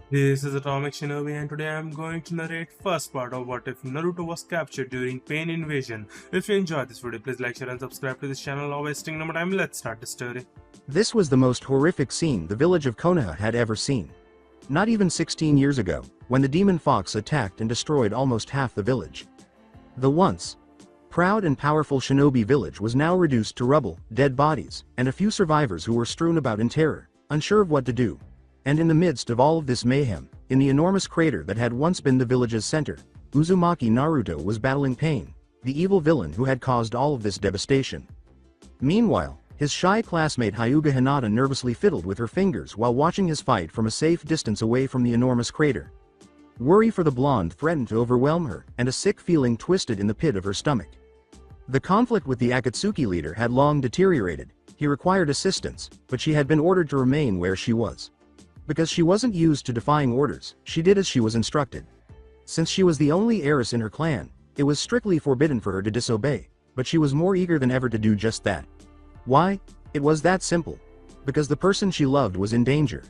This is Atomic Shinobi and today I am going to narrate first part of what if Naruto was captured during Pain Invasion. If you enjoyed this video, please like, share and subscribe to this channel. Now wasting no more time, let's start the story. This was the most horrific scene the village of Konoha had ever seen. Not even 16 years ago, when the demon fox attacked and destroyed almost half the village. The once proud and powerful shinobi village was now reduced to rubble, dead bodies, and a few survivors who were strewn about in terror, unsure of what to do. And in the midst of all of this mayhem, in the enormous crater that had once been the village's center, Uzumaki Naruto was battling Pain, the evil villain who had caused all of this devastation. Meanwhile, his shy classmate Hyuga Hinata nervously fiddled with her fingers while watching his fight from a safe distance away from the enormous crater. Worry for the blonde threatened to overwhelm her, and a sick feeling twisted in the pit of her stomach. The conflict with the Akatsuki leader had long deteriorated. He required assistance, but she had been ordered to remain where she was. Because she wasn't used to defying orders, she did as she was instructed. Since she was the only heiress in her clan, it was strictly forbidden for her to disobey, but she was more eager than ever to do just that. Why? It was that simple. Because the person she loved was in danger.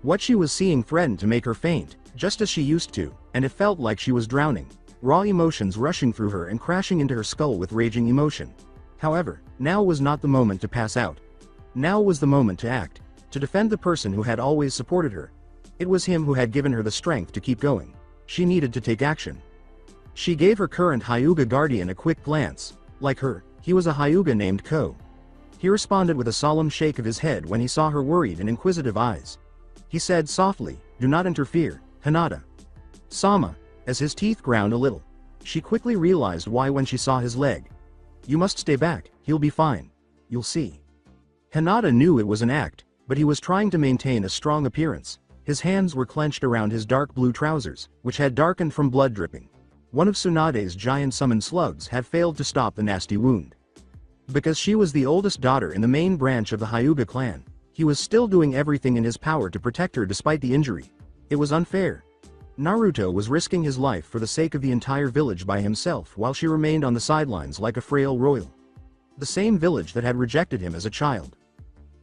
What she was seeing threatened to make her faint, just as she used to, and it felt like she was drowning, raw emotions rushing through her and crashing into her skull with raging emotion. However, now was not the moment to pass out. Now was the moment to act, to defend the person who had always supported her. It was him who had given her the strength to keep going. She needed to take action. She gave her current Hyuga guardian a quick glance. Like her, he was a Hyuga named Ko. He responded with a solemn shake of his head when he saw her worried and inquisitive eyes. He said softly, "Do not interfere, Hinata." Sama, as his teeth ground a little. She quickly realized why when she saw his leg. "You must stay back, he'll be fine. You'll see." Hinata knew it was an act, but he was trying to maintain a strong appearance. His hands were clenched around his dark blue trousers, which had darkened from blood dripping. One of Tsunade's giant summon slugs had failed to stop the nasty wound. Because she was the oldest daughter in the main branch of the Hyuga clan, he was still doing everything in his power to protect her despite the injury. It was unfair. Naruto was risking his life for the sake of the entire village by himself while she remained on the sidelines like a frail royal. The same village that had rejected him as a child.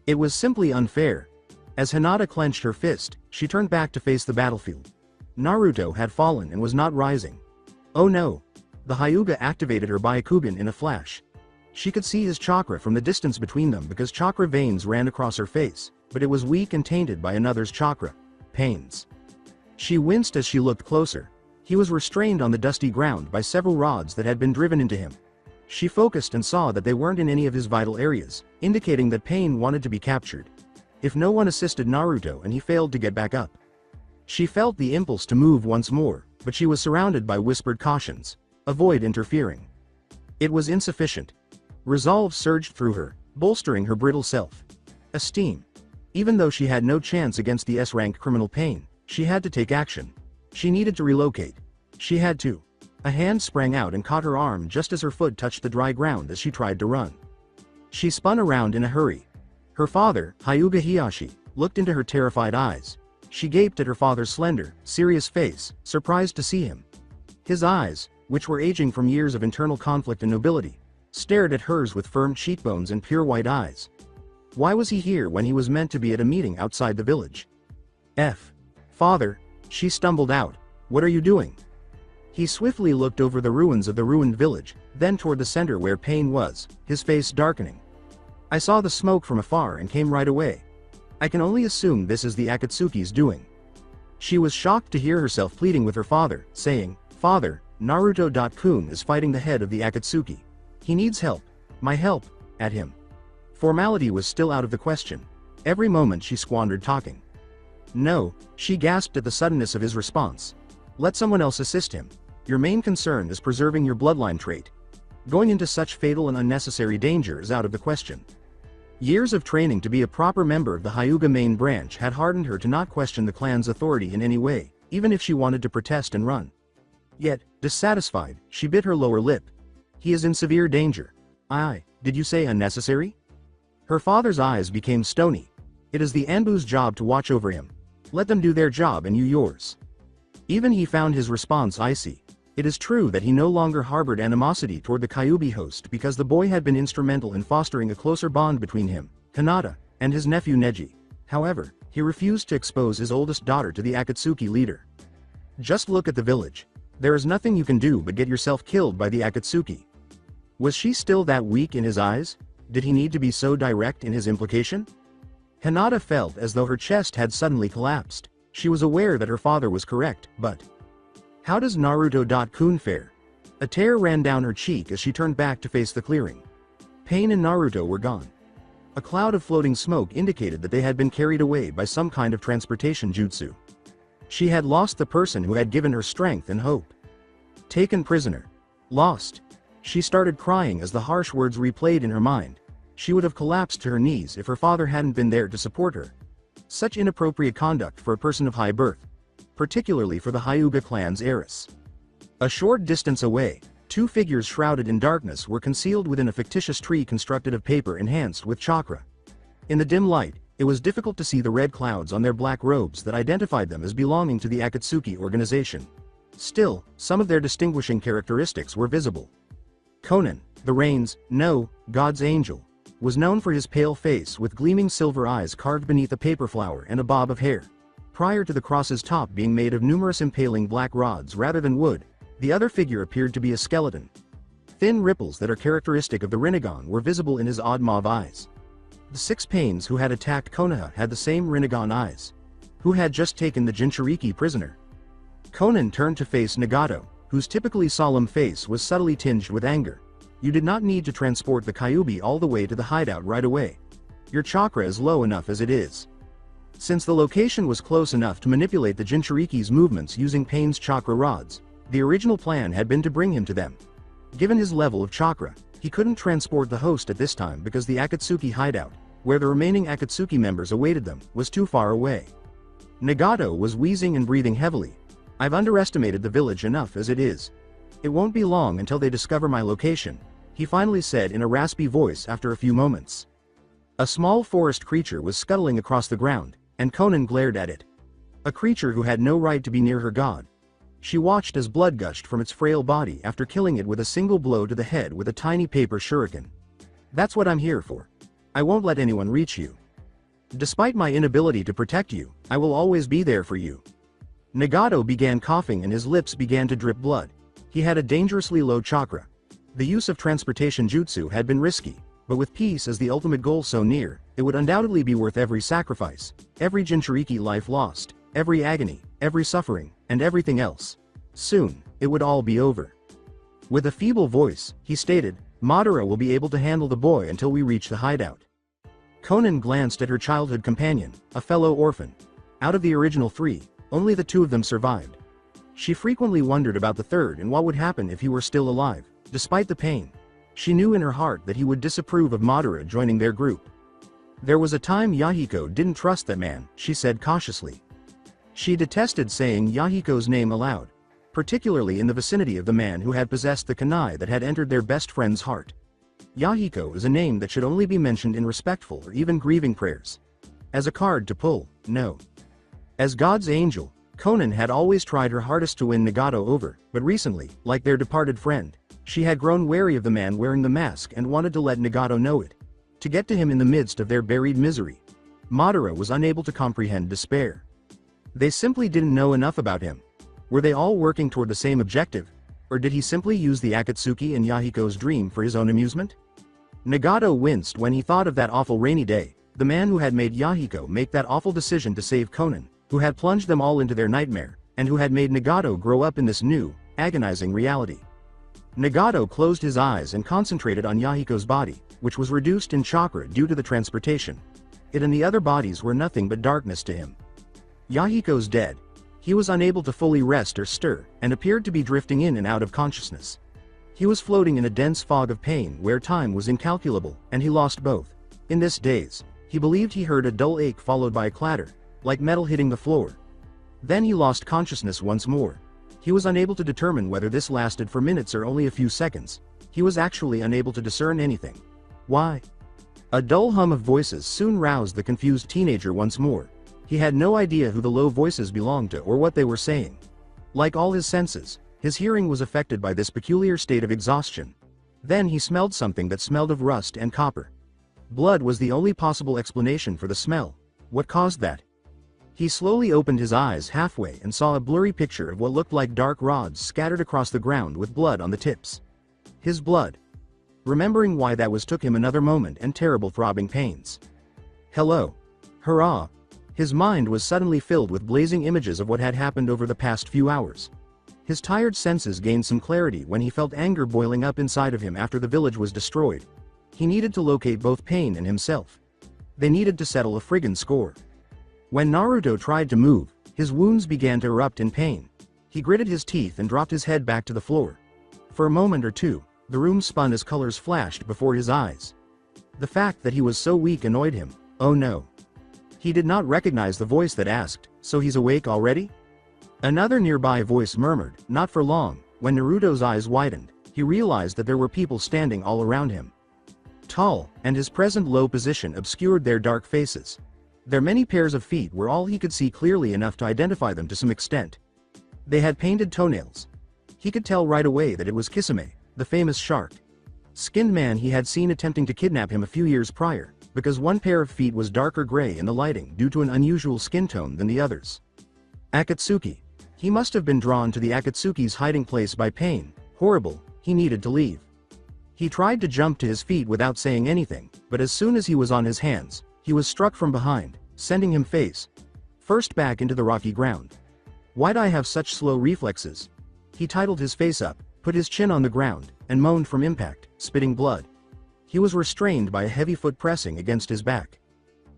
It was simply unfair. As Hinata clenched her fist, she turned back to face the battlefield. Naruto had fallen and was not rising. Oh no! The Hyuga activated her Byakugan in a flash. She could see his chakra from the distance between them because chakra veins ran across her face, but it was weak and tainted by another's chakra, Pain's. She winced as she looked closer. He was restrained on the dusty ground by several rods that had been driven into him. She focused and saw that they weren't in any of his vital areas, indicating that Pain wanted to be captured. If no one assisted Naruto and he failed to get back up. She felt the impulse to move once more, but she was surrounded by whispered cautions. Avoid interfering. It was insufficient. Resolve surged through her, bolstering her brittle self-esteem. Even though she had no chance against the S-rank criminal Pain, she had to take action. She needed to relocate. She had to. A hand sprang out and caught her arm just as her foot touched the dry ground as she tried to run. She spun around in a hurry. Her father, Hyuga Hiyashi, looked into her terrified eyes. She gaped at her father's slender, serious face, surprised to see him. His eyes, which were aging from years of internal conflict and nobility, stared at hers with firm cheekbones and pure white eyes. Why was he here when he was meant to be at a meeting outside the village? Father, she stumbled out. What are you doing? He swiftly looked over the ruins of the ruined village, then toward the center where Pain was, his face darkening. I saw the smoke from afar and came right away. I can only assume this is the Akatsuki's doing. She was shocked to hear herself pleading with her father, saying, "Father, Naruto-kun is fighting the head of the Akatsuki. He needs help. My help," at him. Formality was still out of the question. Every moment she squandered talking. No, she gasped at the suddenness of his response. Let someone else assist him. Your main concern is preserving your bloodline trait. Going into such fatal and unnecessary danger is out of the question. Years of training to be a proper member of the Hyuga main branch had hardened her to not question the clan's authority in any way, even if she wanted to protest and run. Yet, dissatisfied, she bit her lower lip. He is in severe danger. Did you say unnecessary? Her father's eyes became stony. It is the Anbu's job to watch over him. Let them do their job and you yours. Even he found his response icy. It is true that he no longer harbored animosity toward the Kyuubi host because the boy had been instrumental in fostering a closer bond between him, Hinata, and his nephew Neji. However, He refused to expose his oldest daughter to the Akatsuki leader. Just look at the village. There is nothing you can do but get yourself killed by the Akatsuki. Was she still that weak in his eyes? Did he need to be so direct in his implication? Hinata felt as though her chest had suddenly collapsed. She was aware that her father was correct, but how does Naruto.kun fare? A tear ran down her cheek as she turned back to face the clearing. Pain and Naruto were gone. A cloud of floating smoke indicated that they had been carried away by some kind of transportation jutsu. She had lost the person who had given her strength and hope. Taken prisoner. Lost. She started crying as the harsh words replayed in her mind. She would have collapsed to her knees if her father hadn't been there to support her. Such inappropriate conduct for a person of high birth. Particularly for the Hyuga clan's heiress. A short distance away, two figures shrouded in darkness were concealed within a fictitious tree constructed of paper enhanced with chakra. In the dim light, it was difficult to see the red clouds on their black robes that identified them as belonging to the Akatsuki organization. Still, some of their distinguishing characteristics were visible. Conan, the Rain's, no, God's angel, was known for his pale face with gleaming silver eyes carved beneath a paper flower and a bob of hair. Prior to the cross's top being made of numerous impaling black rods rather than wood, the other figure appeared to be a skeleton. Thin ripples that are characteristic of the Rinnegan were visible in his odd mauve eyes. The six pains who had attacked Konoha had the same Rinnegan eyes. Who had just taken the Jinchuriki prisoner? Conan turned to face Nagato, whose typically solemn face was subtly tinged with anger. You did not need to transport the Kyuubi all the way to the hideout right away. Your chakra is low enough as it is. Since the location was close enough to manipulate the Jinchuriki's movements using Pain's chakra rods, the original plan had been to bring him to them. Given his level of chakra, he couldn't transport the host at this time because the Akatsuki hideout, where the remaining Akatsuki members awaited them, was too far away. Nagato was wheezing and breathing heavily. I've underestimated the village enough as it is. It won't be long until they discover my location, he finally said in a raspy voice after a few moments. A small forest creature was scuttling across the ground, and Conan glared at it. A creature who had no right to be near her god. She watched as blood gushed from its frail body after killing it with a single blow to the head with a tiny paper shuriken. That's what I'm here for. I won't let anyone reach you. Despite my inability to protect you, I will always be there for you. Nagato began coughing and his lips began to drip blood. He had a dangerously low chakra. The use of transportation jutsu had been risky, but with peace as the ultimate goal so near, it would undoubtedly be worth every sacrifice, every Jinchuriki life lost, every agony, every suffering, and everything else. Soon, it would all be over. With a feeble voice, he stated, Madara will be able to handle the boy until we reach the hideout. Conan glanced at her childhood companion, a fellow orphan. Out of the original three, only the two of them survived. She frequently wondered about the third and what would happen if he were still alive. Despite the pain, she knew in her heart that he would disapprove of Madara joining their group. There was a time Yahiko didn't trust that man, she said cautiously. She detested saying Yahiko's name aloud, particularly in the vicinity of the man who had possessed the kunai that had entered their best friend's heart. Yahiko is a name that should only be mentioned in respectful or even grieving prayers. As a card to pull, no. As God's angel, Conan had always tried her hardest to win Nagato over, but recently, like their departed friend, she had grown wary of the man wearing the mask and wanted to let Nagato know it. To get to him in the midst of their buried misery. Madara was unable to comprehend despair. They simply didn't know enough about him. Were they all working toward the same objective? Or did he simply use the Akatsuki and Yahiko's dream for his own amusement? Nagato winced when he thought of that awful rainy day, the man who had made Yahiko make that awful decision to save Conan, who had plunged them all into their nightmare, and who had made Nagato grow up in this new, agonizing reality. Nagato closed his eyes and concentrated on Yahiko's body, which was reduced in chakra due to the transportation. It and the other bodies were nothing but darkness to him. Yahiko's dead. He was unable to fully rest or stir, and appeared to be drifting in and out of consciousness. He was floating in a dense fog of pain where time was incalculable, and he lost both. In this daze, he believed he heard a dull ache followed by a clatter, like metal hitting the floor. Then he lost consciousness once more. He was unable to determine whether this lasted for minutes or only a few seconds. He was actually unable to discern anything. Why? A dull hum of voices soon roused the confused teenager once more. He had no idea who the low voices belonged to or what they were saying. Like all his senses, his hearing was affected by this peculiar state of exhaustion. Then he smelled something that smelled of rust and copper. Blood was the only possible explanation for the smell. What caused that? He slowly opened his eyes halfway and saw a blurry picture of what looked like dark rods scattered across the ground with blood on the tips. His blood. Remembering why that was took him another moment and terrible throbbing pains. Hello. Hurrah. His mind was suddenly filled with blazing images of what had happened over the past few hours. His tired senses gained some clarity when he felt anger boiling up inside of him after the village was destroyed. He needed to locate both Pain and himself. They needed to settle a friggin' score. When Naruto tried to move, his wounds began to erupt in pain. He gritted his teeth and dropped his head back to the floor. For a moment or two, the room spun as colors flashed before his eyes. The fact that he was so weak annoyed him. Oh no. He did not recognize the voice that asked, "So he's awake already?" Another nearby voice murmured, "Not for long." When Naruto's eyes widened, he realized that there were people standing all around him. Tall, and his present low position obscured their dark faces. Their many pairs of feet were all he could see clearly enough to identify them to some extent. They had painted toenails. He could tell right away that it was Kisame, the famous shark. Skinned man he had seen attempting to kidnap him a few years prior, because one pair of feet was darker gray in the lighting due to an unusual skin tone than the others. Akatsuki. He must have been drawn to the Akatsuki's hiding place by Pain. Horrible, he needed to leave. He tried to jump to his feet without saying anything, but as soon as he was on his hands, he was struck from behind, sending him face first back into the rocky ground. Why'd I have such slow reflexes? He titled his face up, put his chin on the ground, and moaned from impact, spitting blood. He was restrained by a heavy foot pressing against his back.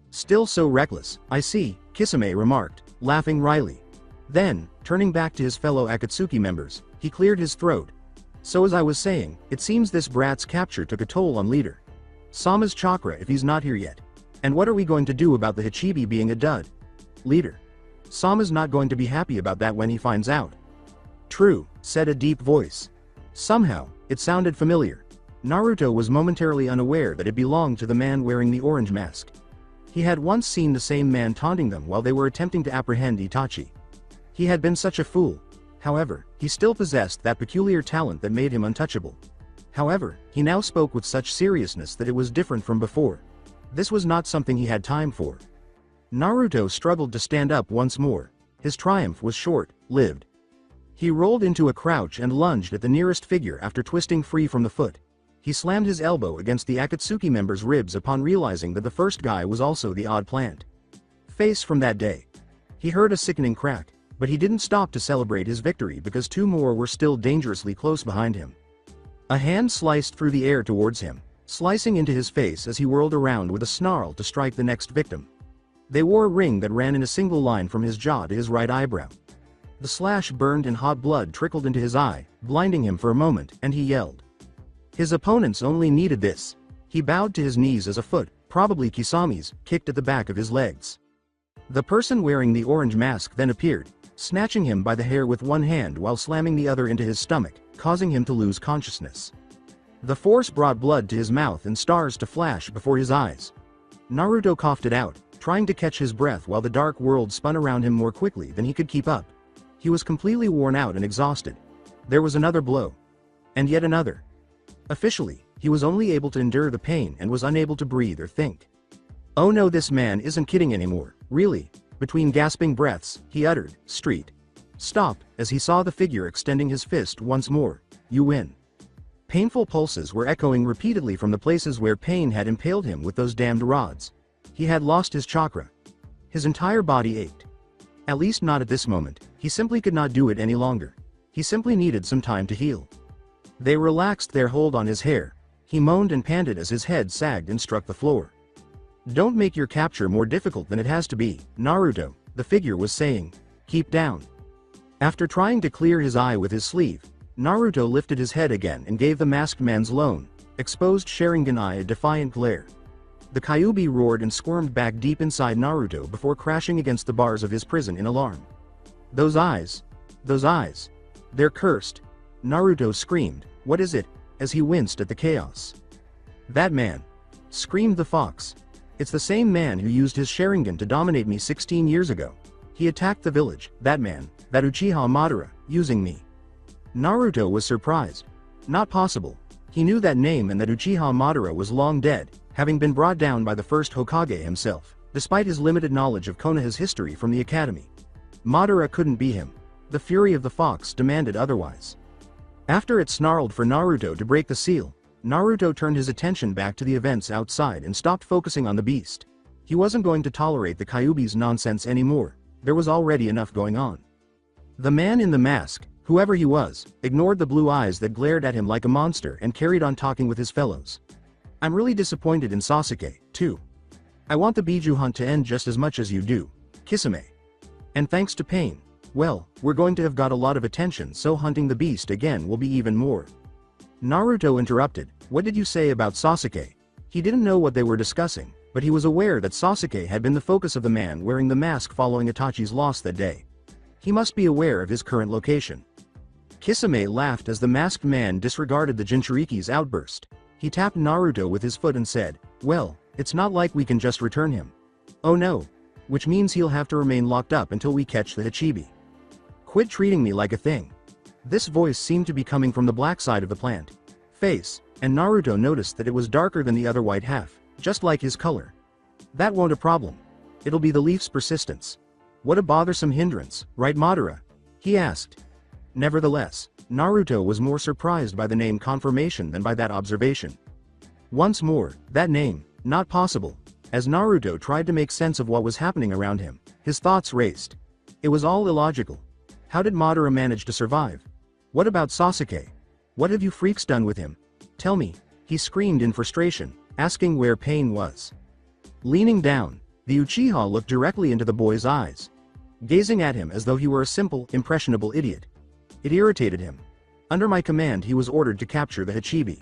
Still so reckless, I see, Kisame remarked, laughing wryly. Then, turning back to his fellow Akatsuki members, he cleared his throat. So as I was saying, it seems this brat's capture took a toll on Leader Sama's chakra if he's not here yet. And what are we going to do about the Hachibi being a dud? Leader Sama's not going to be happy about that when he finds out. True, said a deep voice. Somehow, it sounded familiar. Naruto was momentarily unaware that it belonged to the man wearing the orange mask. He had once seen the same man taunting them while they were attempting to apprehend Itachi. He had been such a fool. However, he still possessed that peculiar talent that made him untouchable. However, he now spoke with such seriousness that it was different from before. This was not something he had time for. Naruto struggled to stand up once more. His triumph was short-lived. He rolled into a crouch and lunged at the nearest figure after twisting free from the foot. He slammed his elbow against the Akatsuki member's ribs upon realizing that the first guy was also the odd plant face from that day. He heard a sickening crack, but he didn't stop to celebrate his victory because two more were still dangerously close behind him. A hand sliced through the air towards him, slicing into his face as he whirled around with a snarl to strike the next victim. They wore a ring that ran in a single line from his jaw to his right eyebrow. The slash burned and hot blood trickled into his eye, blinding him for a moment, and he yelled. His opponents only needed this. He bowed to his knees as a foot, probably Kisame's, kicked at the back of his legs. The person wearing the orange mask then appeared, snatching him by the hair with one hand while slamming the other into his stomach, causing him to lose consciousness. The force brought blood to his mouth and stars to flash before his eyes. Naruto coughed it out, trying to catch his breath while the dark world spun around him more quickly than he could keep up. He was completely worn out and exhausted. There was another blow. And yet another. Officially, he was only able to endure the pain and was unable to breathe or think. Oh no, this man isn't kidding anymore, really. Between gasping breaths, he uttered, "Street. Stop," as he saw the figure extending his fist once more. You win. Painful pulses were echoing repeatedly from the places where pain had impaled him with those damned rods. He had lost his chakra. His entire body ached. At least not at this moment, he simply could not do it any longer. He simply needed some time to heal. They relaxed their hold on his hair. He moaned and panted as his head sagged and struck the floor. Don't make your capture more difficult than it has to be, Naruto, the figure was saying. Keep down. After trying to clear his eye with his sleeve, Naruto lifted his head again and gave the masked man's lone, exposed Sharingan eye a defiant glare. The Kyuubi roared and squirmed back deep inside Naruto before crashing against the bars of his prison in alarm. Those eyes. They're cursed. Naruto screamed, "What is it?" as he winced at the chaos. That man. Screamed the fox. It's the same man who used his Sharingan to dominate me 16 years ago. He attacked the village, that man, that Uchiha Madara, using me. Naruto was surprised. Not possible. He knew that name and that Uchiha Madara was long dead, having been brought down by the first Hokage himself, despite his limited knowledge of Konoha's history from the academy. Madara couldn't be him. The fury of the fox demanded otherwise. After it snarled for Naruto to break the seal, Naruto turned his attention back to the events outside and stopped focusing on the beast. He wasn't going to tolerate the Kyuubi's nonsense anymore. There was already enough going on. The man in the mask, whoever he was, ignored the blue eyes that glared at him like a monster and carried on talking with his fellows. I'm really disappointed in Sasuke, too. I want the Biju hunt to end just as much as you do, Kisame. And thanks to Pain, well, we're going to have got a lot of attention, so hunting the beast again will be even more. Naruto interrupted, what did you say about Sasuke? He didn't know what they were discussing, but he was aware that Sasuke had been the focus of the man wearing the mask following Itachi's loss that day. He must be aware of his current location. Kisame laughed as the masked man disregarded the Jinchuriki's outburst. He tapped Naruto with his foot and said, well, it's not like we can just return him. Oh no. Which means he'll have to remain locked up until we catch the Hachibi. Quit treating me like a thing. This voice seemed to be coming from the black side of the plant face, and Naruto noticed that it was darker than the other white half, just like his color. That won't a problem. It'll be the leaf's persistence. What a bothersome hindrance, right Madara? He asked. Nevertheless, Naruto was more surprised by the name confirmation than by that observation. Once more, that name, not possible. As Naruto tried to make sense of what was happening around him, his thoughts raced. It was all illogical. How did Madara manage to survive? What about Sasuke? What have you freaks done with him? Tell me, he screamed in frustration, asking where Pain was. Leaning down, the Uchiha looked directly into the boy's eyes, gazing at him as though he were a simple, impressionable idiot. It irritated him. Under my command he was ordered to capture the Hachibi.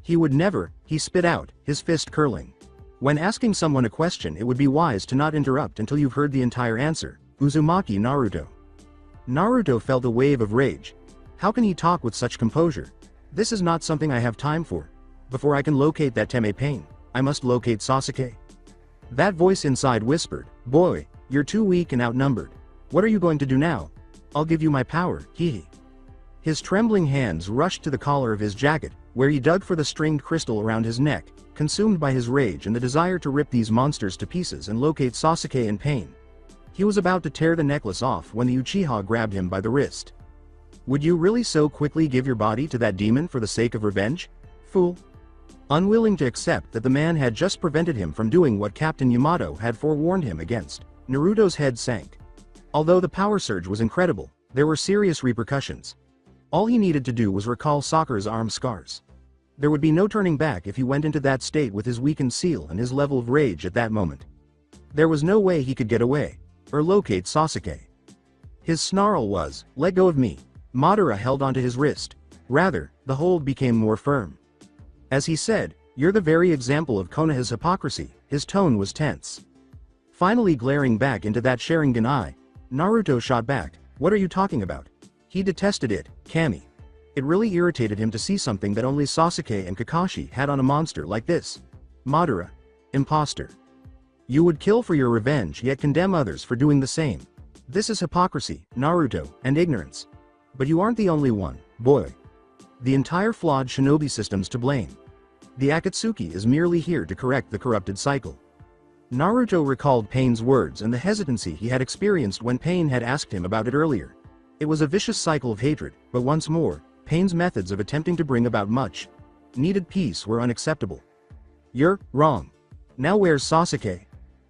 He would never, he spit out, his fist curling. When asking someone a question it would be wise to not interrupt until you've heard the entire answer. Uzumaki Naruto. Naruto felt a wave of rage. How can he talk with such composure? This is not something I have time for. Before I can locate that Teme Pain, I must locate Sasuke. That voice inside whispered, boy, you're too weak and outnumbered. What are you going to do now? I'll give you my power, hee. His trembling hands rushed to the collar of his jacket, where he dug for the stringed crystal around his neck, consumed by his rage and the desire to rip these monsters to pieces and locate Sasuke in Pain. He was about to tear the necklace off when the Uchiha grabbed him by the wrist. Would you really so quickly give your body to that demon for the sake of revenge? Fool. Unwilling to accept that the man had just prevented him from doing what Captain Yamato had forewarned him against, Naruto's head sank. Although the power surge was incredible, there were serious repercussions. All he needed to do was recall Sakura's arm scars. There would be no turning back if he went into that state with his weakened seal and his level of rage at that moment. There was no way he could get away, or locate Sasuke. His snarl was, let go of me. Madara held onto his wrist. Rather, the hold became more firm. As he said, you're the very example of Konoha's hypocrisy. His tone was tense. Finally glaring back into that Sharingan eye, Naruto shot back, what are you talking about? He detested it, Kami. It really irritated him to see something that only Sasuke and Kakashi had on a monster like this. Madara. Imposter. You would kill for your revenge yet condemn others for doing the same. This is hypocrisy, Naruto, and ignorance. But you aren't the only one, boy. The entire flawed shinobi system's to blame. The Akatsuki is merely here to correct the corrupted cycle. Naruto recalled Pain's words and the hesitancy he had experienced when Pain had asked him about it earlier. It was a vicious cycle of hatred, but once more, Pain's methods of attempting to bring about much needed peace were unacceptable. You're wrong. Now where's Sasuke?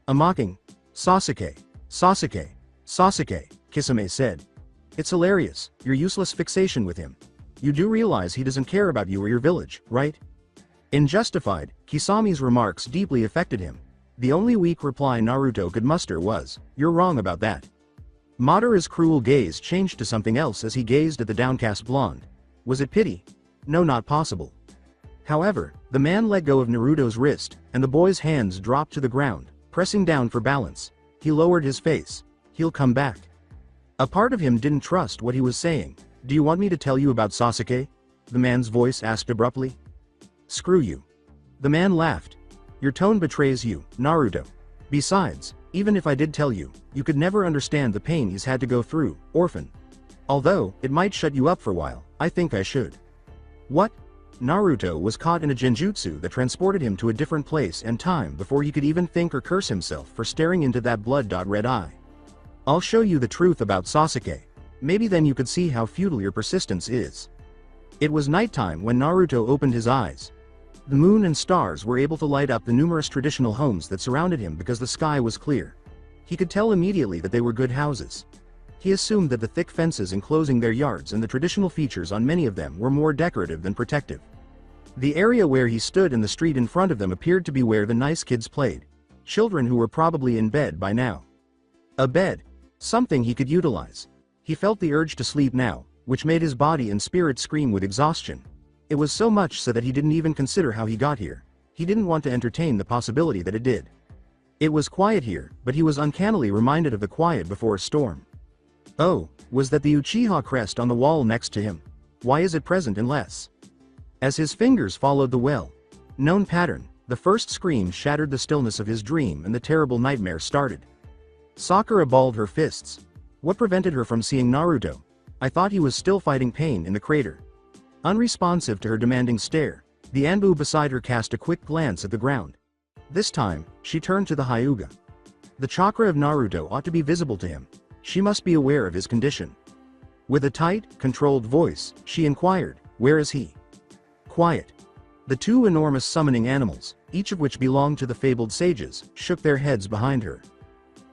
A mocking, Sasuke, Sasuke, Sasuke, Kisame said. It's hilarious, your useless fixation with him. You do realize he doesn't care about you or your village, right? Unjustified, Kisami's remarks deeply affected him. The only weak reply Naruto could muster was, you're wrong about that. Madara's cruel gaze changed to something else as he gazed at the downcast blonde. Was it pity? No, not possible. However, the man let go of Naruto's wrist, and the boy's hands dropped to the ground, pressing down for balance. He lowered his face. He'll come back. A part of him didn't trust what he was saying. Do you want me to tell you about Sasuke? The man's voice asked abruptly. Screw you. The man laughed. Your tone betrays you, Naruto. Besides, even if I did tell you, you could never understand the pain he's had to go through, orphan. Although, it might shut you up for a while, I think I should. What? Naruto was caught in a genjutsu that transported him to a different place and time before he could even think or curse himself for staring into that blood-red eye. I'll show you the truth about Sasuke. Maybe then you could see how futile your persistence is. It was nighttime when Naruto opened his eyes. The moon and stars were able to light up the numerous traditional homes that surrounded him because the sky was clear. He could tell immediately that they were good houses. He assumed that the thick fences enclosing their yards and the traditional features on many of them were more decorative than protective. The area where he stood and the street in front of them appeared to be where the nice kids played. Children who were probably in bed by now. A bed. Something he could utilize. He felt the urge to sleep now, which made his body and spirit scream with exhaustion. It was so much so that he didn't even consider how he got here. He didn't want to entertain the possibility that it did. It was quiet here, but he was uncannily reminded of the quiet before a storm. Oh, was that the Uchiha crest on the wall next to him? Why is it present in less? As his fingers followed the well-known pattern, the first scream shattered the stillness of his dream and the terrible nightmare started. Sakura balled her fists. What prevented her from seeing Naruto? I thought he was still fighting pain in the crater. Unresponsive to her demanding stare, the Anbu beside her cast a quick glance at the ground. This time, she turned to the Hyuga. The chakra of Naruto ought to be visible to him. She must be aware of his condition. With a tight, controlled voice, she inquired, "Where is he?" Quiet. The two enormous summoning animals, each of which belonged to the fabled sages, shook their heads behind her.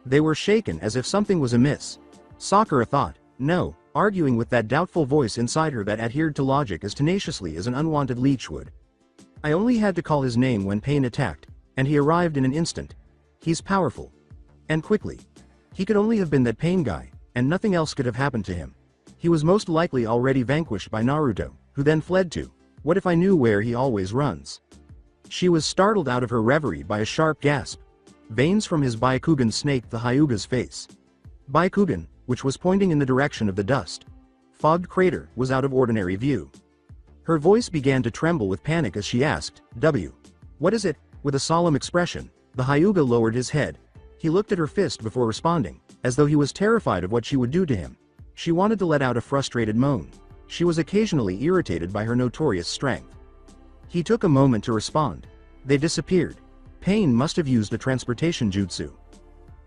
They were shaken as if something was amiss. Sakura thought, no, arguing with that doubtful voice inside her that adhered to logic as tenaciously as an unwanted leech would. I only had to call his name when pain attacked, and he arrived in an instant. He's powerful. And quickly. He could only have been that pain guy, and nothing else could have happened to him. He was most likely already vanquished by Naruto, who then fled to, what if I knew where he always runs? She was startled out of her reverie by a sharp gasp. Veins from his Byakugan snaked the Hyuga's face. Byakugan, which was pointing in the direction of the dust fogged crater, was out of ordinary view. Her voice began to tremble with panic as she asked, What is it?" With a solemn expression, the Hyuga lowered his head. He looked at her fist before responding, as though he was terrified of what she would do to him. She wanted to let out a frustrated moan. She was occasionally irritated by her notorious strength. He took a moment to respond. They disappeared. Pain must have used a transportation jutsu.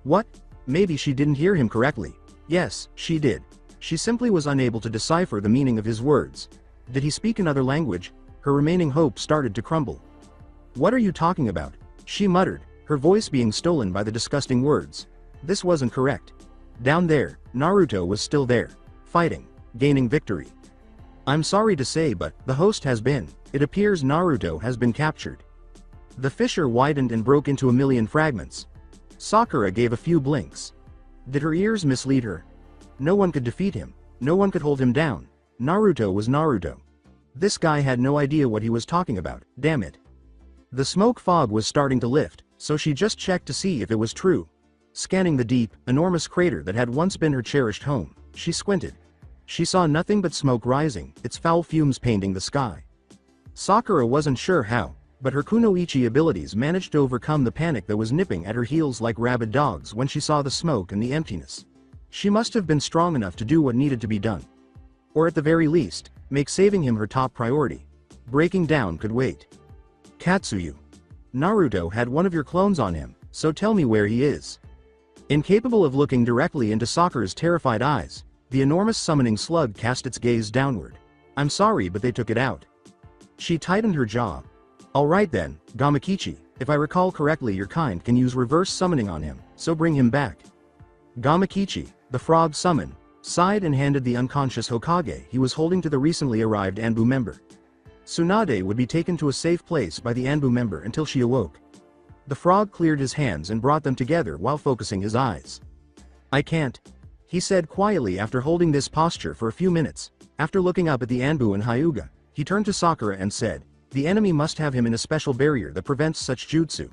What? Maybe she didn't hear him correctly. Yes, she did. She simply was unable to decipher the meaning of his words. Did he speak another language? Her remaining hope started to crumble. What are you talking about? She muttered, her voice being stolen by the disgusting words. This wasn't correct. Down there, Naruto was still there, fighting, gaining victory. I'm sorry to say, but the host has been. It appears Naruto has been captured. The fissure widened and broke into a million fragments. Sakura gave a few blinks. Did her ears mislead her? No one could defeat him. No one could hold him down. Naruto was Naruto. This guy had no idea what he was talking about, damn it. The smoke fog was starting to lift, so she just checked to see if it was true. Scanning the deep, enormous crater that had once been her cherished home, she squinted. She saw nothing but smoke rising, its foul fumes painting the sky. Sakura wasn't sure how, but her kunoichi abilities managed to overcome the panic that was nipping at her heels like rabid dogs when she saw the smoke and the emptiness. She must have been strong enough to do what needed to be done. Or at the very least, make saving him her top priority. Breaking down could wait. Katsuyu. Naruto had one of your clones on him, so tell me where he is. Incapable of looking directly into Sakura's terrified eyes, the enormous summoning slug cast its gaze downward. I'm sorry, but they took it out. She tightened her jaw. Alright then, Gamakichi, if I recall correctly, your kind can use reverse summoning on him, so bring him back. Gamakichi, the frog summoned, sighed and handed the unconscious Hokage he was holding to the recently arrived Anbu member. Tsunade would be taken to a safe place by the Anbu member until she awoke. The frog cleared his hands and brought them together while focusing his eyes. I can't, he said quietly after holding this posture for a few minutes. After looking up at the Anbu and Hyuga, he turned to Sakura and said, the enemy must have him in a special barrier that prevents such jutsu.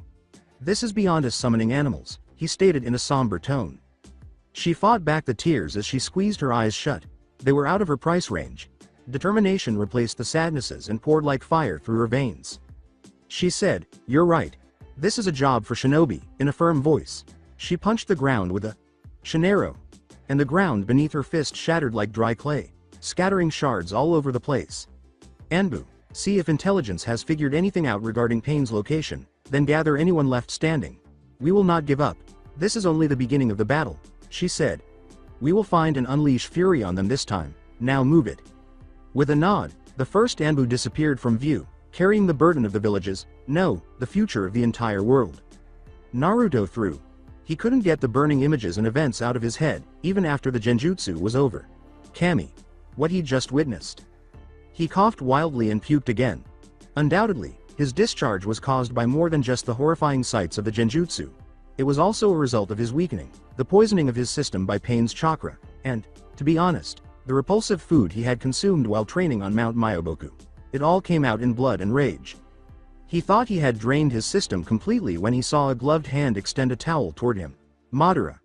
This is beyond us summoning animals, he stated in a somber tone. She fought back the tears as she squeezed her eyes shut. They were out of her price range. Determination replaced the sadnesses and poured like fire through her veins. She said, you're right. This is a job for shinobi, in a firm voice. She punched the ground with a shinero, and the ground beneath her fist shattered like dry clay, scattering shards all over the place. Anbu, See if intelligence has figured anything out regarding Pain's location, then gather anyone left standing. We will not give up. This is only the beginning of the battle, she said. We will find and unleash fury on them this time, now move it. With a nod, the first Anbu disappeared from view, carrying the burden of the villages, no, the future of the entire world. Naruto threw. He couldn't get the burning images and events out of his head, even after the genjutsu was over. Kami. What he'd just witnessed. He coughed wildly and puked again. Undoubtedly, his discharge was caused by more than just the horrifying sights of the genjutsu. It was also a result of his weakening, the poisoning of his system by Pain's chakra, and, to be honest, the repulsive food he had consumed while training on Mount Myoboku. It all came out in blood and rage. He thought he had drained his system completely when he saw a gloved hand extend a towel toward him. Madara.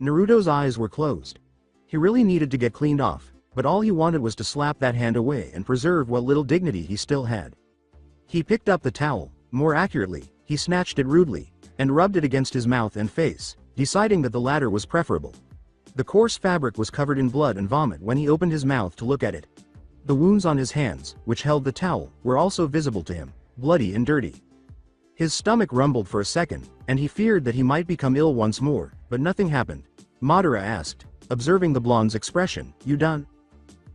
Naruto's eyes were closed. He really needed to get cleaned off, but all he wanted was to slap that hand away and preserve what little dignity he still had. He picked up the towel, more accurately, he snatched it rudely, and rubbed it against his mouth and face, deciding that the latter was preferable. The coarse fabric was covered in blood and vomit when he opened his mouth to look at it. The wounds on his hands, which held the towel, were also visible to him, bloody and dirty. His stomach rumbled for a second, and he feared that he might become ill once more, but nothing happened. Madara asked, observing the blonde's expression, "You done?"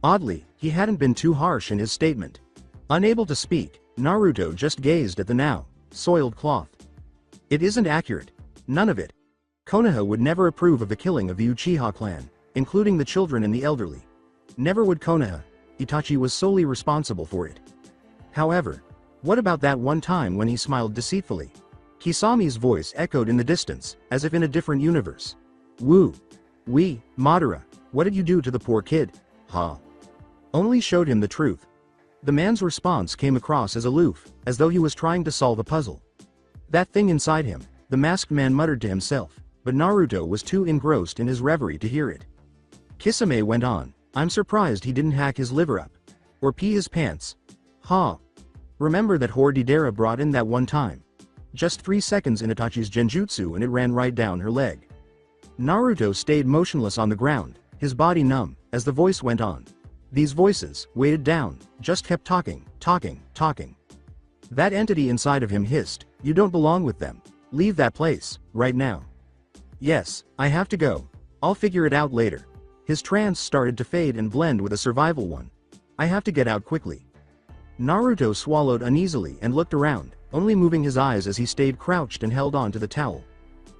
Oddly, he hadn't been too harsh in his statement. Unable to speak, Naruto just gazed at the now soiled cloth. It isn't accurate. None of it. Konoha would never approve of the killing of the Uchiha clan, including the children and the elderly. Never would Konoha. Itachi was solely responsible for it. However, what about that one time when he smiled deceitfully? Kisami's voice echoed in the distance, as if in a different universe. Woo. Madara, what did you do to the poor kid? Ha. Only showed him the truth. The man's response came across as aloof, as though he was trying to solve a puzzle. That thing inside him, the masked man muttered to himself, but Naruto was too engrossed in his reverie to hear it. Kisame went on, I'm surprised he didn't hack his liver up. Or pee his pants. Ha. Remember that horde Deidara brought in that one time. Just 3 seconds in Itachi's genjutsu and it ran right down her leg. Naruto stayed motionless on the ground, his body numb, as the voice went on. These voices, weighted down, just kept talking. That entity inside of him hissed, you don't belong with them. Leave that place, right now. Yes, I have to go. I'll figure it out later. His trance started to fade and blend with a survival one. I have to get out quickly. Naruto swallowed uneasily and looked around, only moving his eyes as he stayed crouched and held on to the towel.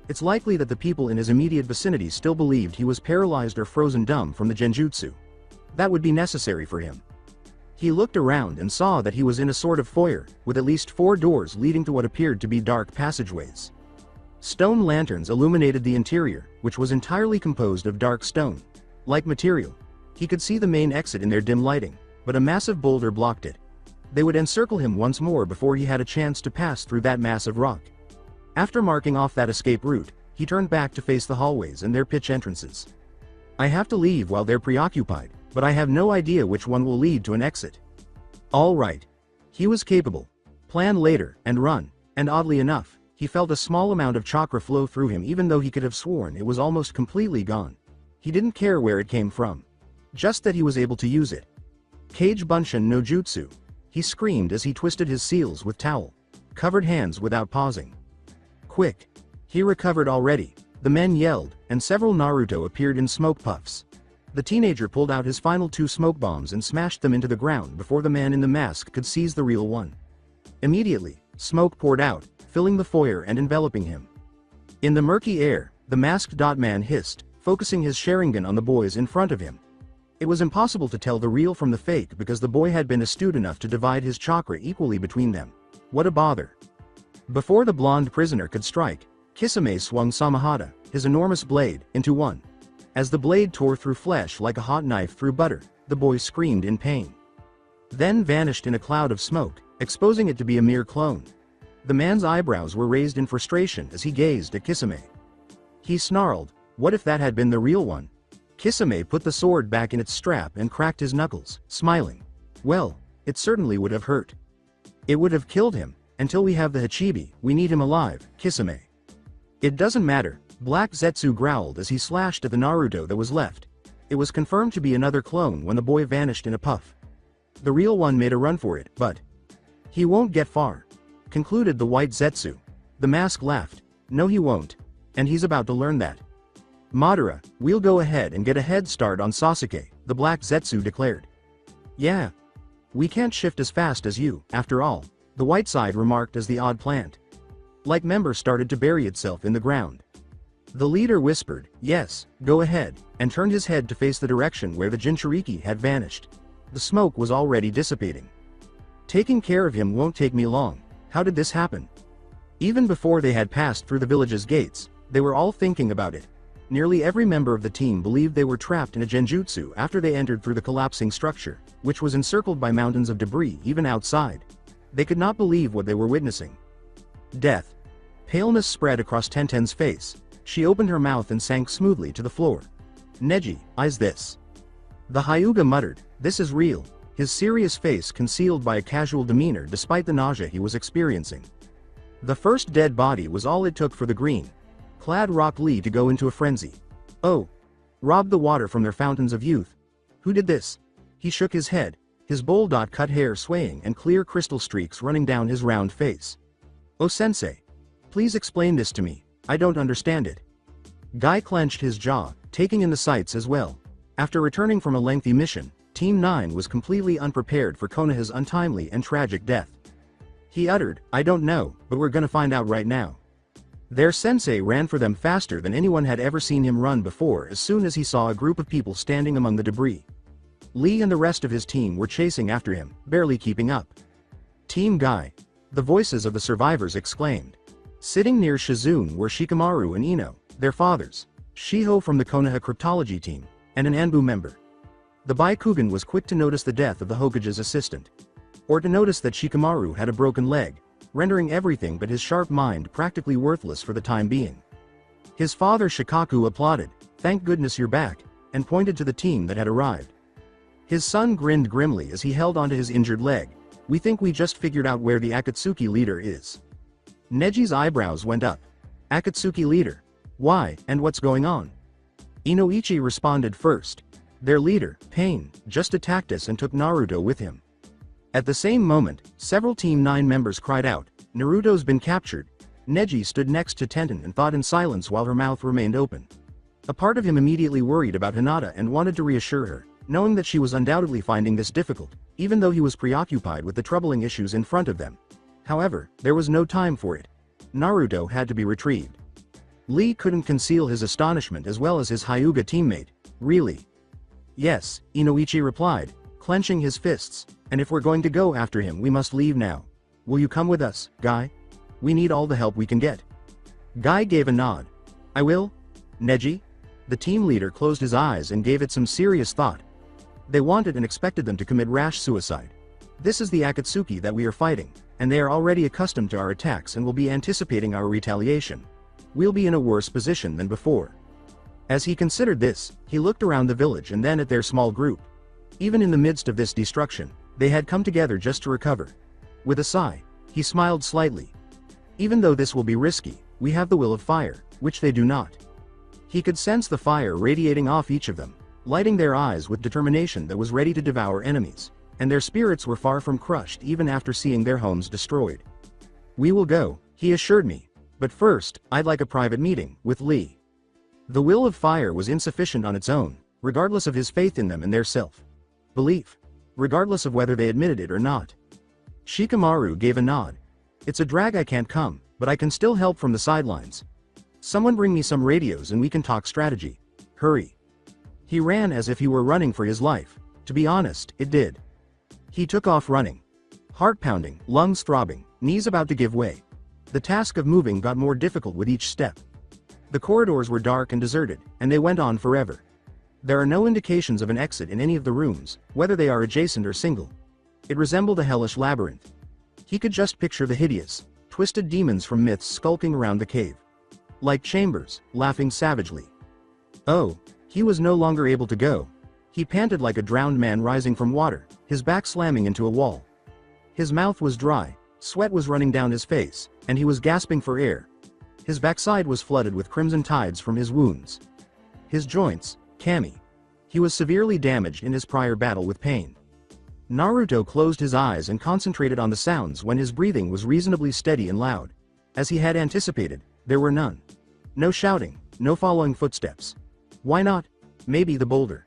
It's likely that the people in his immediate vicinity still believed he was paralyzed or frozen dumb from the genjutsu. That would be necessary for him. He looked around and saw that he was in a sort of foyer, with at least 4 doors leading to what appeared to be dark passageways. Stone lanterns illuminated the interior, which was entirely composed of dark stone. Like material, he could see the main exit in their dim lighting, but a massive boulder blocked it. They would encircle him once more before he had a chance to pass through that mass of rock. After marking off that escape route, he turned back to face the hallways and their pitch entrances. I have to leave while they're preoccupied, but I have no idea which one will lead to an exit. All right. He was capable. Plan later, and run, and oddly enough, he felt a small amount of chakra flow through him even though he could have sworn it was almost completely gone. He didn't care where it came from. Just that he was able to use it. Kage Bunshin no Jutsu. He screamed as he twisted his seals with towel. Covered hands without pausing. Quick. He recovered already. The men yelled, and several Naruto appeared in smoke puffs. The teenager pulled out his final 2 smoke bombs and smashed them into the ground before the man in the mask could seize the real one. Immediately, smoke poured out, filling the foyer and enveloping him. In the murky air, the masked man hissed, focusing his Sharingan on the boys in front of him. It was impossible to tell the real from the fake because the boy had been astute enough to divide his chakra equally between them. What a bother. Before the blonde prisoner could strike, Kisame swung Samahata, his enormous blade, into one. As the blade tore through flesh like a hot knife through butter, the boy screamed in pain. Then vanished in a cloud of smoke, exposing it to be a mere clone. The man's eyebrows were raised in frustration as he gazed at Kisame. He snarled, what if that had been the real one? Kisame put the sword back in its strap and cracked his knuckles, smiling. Well, it certainly would have hurt. It would have killed him. Until we have the Hachibi, we need him alive, Kisame. It doesn't matter, Black Zetsu growled as he slashed at the Naruto that was left. It was confirmed to be another clone when the boy vanished in a puff. The real one made a run for it, but he won't get far, concluded the white Zetsu. The mask laughed. No, he won't. And he's about to learn that. Madara, we'll go ahead and get a head start on Sasuke, the black Zetsu declared. Yeah. We can't shift as fast as you, after all, the white side remarked as the odd plant like member started to bury itself in the ground. The leader whispered, yes, go ahead, and turned his head to face the direction where the Jinchuriki had vanished. The smoke was already dissipating. Taking care of him won't take me long. How did this happen? Even before they had passed through the village's gates, they were all thinking about it. Nearly every member of the team believed they were trapped in a genjutsu after they entered through the collapsing structure, which was encircled by mountains of debris even outside. They could not believe what they were witnessing. Death. Paleness spread across Tenten's face. She opened her mouth and sank smoothly to the floor. Neji, eyes this. The Hyuga muttered, this is real, his serious face concealed by a casual demeanor despite the nausea he was experiencing. The first dead body was all it took for the green-clad Rock Lee to go into a frenzy. Oh. Robbed the water from their fountains of youth. Who did this? He shook his head, his bowl-cut hair swaying and clear crystal streaks running down his round face. Oh sensei. Please explain this to me, I don't understand it. Guy clenched his jaw, taking in the sights as well. After returning from a lengthy mission, Team 9 was completely unprepared for Konoha's untimely and tragic death. He uttered, I don't know, but we're gonna find out right now. Their sensei ran for them faster than anyone had ever seen him run before as soon as he saw a group of people standing among the debris. Lee and the rest of his team were chasing after him, barely keeping up. Team Guy. The voices of the survivors exclaimed. Sitting near Shizune were Shikamaru and Ino, their fathers, Shiho from the Konoha cryptology team, and an Anbu member. The Baikugan was quick to notice the death of the Hokage's assistant. Or to notice that Shikamaru had a broken leg, rendering everything but his sharp mind practically worthless for the time being. His father Shikaku applauded, thank goodness you're back, and pointed to the team that had arrived. His son grinned grimly as he held onto his injured leg, we think we just figured out where the Akatsuki leader is. Neji's eyebrows went up. Akatsuki leader? Why, and what's going on? Inoichi responded first. Their leader, Pain, just attacked us and took Naruto with him. At the same moment, several Team 9 members cried out, Naruto's been captured. Neji stood next to Tenten and thought in silence while her mouth remained open. A part of him immediately worried about Hinata and wanted to reassure her, knowing that she was undoubtedly finding this difficult, even though he was preoccupied with the troubling issues in front of them. However, there was no time for it. Naruto had to be retrieved. Lee couldn't conceal his astonishment as well as his Hyuga teammate. Really? Yes, Inoichi replied, clenching his fists, and if we're going to go after him we must leave now. Will you come with us, Guy? We need all the help we can get. Guy gave a nod. I will. Neji? The team leader closed his eyes and gave it some serious thought. They wanted and expected them to commit rash suicide. This is the Akatsuki that we are fighting, and they are already accustomed to our attacks and will be anticipating our retaliation. We'll be in a worse position than before. As he considered this, he looked around the village and then at their small group. Even in the midst of this destruction, they had come together just to recover. With a sigh, he smiled slightly. Even though this will be risky, we have the will of fire, which they do not. He could sense the fire radiating off each of them, lighting their eyes with determination that was ready to devour enemies, and their spirits were far from crushed even after seeing their homes destroyed. We will go, he assured me, but first, I'd like a private meeting with Lee. The will of fire was insufficient on its own, regardless of his faith in them and their self-belief, regardless of whether they admitted it or not. Shikamaru gave a nod. It's a drag I can't come, but I can still help from the sidelines. Someone bring me some radios and we can talk strategy. Hurry. He ran as if he were running for his life. To be honest, it did. He took off running. Heart pounding, lungs throbbing, knees about to give way. The task of moving got more difficult with each step. The corridors were dark and deserted, and they went on forever. There are no indications of an exit in any of the rooms, whether they are adjacent or single. It resembled a hellish labyrinth. He could just picture the hideous, twisted demons from myths skulking around the cave. Like chambers, laughing savagely. Oh, he was no longer able to go. He panted like a drowned man rising from water, his back slamming into a wall. His mouth was dry, sweat was running down his face, and he was gasping for air. His backside was flooded with crimson tides from his wounds. His joints, Kami. He was severely damaged in his prior battle with Pain. Naruto closed his eyes and concentrated on the sounds when his breathing was reasonably steady and loud. As he had anticipated, there were none. No shouting, no following footsteps. Why not? Maybe the boulder.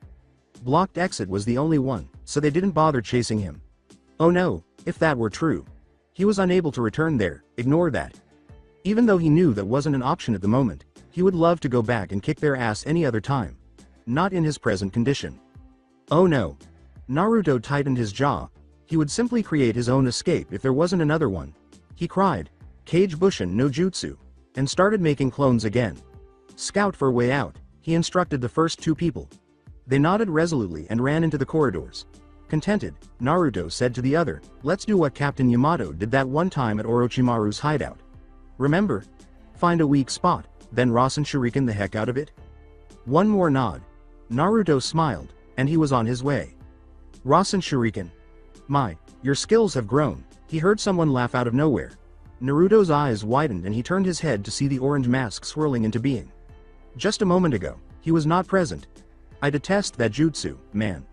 Blocked exit was the only one, so they didn't bother chasing him. Oh no, if that were true. He was unable to return there, ignore that. Even though he knew that wasn't an option at the moment, he would love to go back and kick their ass any other time. Not in his present condition. Oh no. Naruto tightened his jaw. He would simply create his own escape if there wasn't another one. He cried, Kage Bushin no Jutsu, and started making clones again. Scout for a way out, he instructed the first two people. They nodded resolutely and ran into the corridors. Contented, Naruto said to the other, let's do what Captain Yamato did that one time at Orochimaru's hideout. Remember? Find a weak spot, then Rasen Shuriken the heck out of it? One more nod. Naruto smiled, and he was on his way. Rasen Shuriken. My, your skills have grown, he heard someone laugh out of nowhere. Naruto's eyes widened and he turned his head to see the orange mask swirling into being. Just a moment ago, he was not present. I detest that jutsu, man.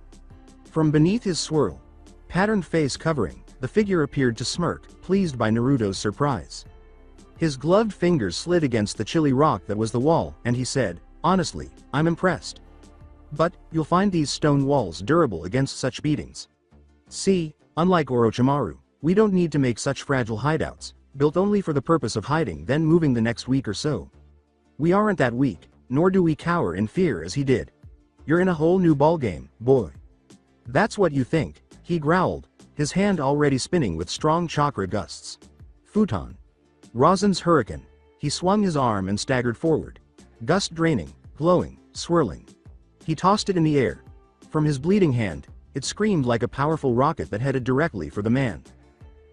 From beneath his swirl, patterned face covering, the figure appeared to smirk, pleased by Naruto's surprise. His gloved fingers slid against the chilly rock that was the wall, and he said, honestly, I'm impressed. But, you'll find these stone walls durable against such beatings. See, unlike Orochimaru, we don't need to make such fragile hideouts, built only for the purpose of hiding then moving the next week or so. We aren't that weak, nor do we cower in fear as he did. You're in a whole new ballgame, boy. That's what you think, he growled, his hand already spinning with strong chakra gusts. Futon. Rasen's hurricane. He swung his arm and staggered forward. Gust draining, glowing, swirling. He tossed it in the air. From his bleeding hand, it screamed like a powerful rocket that headed directly for the man.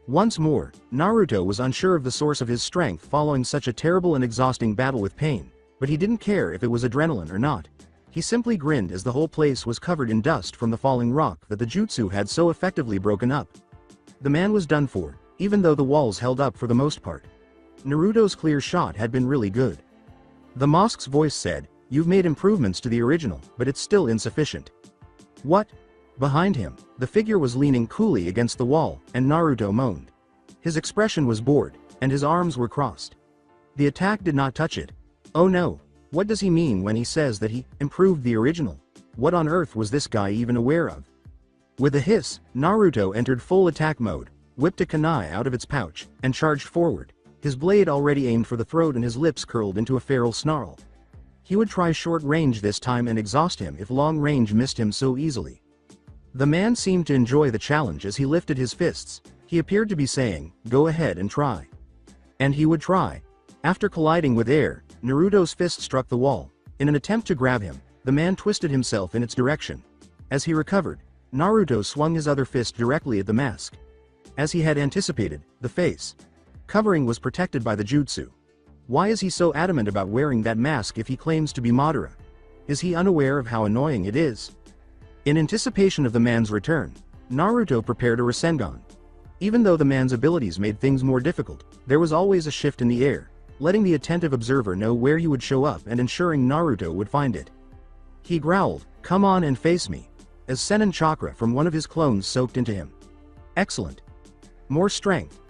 Once more, Naruto was unsure of the source of his strength following such a terrible and exhausting battle with pain, but he didn't care if it was adrenaline or not. He simply grinned as the whole place was covered in dust from the falling rock that the jutsu had so effectively broken up. The man was done for, even though the walls held up for the most part. Naruto's clear shot had been really good. The mosque's voice said, you've made improvements to the original, but it's still insufficient. What? Behind him, the figure was leaning coolly against the wall, and Naruto moaned. His expression was bored, and his arms were crossed. The attack did not touch it. Oh no, what does he mean when he says that he improved the original? What on earth was this guy even aware of? With a hiss, Naruto entered full attack mode, whipped a kunai out of its pouch, and charged forward, his blade already aimed for the throat and his lips curled into a feral snarl. He would try short range this time and exhaust him if long range missed him so easily. The man seemed to enjoy the challenge as he lifted his fists. He appeared to be saying, go ahead and try. And he would try. After colliding with air, Naruto's fist struck the wall. In an attempt to grab him, the man twisted himself in its direction. As he recovered, Naruto swung his other fist directly at the mask. As he had anticipated, the face covering was protected by the jutsu. Why is he so adamant about wearing that mask if he claims to be Madara? Is he unaware of how annoying it is? In anticipation of the man's return, Naruto prepared a Rasengan. Even though the man's abilities made things more difficult, there was always a shift in the air, letting the attentive observer know where he would show up and ensuring Naruto would find it. He growled, come on and face me, as Senin chakra from one of his clones soaked into him. Excellent. More strength.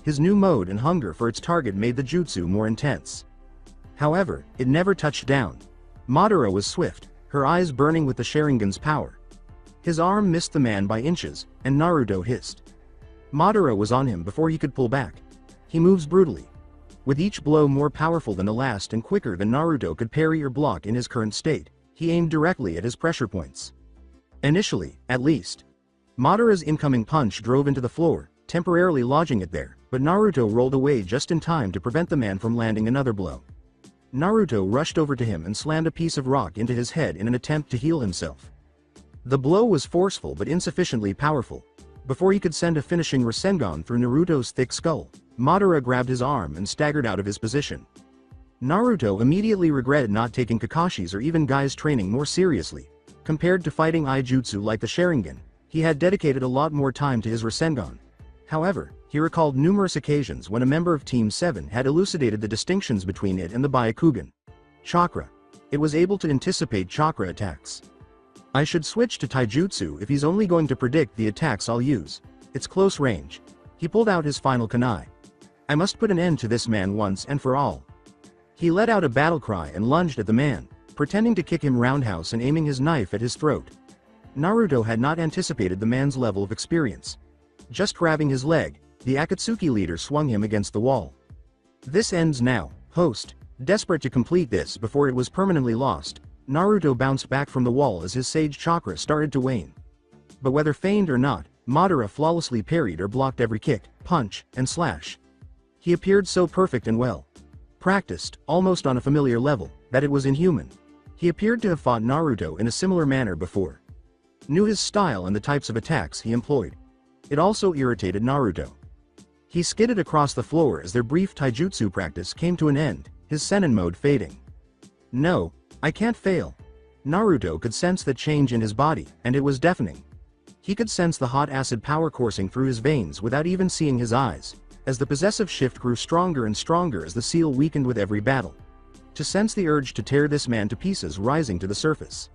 His new mode and hunger for its target made the jutsu more intense. However, it never touched down. Madara was swift, her eyes burning with the Sharingan's power. His arm missed the man by inches, and Naruto hissed. Madara was on him before he could pull back. He moves brutally, with each blow more powerful than the last and quicker than Naruto could parry or block in his current state. He aimed directly at his pressure points. Initially, at least. Madara's incoming punch drove into the floor, temporarily lodging it there, but Naruto rolled away just in time to prevent the man from landing another blow. Naruto rushed over to him and slammed a piece of rock into his head in an attempt to heal himself. The blow was forceful but insufficiently powerful. Before he could send a finishing Rasengan through Naruto's thick skull, Madara grabbed his arm and staggered out of his position. Naruto immediately regretted not taking Kakashi's or even Gai's training more seriously. Compared to fighting Ijutsu like the Sharingan, he had dedicated a lot more time to his Rasengan. However, he recalled numerous occasions when a member of Team 7 had elucidated the distinctions between it and the Byakugan. Chakra. It was able to anticipate chakra attacks. I should switch to taijutsu if he's only going to predict the attacks I'll use. It's close range. He pulled out his final kunai. I must put an end to this man once and for all. He let out a battle cry and lunged at the man, pretending to kick him roundhouse and aiming his knife at his throat. Naruto had not anticipated the man's level of experience. Just grabbing his leg, the Akatsuki leader swung him against the wall. This ends now, host. Desperate to complete this before it was permanently lost, Naruto bounced back from the wall as his sage chakra started to wane. But whether feigned or not, Madara flawlessly parried or blocked every kick, punch, and slash. He appeared so perfect and well practiced, almost on a familiar level, that it was inhuman. He appeared to have fought Naruto in a similar manner before. Knew his style and the types of attacks he employed. It also irritated Naruto. He skidded across the floor as their brief taijutsu practice came to an end, his Sennin mode fading. No, I can't fail. Naruto could sense the change in his body, and it was deafening. He could sense the hot acid power coursing through his veins without even seeing his eyes, as the possessive shift grew stronger and stronger as the seal weakened with every battle. To sense the urge to tear this man to pieces rising to the surface.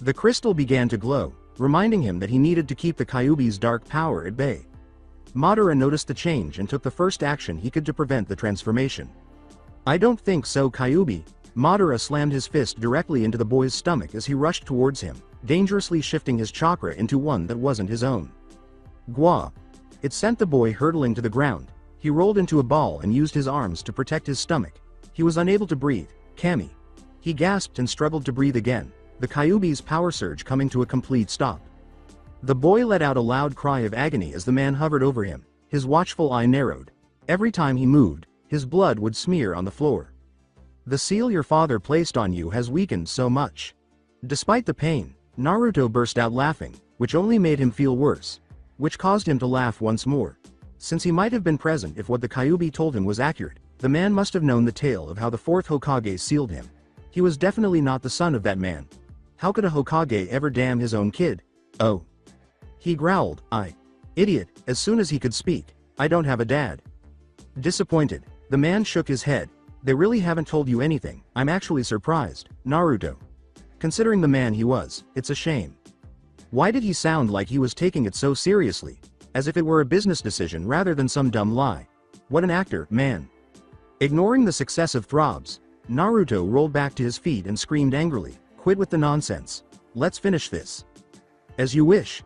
The crystal began to glow, reminding him that he needed to keep the Kyuubi's dark power at bay. Madara noticed the change and took the first action he could to prevent the transformation. I don't think so, Kyuubi. Madara slammed his fist directly into the boy's stomach as he rushed towards him, dangerously shifting his chakra into one that wasn't his own. Gwa. It sent the boy hurtling to the ground. He rolled into a ball and used his arms to protect his stomach. He was unable to breathe. Kami. He gasped and struggled to breathe again, the Kyuubi's power surge coming to a complete stop. The boy let out a loud cry of agony as the man hovered over him, his watchful eye narrowed. Every time he moved, his blood would smear on the floor. The seal your father placed on you has weakened so much. Despite the pain, Naruto burst out laughing, which only made him feel worse, which caused him to laugh once more. Since he might have been present if what the Kyuubi told him was accurate, the man must have known the tale of how the fourth Hokage sealed him. He was definitely not the son of that man. How could a Hokage ever damn his own kid? Oh. He growled, idiot, as soon as he could speak. I don't have a dad. Disappointed, the man shook his head. They really haven't told you anything. I'm actually surprised, Naruto. Considering the man he was, it's a shame. Why did he sound like he was taking it so seriously? As if it were a business decision rather than some dumb lie. What an actor, man. Ignoring the successive throbs, Naruto rolled back to his feet and screamed angrily, quit with the nonsense. Let's finish this. As you wish.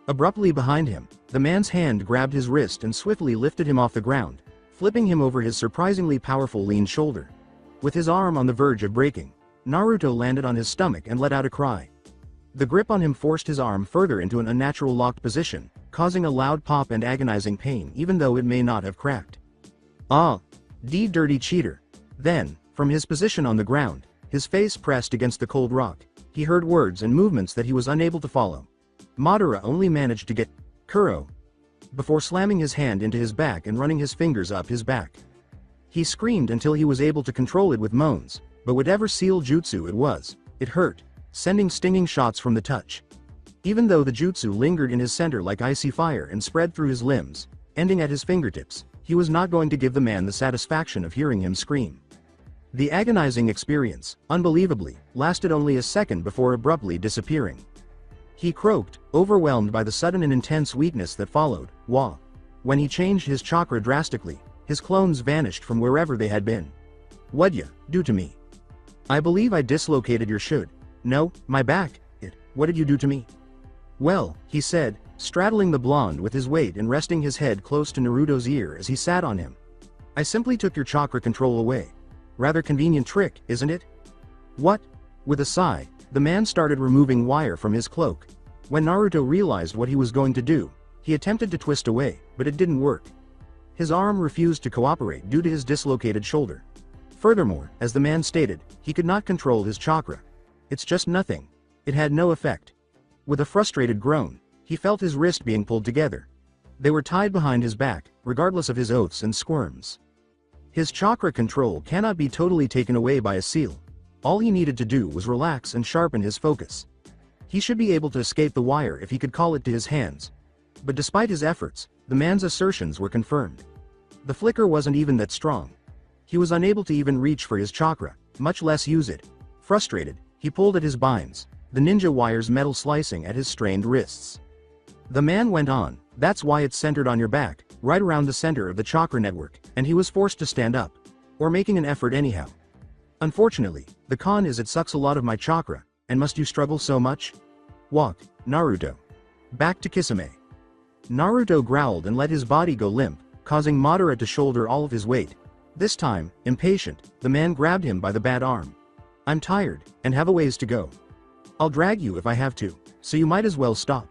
Abruptly behind him, the man's hand grabbed his wrist and swiftly lifted him off the ground, flipping him over his surprisingly powerful lean shoulder. With his arm on the verge of breaking, Naruto landed on his stomach and let out a cry. The grip on him forced his arm further into an unnatural locked position, causing a loud pop and agonizing pain even though it may not have cracked. Ah! Dirty cheater. Then, from his position on the ground, his face pressed against the cold rock, he heard words and movements that he was unable to follow. Madara only managed to get Kuro before slamming his hand into his back and running his fingers up his back. He screamed until he was able to control it with moans, but whatever seal jutsu it was, it hurt, sending stinging shots from the touch. Even though the jutsu lingered in his center like icy fire and spread through his limbs, ending at his fingertips, he was not going to give the man the satisfaction of hearing him scream. The agonizing experience, unbelievably, lasted only a second before abruptly disappearing. He croaked, overwhelmed by the sudden and intense weakness that followed. Wah. When he changed his chakra drastically, his clones vanished from wherever they had been. What'd ya do to me? I believe I dislocated your should. No, my back. What did you do to me? Well, he said, straddling the blonde with his weight and resting his head close to Naruto's ear as he sat on him. I simply took your chakra control away. Rather convenient trick, isn't it? What? With a sigh, the man started removing wire from his cloak. When Naruto realized what he was going to do, he attempted to twist away, but it didn't work. His arm refused to cooperate due to his dislocated shoulder. Furthermore, as the man stated, he could not control his chakra. It's just nothing. It had no effect. With a frustrated groan, he felt his wrist being pulled together. They were tied behind his back, regardless of his oaths and squirms. His chakra control cannot be totally taken away by a seal. All he needed to do was relax and sharpen his focus. He should be able to escape the wire if he could call it to his hands. But despite his efforts, the man's assertions were confirmed. The flicker wasn't even that strong. He was unable to even reach for his chakra, much less use it. Frustrated, he pulled at his binds. the ninja wires metal slicing at his strained wrists. The man went on, "That's why it's centered on your back, right around the center of the chakra network, and he was forced to stand up. Or making an effort anyhow. Unfortunately, the con is it sucks a lot of my chakra, and must you struggle so much? Walk, Naruto. Back to Kisame." Naruto growled and let his body go limp, causing Madara to shoulder all of his weight. This time, impatient, the man grabbed him by the bad arm. "I'm tired, and have a ways to go. I'll drag you if I have to, so you might as well stop.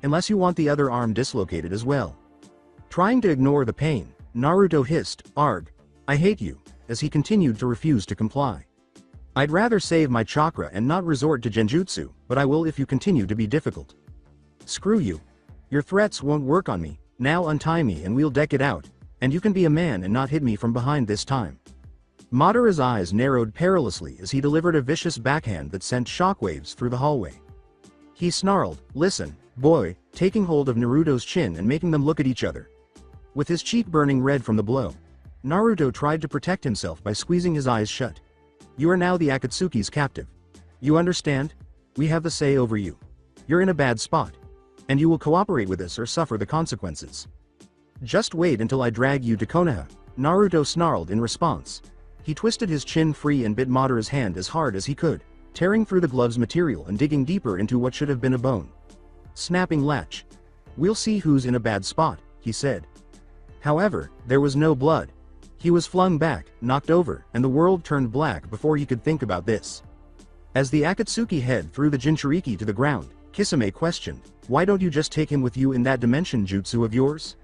Unless you want the other arm dislocated as well." Trying to ignore the pain, Naruto hissed, "Arg, I hate you," as he continued to refuse to comply. "I'd rather save my chakra and not resort to genjutsu, but I will if you continue to be difficult." "Screw you. Your threats won't work on me, now untie me and we'll deck it out, and you can be a man and not hit me from behind this time." Madara's eyes narrowed perilously as he delivered a vicious backhand that sent shockwaves through the hallway. He snarled, "Listen, boy," taking hold of Naruto's chin and making them look at each other. With his cheek burning red from the blow, Naruto tried to protect himself by squeezing his eyes shut. "You are now the Akatsuki's captive. You understand? We have the say over you. You're in a bad spot. And you will cooperate with us or suffer the consequences. Just wait until I drag you to Konoha," Naruto snarled in response. He twisted his chin free and bit Madara's hand as hard as he could, tearing through the glove's material and digging deeper into what should have been a bone. Snapping latch. "We'll see who's in a bad spot," he said. However, there was no blood. He was flung back, knocked over, and the world turned black before he could think about this. As the Akatsuki head threw the Jinchuriki to the ground, Kisame questioned, "Why don't you just take him with you in that dimension jutsu of yours?"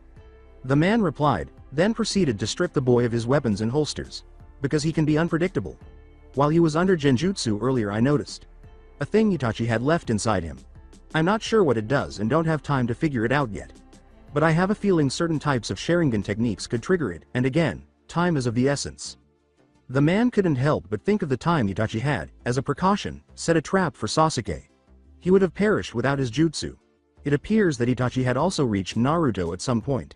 The man replied, then proceeded to strip the boy of his weapons and holsters. "Because he can be unpredictable. While he was under genjutsu earlier I noticed a thing Itachi had left inside him. I'm not sure what it does and don't have time to figure it out yet. But I have a feeling certain types of Sharingan techniques could trigger it, and again, time is of the essence." The man couldn't help but think of the time Itachi had, as a precaution, set a trap for Sasuke. He would have perished without his jutsu. It appears that Itachi had also reached Naruto at some point.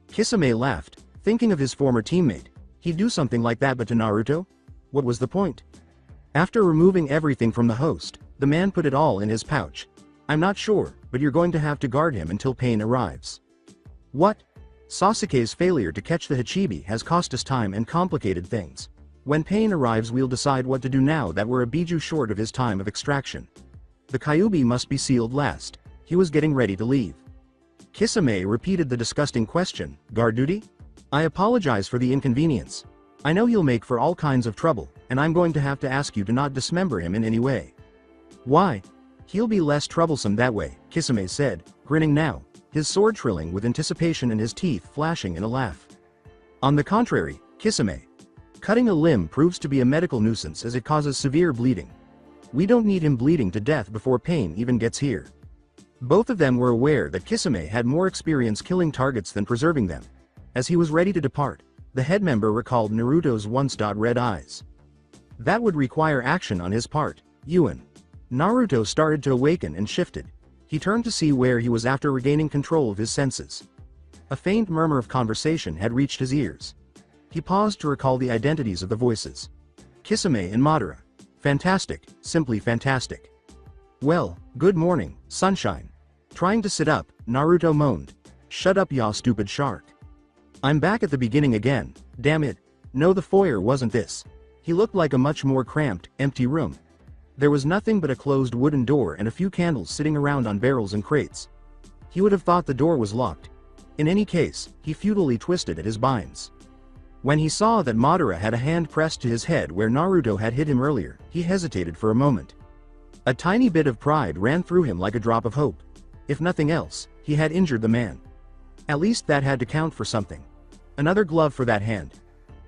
Kisame laughed, thinking of his former teammate. He'd do something like that but to Naruto? What was the point? After removing everything from the host, the man put it all in his pouch. "I'm not sure, but you're going to have to guard him until Pain arrives." "What?" "Sasuke's failure to catch the Hachibi has cost us time and complicated things. When Pain arrives we'll decide what to do now that we're a Biju short of his time of extraction. The Kyuubi must be sealed last." He was getting ready to leave. Kisame repeated the disgusting question, "Guard duty? I apologize for the inconvenience. I know he'll make for all kinds of trouble, and I'm going to have to ask you to not dismember him in any way." "Why? He'll be less troublesome that way," Kisame said, grinning now, his sword trilling with anticipation and his teeth flashing in a laugh. "On the contrary, Kisame. Cutting a limb proves to be a medical nuisance as it causes severe bleeding. We don't need him bleeding to death before Pain even gets here." Both of them were aware that Kisame had more experience killing targets than preserving them. As he was ready to depart, the headmember recalled Naruto's once-red eyes. That would require action on his part. Yuan. Naruto started to awaken and shifted. He turned to see where he was after regaining control of his senses. A faint murmur of conversation had reached his ears. He paused to recall the identities of the voices. Kisame and Madara. Fantastic, simply fantastic. "Well, good morning, sunshine." Trying to sit up, Naruto moaned. "Shut up, ya stupid shark. I'm back at the beginning again, damn it." No, the foyer wasn't this. He looked like a much more cramped, empty room. There was nothing but a closed wooden door and a few candles sitting around on barrels and crates. He would have thought the door was locked. In any case, he futilely twisted at his binds. When he saw that Madara had a hand pressed to his head where Naruto had hit him earlier, he hesitated for a moment. A tiny bit of pride ran through him like a drop of hope. If nothing else, he had injured the man. At least that had to count for something. Another glove for that hand.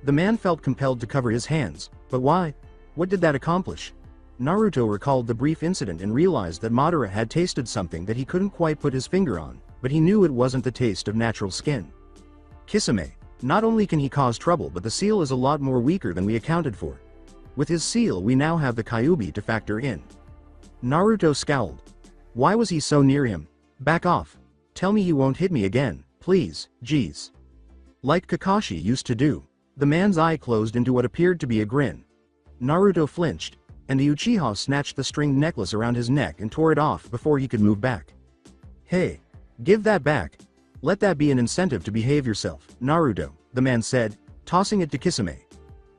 The man felt compelled to cover his hands, but why? What did that accomplish? Naruto recalled the brief incident and realized that Madara had tasted something that he couldn't quite put his finger on, but he knew it wasn't the taste of natural skin. Kisame. Not only can he cause trouble, but the seal is a lot more weaker than we accounted for. With his seal we now have the Kyuubi to factor in. Naruto scowled. Why was he so near him? Back off. Tell me he won't hit me again, please, jeez. Like Kakashi used to do. The man's eye closed into what appeared to be a grin. Naruto flinched. and the Uchiha snatched the stringed necklace around his neck and tore it off before he could move back. Hey! Give that back! Let that be an incentive to behave yourself, Naruto, the man said, tossing it to Kisame.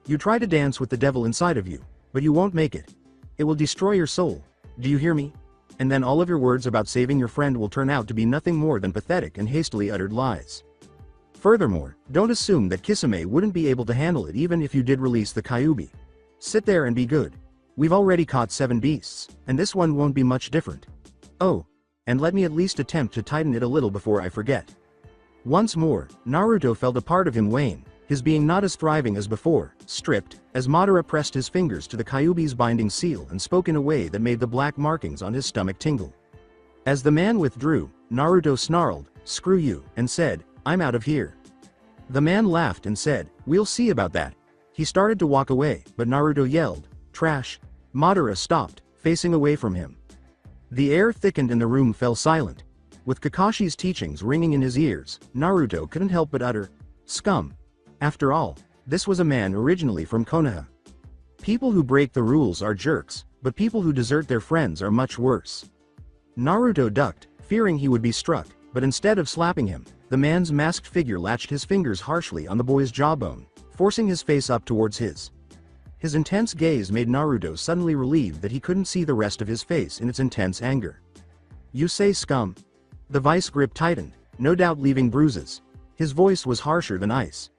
You try to dance with the devil inside of you, but you won't make it. It will destroy your soul. Do you hear me? And then all of your words about saving your friend will turn out to be nothing more than pathetic and hastily uttered lies. Furthermore, don't assume that Kisame wouldn't be able to handle it even if you did release the Kyuubi. Sit there and be good. We've already caught 7 beasts, and this one won't be much different. Oh, and let me at least attempt to tighten it a little before I forget. Once more, Naruto felt a part of him wane, his being not as thriving as before, stripped, as Madara pressed his fingers to the Kyuubi's binding seal and spoke in a way that made the black markings on his stomach tingle. As the man withdrew, Naruto snarled, "Screw you," and said, "I'm out of here." The man laughed and said, "We'll see about that." He started to walk away, but Naruto yelled, "Trash!" Madara stopped, facing away from him. The air thickened and the room fell silent. With Kakashi's teachings ringing in his ears, Naruto couldn't help but utter, "Scum." After all, this was a man originally from Konoha. People who break the rules are jerks, but people who desert their friends are much worse. Naruto ducked, fearing he would be struck, but instead of slapping him, the man's masked figure latched his fingers harshly on the boy's jawbone, forcing his face up towards his. His intense gaze made Naruto suddenly relieved that he couldn't see the rest of his face in its intense anger. "You say scum?" The vice grip tightened, no doubt leaving bruises. His voice was harsher than ice.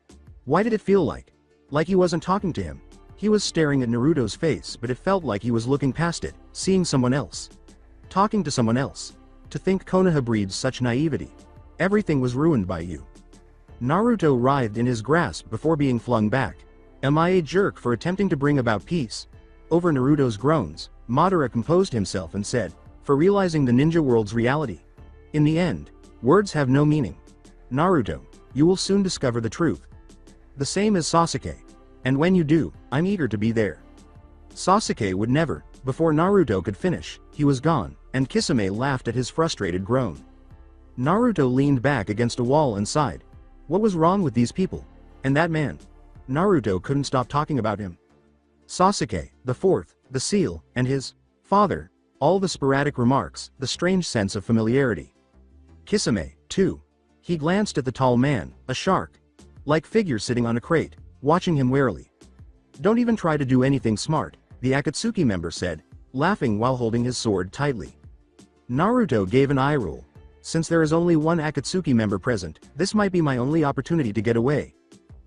Why did it feel like? Like he wasn't talking to him. He was staring at Naruto's face, but it felt like he was looking past it, seeing someone else. Talking to someone else. To think Konoha breeds such naivety. Everything was ruined by you. Naruto writhed in his grasp before being flung back. Am I a jerk for attempting to bring about peace? Over Naruto's groans, Madara composed himself and said, "For realizing the ninja world's reality. In the end, words have no meaning. Naruto, you will soon discover the truth. The same as Sasuke. And when you do, I'm eager to be there." Sasuke would never. Before Naruto could finish, he was gone, and Kisame laughed at his frustrated groan. Naruto leaned back against a wall and sighed. What was wrong with these people? And that man? Naruto couldn't stop talking about him. Sasuke, the fourth, the seal, and his father, all the sporadic remarks, the strange sense of familiarity. Kisame, too. He glanced at the tall man, a shark-like figure sitting on a crate, watching him warily. Don't even try to do anything smart, the Akatsuki member said, laughing while holding his sword tightly. Naruto gave an eye roll. Since there is only one Akatsuki member present, this might be my only opportunity to get away.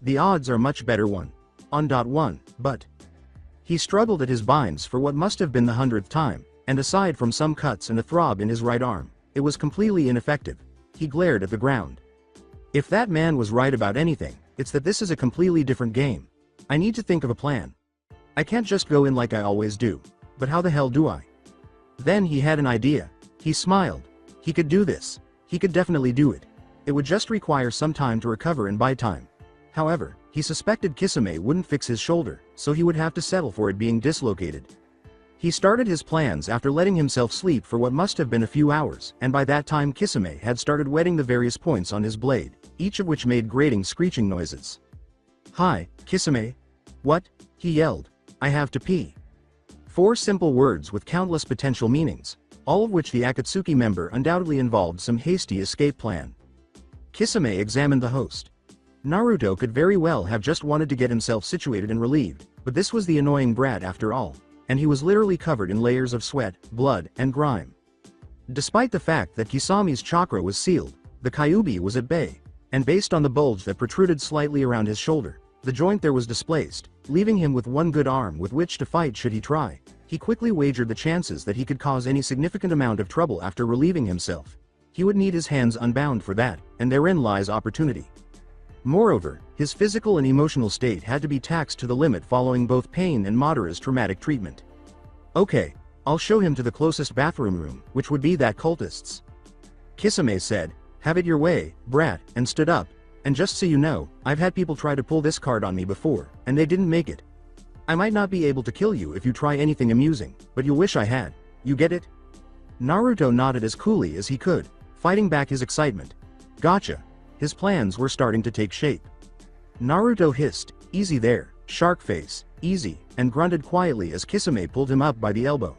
The odds are much better 1-1, but... He struggled at his binds for what must have been the 100th time, and aside from some cuts and a throb in his right arm, it was completely ineffective. He glared at the ground. If that man was right about anything, it's that this is a completely different game. I need to think of a plan. I can't just go in like I always do. But how the hell do I? Then he had an idea. He smiled. He could do this. He could definitely do it. It would just require some time to recover and buy time. However, he suspected Kisame wouldn't fix his shoulder, so he would have to settle for it being dislocated. He started his plans after letting himself sleep for what must have been a few hours, and by that time Kisame had started wetting the various points on his blade, each of which made grating screeching noises. "Hi, Kisame." "What?" he yelled. "I have to pee." 4 simple words with countless potential meanings, all of which the Akatsuki member undoubtedly involved some hasty escape plan. Kisame examined the host. Naruto could very well have just wanted to get himself situated and relieved, but this was the annoying brat after all, and he was literally covered in layers of sweat, blood, and grime. Despite the fact that Kisame's chakra was sealed, the Kyuubi was at bay, and based on the bulge that protruded slightly around his shoulder, the joint there was displaced, leaving him with one good arm with which to fight should he try. He quickly wagered the chances that he could cause any significant amount of trouble after relieving himself. He would need his hands unbound for that, and therein lies opportunity. Moreover, his physical and emotional state had to be taxed to the limit following both pain and Madara's traumatic treatment. Okay, I'll show him to the closest bathroom room, which would be that cultist's. Kisame said, "Have it your way, brat," and stood up. "And just so you know, I've had people try to pull this card on me before, and they didn't make it. I might not be able to kill you if you try anything amusing, but you'll wish I had. You get it?" Naruto nodded as coolly as he could, fighting back his excitement. Gotcha. His plans were starting to take shape. Naruto hissed, "Easy there, shark face, easy, and grunted quietly as Kisame pulled him up by the elbow.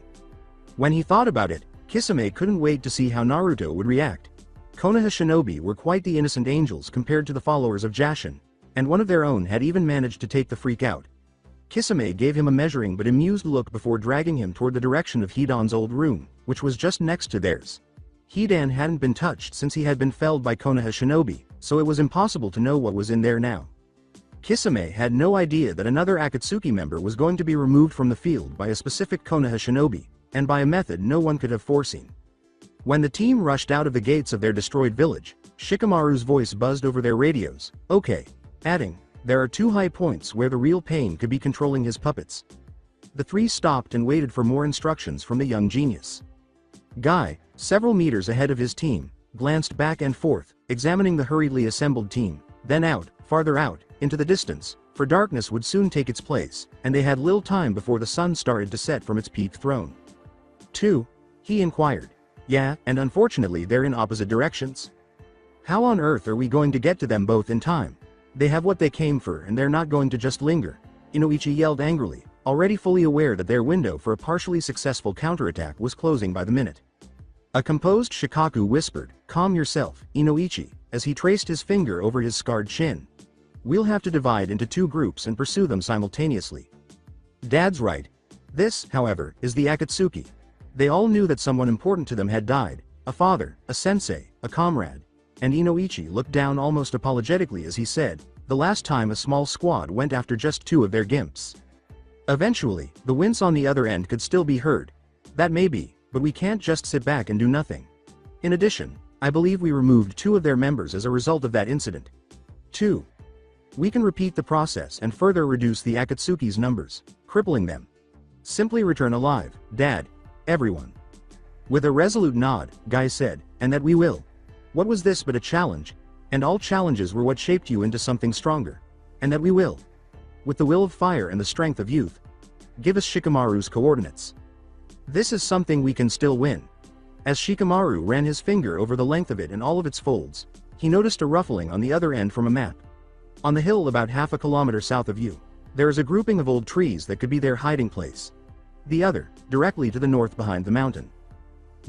When he thought about it, Kisame couldn't wait to see how Naruto would react. Konoha shinobi were quite the innocent angels compared to the followers of Jashin, and one of their own had even managed to take the freak out. Kisame gave him a measuring but amused look before dragging him toward the direction of Hidan's old room, which was just next to theirs. Hidan hadn't been touched since he had been felled by Konoha shinobi, so it was impossible to know what was in there now. Kisame had no idea that another Akatsuki member was going to be removed from the field by a specific Konoha shinobi, and by a method no one could have foreseen. When the team rushed out of the gates of their destroyed village, Shikamaru's voice buzzed over their radios, "Okay," adding, "There are 2 high points where the real pain could be controlling his puppets." The 3 stopped and waited for more instructions from the young genius. Guy, several meters ahead of his team, glanced back and forth, examining the hurriedly assembled team, then out, farther out, into the distance, for darkness would soon take its place, and they had little time before the sun started to set from its peaked throne. 2? He inquired. "Yeah, and unfortunately they're in opposite directions. How on earth are we going to get to them both in time? They have what they came for and they're not going to just linger," Inoichi yelled angrily, already fully aware that their window for a partially successful counterattack was closing by the minute. A composed Shikaku whispered, "Calm yourself, Inoichi," as he traced his finger over his scarred chin. "We'll have to divide into 2 groups and pursue them simultaneously." Dad's right. This, however, is the Akatsuki. They all knew that someone important to them had died, a father, a sensei, a comrade, and Inoichi looked down almost apologetically as he said, "The last time a small squad went after just 2 of their gimps." Eventually, the wince on the other end could still be heard. "That may be, but we can't just sit back and do nothing. In addition, I believe we removed 2 of their members as a result of that incident. 2. We can repeat the process and further reduce the Akatsuki's numbers, crippling them. Simply return alive, Dad. Everyone." With a resolute nod, Guy said, "And that we will. What was this but a challenge? And all challenges were what shaped you into something stronger. And that we will. With the will of fire and the strength of youth. Give us Shikamaru's coordinates. This is something we can still win." As Shikamaru ran his finger over the length of it and all of its folds, he noticed a ruffling on the other end from a map. On the hill about half a kilometer south of you, there is a grouping of old trees that could be their hiding place. The other, directly to the north behind the mountain.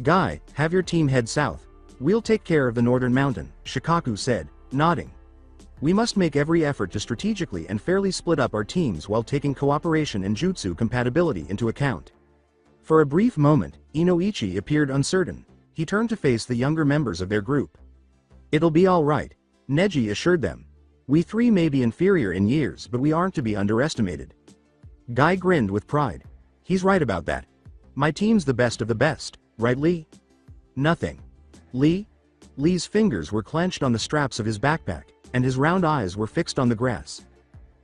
"Guy, have your team head south. We'll take care of the northern mountain," Shikaku said, nodding. "We must make every effort to strategically and fairly split up our teams while taking cooperation and jutsu compatibility into account." For a brief moment, Inoichi appeared uncertain. He turned to face the younger members of their group. "It'll be all right," Neji assured them. "We 3 may be inferior in years, but we aren't to be underestimated." Guy grinned with pride. "He's right about that. My team's the best of the best, right, Lee?" "Nothing. Lee?" Lee's fingers were clenched on the straps of his backpack, and his round eyes were fixed on the grass.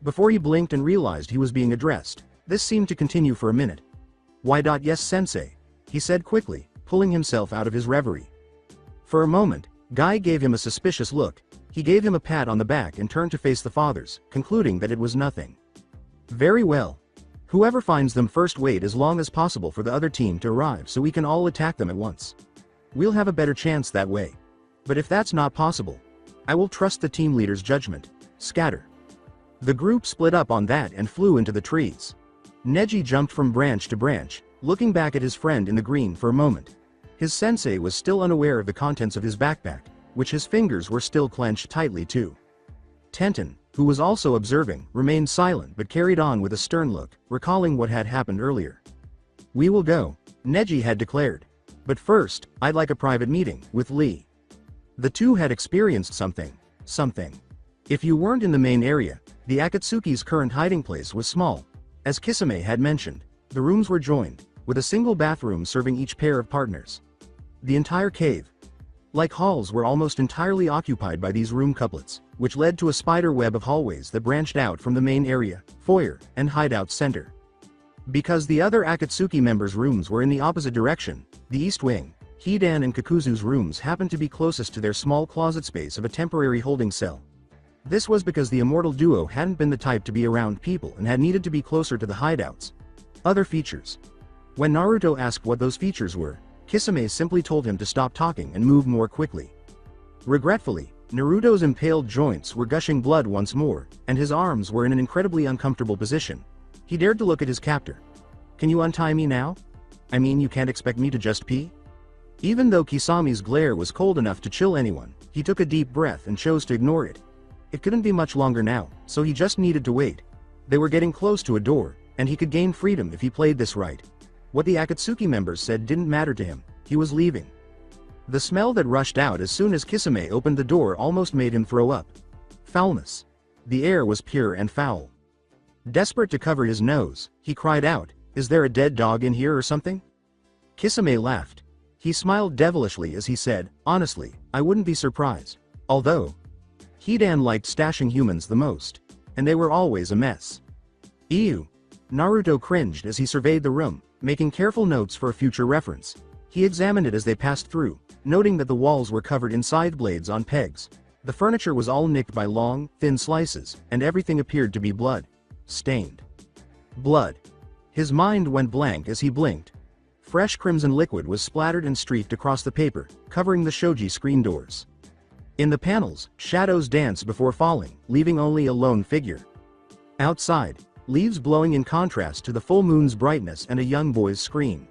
Before he blinked and realized he was being addressed, this seemed to continue for a minute. "Why, yes, sensei," he said quickly, pulling himself out of his reverie. For a moment, Guy gave him a suspicious look. He gave him a pat on the back and turned to face the fathers, concluding that it was nothing. "Very well. Whoever finds them first, wait as long as possible for the other team to arrive so we can all attack them at once. We'll have a better chance that way. But if that's not possible, I will trust the team leader's judgment. Scatter." The group split up on that and flew into the trees. Neji jumped from branch to branch, looking back at his friend in the green for a moment. His sensei was still unaware of the contents of his backpack, which his fingers were still clenched tightly too. Tenten, who was also observing, remained silent but carried on with a stern look, recalling what had happened earlier. "We will go," Neji had declared. "But first, I'd like a private meeting with Lee." The 2 had experienced something. If you weren't in the main area, the Akatsuki's current hiding place was small. As Kisame had mentioned, the rooms were joined, with a single bathroom serving each pair of partners. The entire cave, like halls, were almost entirely occupied by these room couplets, which led to a spider web of hallways that branched out from the main area, foyer, and hideout center. Because the other Akatsuki members' rooms were in the opposite direction, the east wing, Hidan and Kakuzu's rooms happened to be closest to their small closet space of a temporary holding cell. This was because the immortal duo hadn't been the type to be around people and had needed to be closer to the hideouts. Other features. When Naruto asked what those features were, Kisame simply told him to stop talking and move more quickly. Regretfully, Naruto's impaled joints were gushing blood once more, and his arms were in an incredibly uncomfortable position. He dared to look at his captor. "Can you untie me now? I mean, you can't expect me to just pee?" Even though Kisami's glare was cold enough to chill anyone, he took a deep breath and chose to ignore it. It couldn't be much longer now, so he just needed to wait. They were getting close to a door, and he could gain freedom if he played this right. What the Akatsuki members said didn't matter to him. He was leaving. The smell that rushed out as soon as Kisame opened the door almost made him throw up. Foulness. The air was pure and foul. Desperate to cover his nose, he cried out, "Is there a dead dog in here or something?" Kisame laughed. He smiled devilishly as he said, "Honestly, I wouldn't be surprised. Although, Hidan liked stashing humans the most. And they were always a mess." Ew. Naruto cringed as he surveyed the room, making careful notes for a future reference. He examined it as they passed through, noting that the walls were covered in side blades on pegs. The furniture was all nicked by long, thin slices, and everything appeared to be blood. Stained. Blood. His mind went blank as he blinked. Fresh crimson liquid was splattered and streaked across the paper, covering the shoji screen doors. In the panels, shadows danced before falling, leaving only a lone figure. Outside, leaves blowing in contrast to the full moon's brightness and a young boy's scream.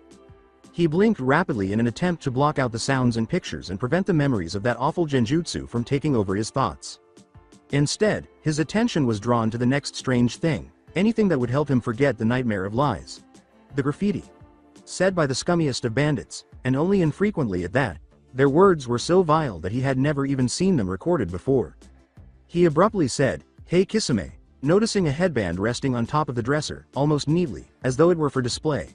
He blinked rapidly in an attempt to block out the sounds and pictures and prevent the memories of that awful genjutsu from taking over his thoughts. Instead, his attention was drawn to the next strange thing, anything that would help him forget the nightmare of lies. The graffiti. Said by the scummiest of bandits, and only infrequently at that. Their words were so vile that he had never even seen them recorded before. He abruptly said, "Hey Kisame," noticing a headband resting on top of the dresser, almost neatly, as though it were for display.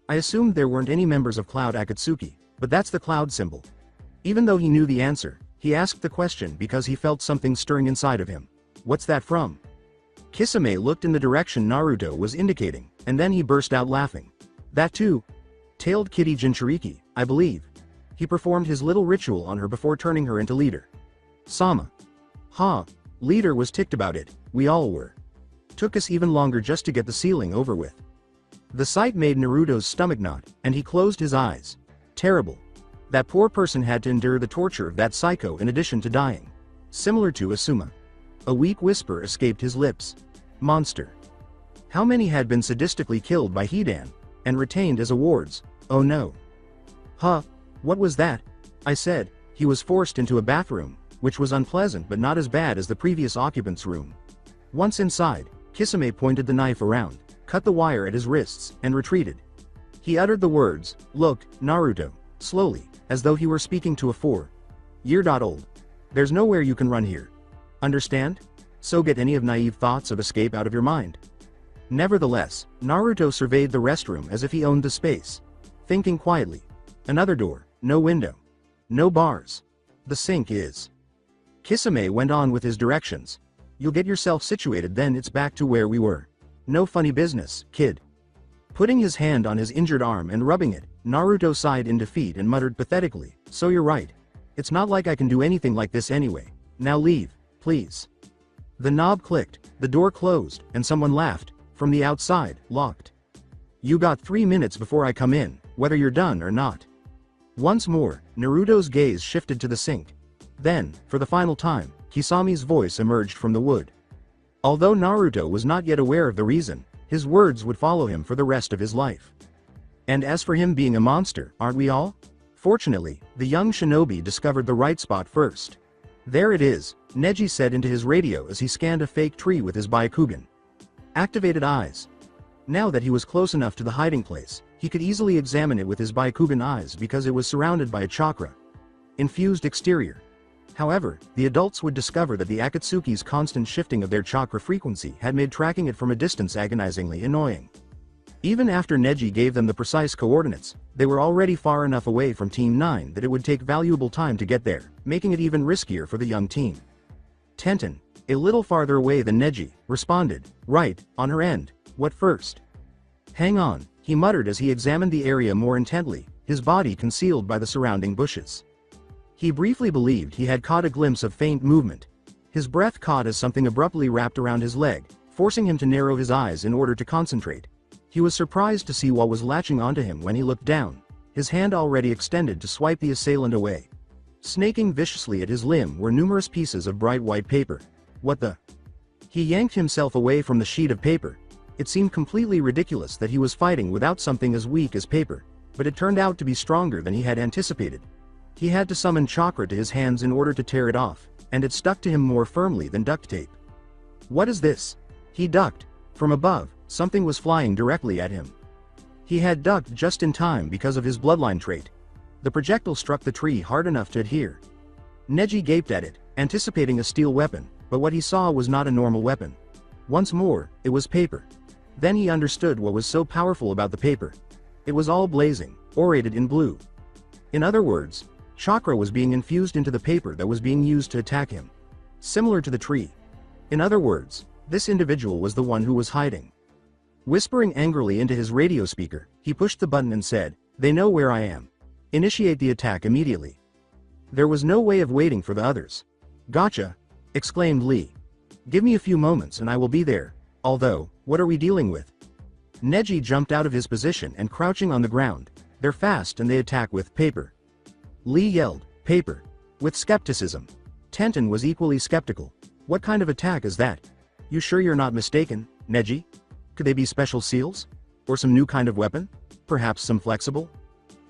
I assumed there weren't any members of Cloud Akatsuki, but that's the cloud symbol. Even though he knew the answer, he asked the question because he felt something stirring inside of him. "What's that from?" Kisame looked in the direction Naruto was indicating, and then he burst out laughing. "That too. Tailed kitty Jinchuriki, I believe." He performed his little ritual on her before turning her into leader. "Sama." "Ha." Leader was ticked about it, we all were. Took us even longer just to get the ceiling over with. The sight made Naruto's stomach knot, and he closed his eyes. Terrible. That poor person had to endure the torture of that psycho in addition to dying. Similar to Asuma. A weak whisper escaped his lips. Monster. How many had been sadistically killed by Hidan, and retained as awards? Oh no. "Huh, what was that?" I said. He was forced into a bathroom, which was unpleasant but not as bad as the previous occupant's room. Once inside, Kisame pointed the knife around, cut the wire at his wrists, and retreated. He uttered the words, "Look, Naruto," slowly, as though he were speaking to a 4-year-old. "There's nowhere you can run here. Understand? So get any of naive thoughts of escape out of your mind." Nevertheless, Naruto surveyed the restroom as if he owned the space, thinking quietly. Another door, no window. No bars. The sink is. Kisame went on with his directions. "You'll get yourself situated, then it's back to where we were. No funny business, kid." Putting his hand on his injured arm and rubbing it, Naruto sighed in defeat and muttered pathetically, "So you're right. It's not like I can do anything like this anyway. Now leave, please." The knob clicked, the door closed, and someone laughed, from the outside, locked. "You got 3 minutes before I come in, whether you're done or not." Once more, Naruto's gaze shifted to the sink. Then, for the final time, Kisami's voice emerged from the wood. Although Naruto was not yet aware of the reason, his words would follow him for the rest of his life. And as for him being a monster, aren't we all? Fortunately, the young shinobi discovered the right spot first. "There it is," Neji said into his radio as he scanned a fake tree with his Byakugan. Activated eyes. Now that he was close enough to the hiding place, he could easily examine it with his Byakugan eyes because it was surrounded by a chakra infused exterior. However, the adults would discover that the Akatsuki's constant shifting of their chakra frequency had made tracking it from a distance agonizingly annoying. Even after Neji gave them the precise coordinates, they were already far enough away from Team 9 that it would take valuable time to get there, making it even riskier for the young team. Tenten, a little farther away than Neji, responded, "Right, on her end. What first?" "Hang on," he muttered as he examined the area more intently, his body concealed by the surrounding bushes. He briefly believed he had caught a glimpse of faint movement. His breath caught as something abruptly wrapped around his leg, forcing him to narrow his eyes in order to concentrate. He was surprised to see what was latching onto him when he looked down, his hand already extended to swipe the assailant away. Snaking viciously at his limb were numerous pieces of bright white paper. What the? He yanked himself away from the sheet of paper. It seemed completely ridiculous that he was fighting without something as weak as paper, but it turned out to be stronger than he had anticipated. He had to summon chakra to his hands in order to tear it off, and it stuck to him more firmly than duct tape. What is this? He ducked. From above, something was flying directly at him. He had ducked just in time because of his bloodline trait. The projectile struck the tree hard enough to adhere. Neji gaped at it, anticipating a steel weapon, but what he saw was not a normal weapon. Once more, it was paper. Then he understood what was so powerful about the paper. It was all blazing, aurated in blue. In other words, chakra was being infused into the paper that was being used to attack him. Similar to the tree. In other words, this individual was the one who was hiding. Whispering angrily into his radio speaker, he pushed the button and said, "They know where I am. Initiate the attack immediately." There was no way of waiting for the others. "Gotcha!" exclaimed Lee. "Give me a few moments and I will be there. Although, what are we dealing with?" Neji jumped out of his position and crouching on the ground. "They're fast and they attack with paper." Lee yelled, "Paper!" with skepticism. Tenten was equally skeptical. "What kind of attack is that? You sure you're not mistaken, Neji? Could they be special seals? Or some new kind of weapon? Perhaps some flexible?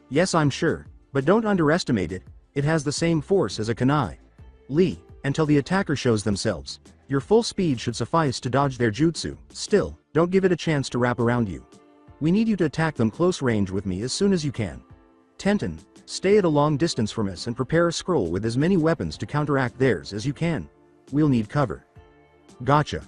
Yes, I'm sure, but don't underestimate it. It has the same force as a kunai. Lee, until the attacker shows themselves. Your full speed should suffice to dodge their jutsu. Still, don't give it a chance to wrap around you. We need you to attack them close range with me as soon as you can. Tenten, stay at a long distance from us and prepare a scroll with as many weapons to counteract theirs as you can. We'll need cover. Gotcha.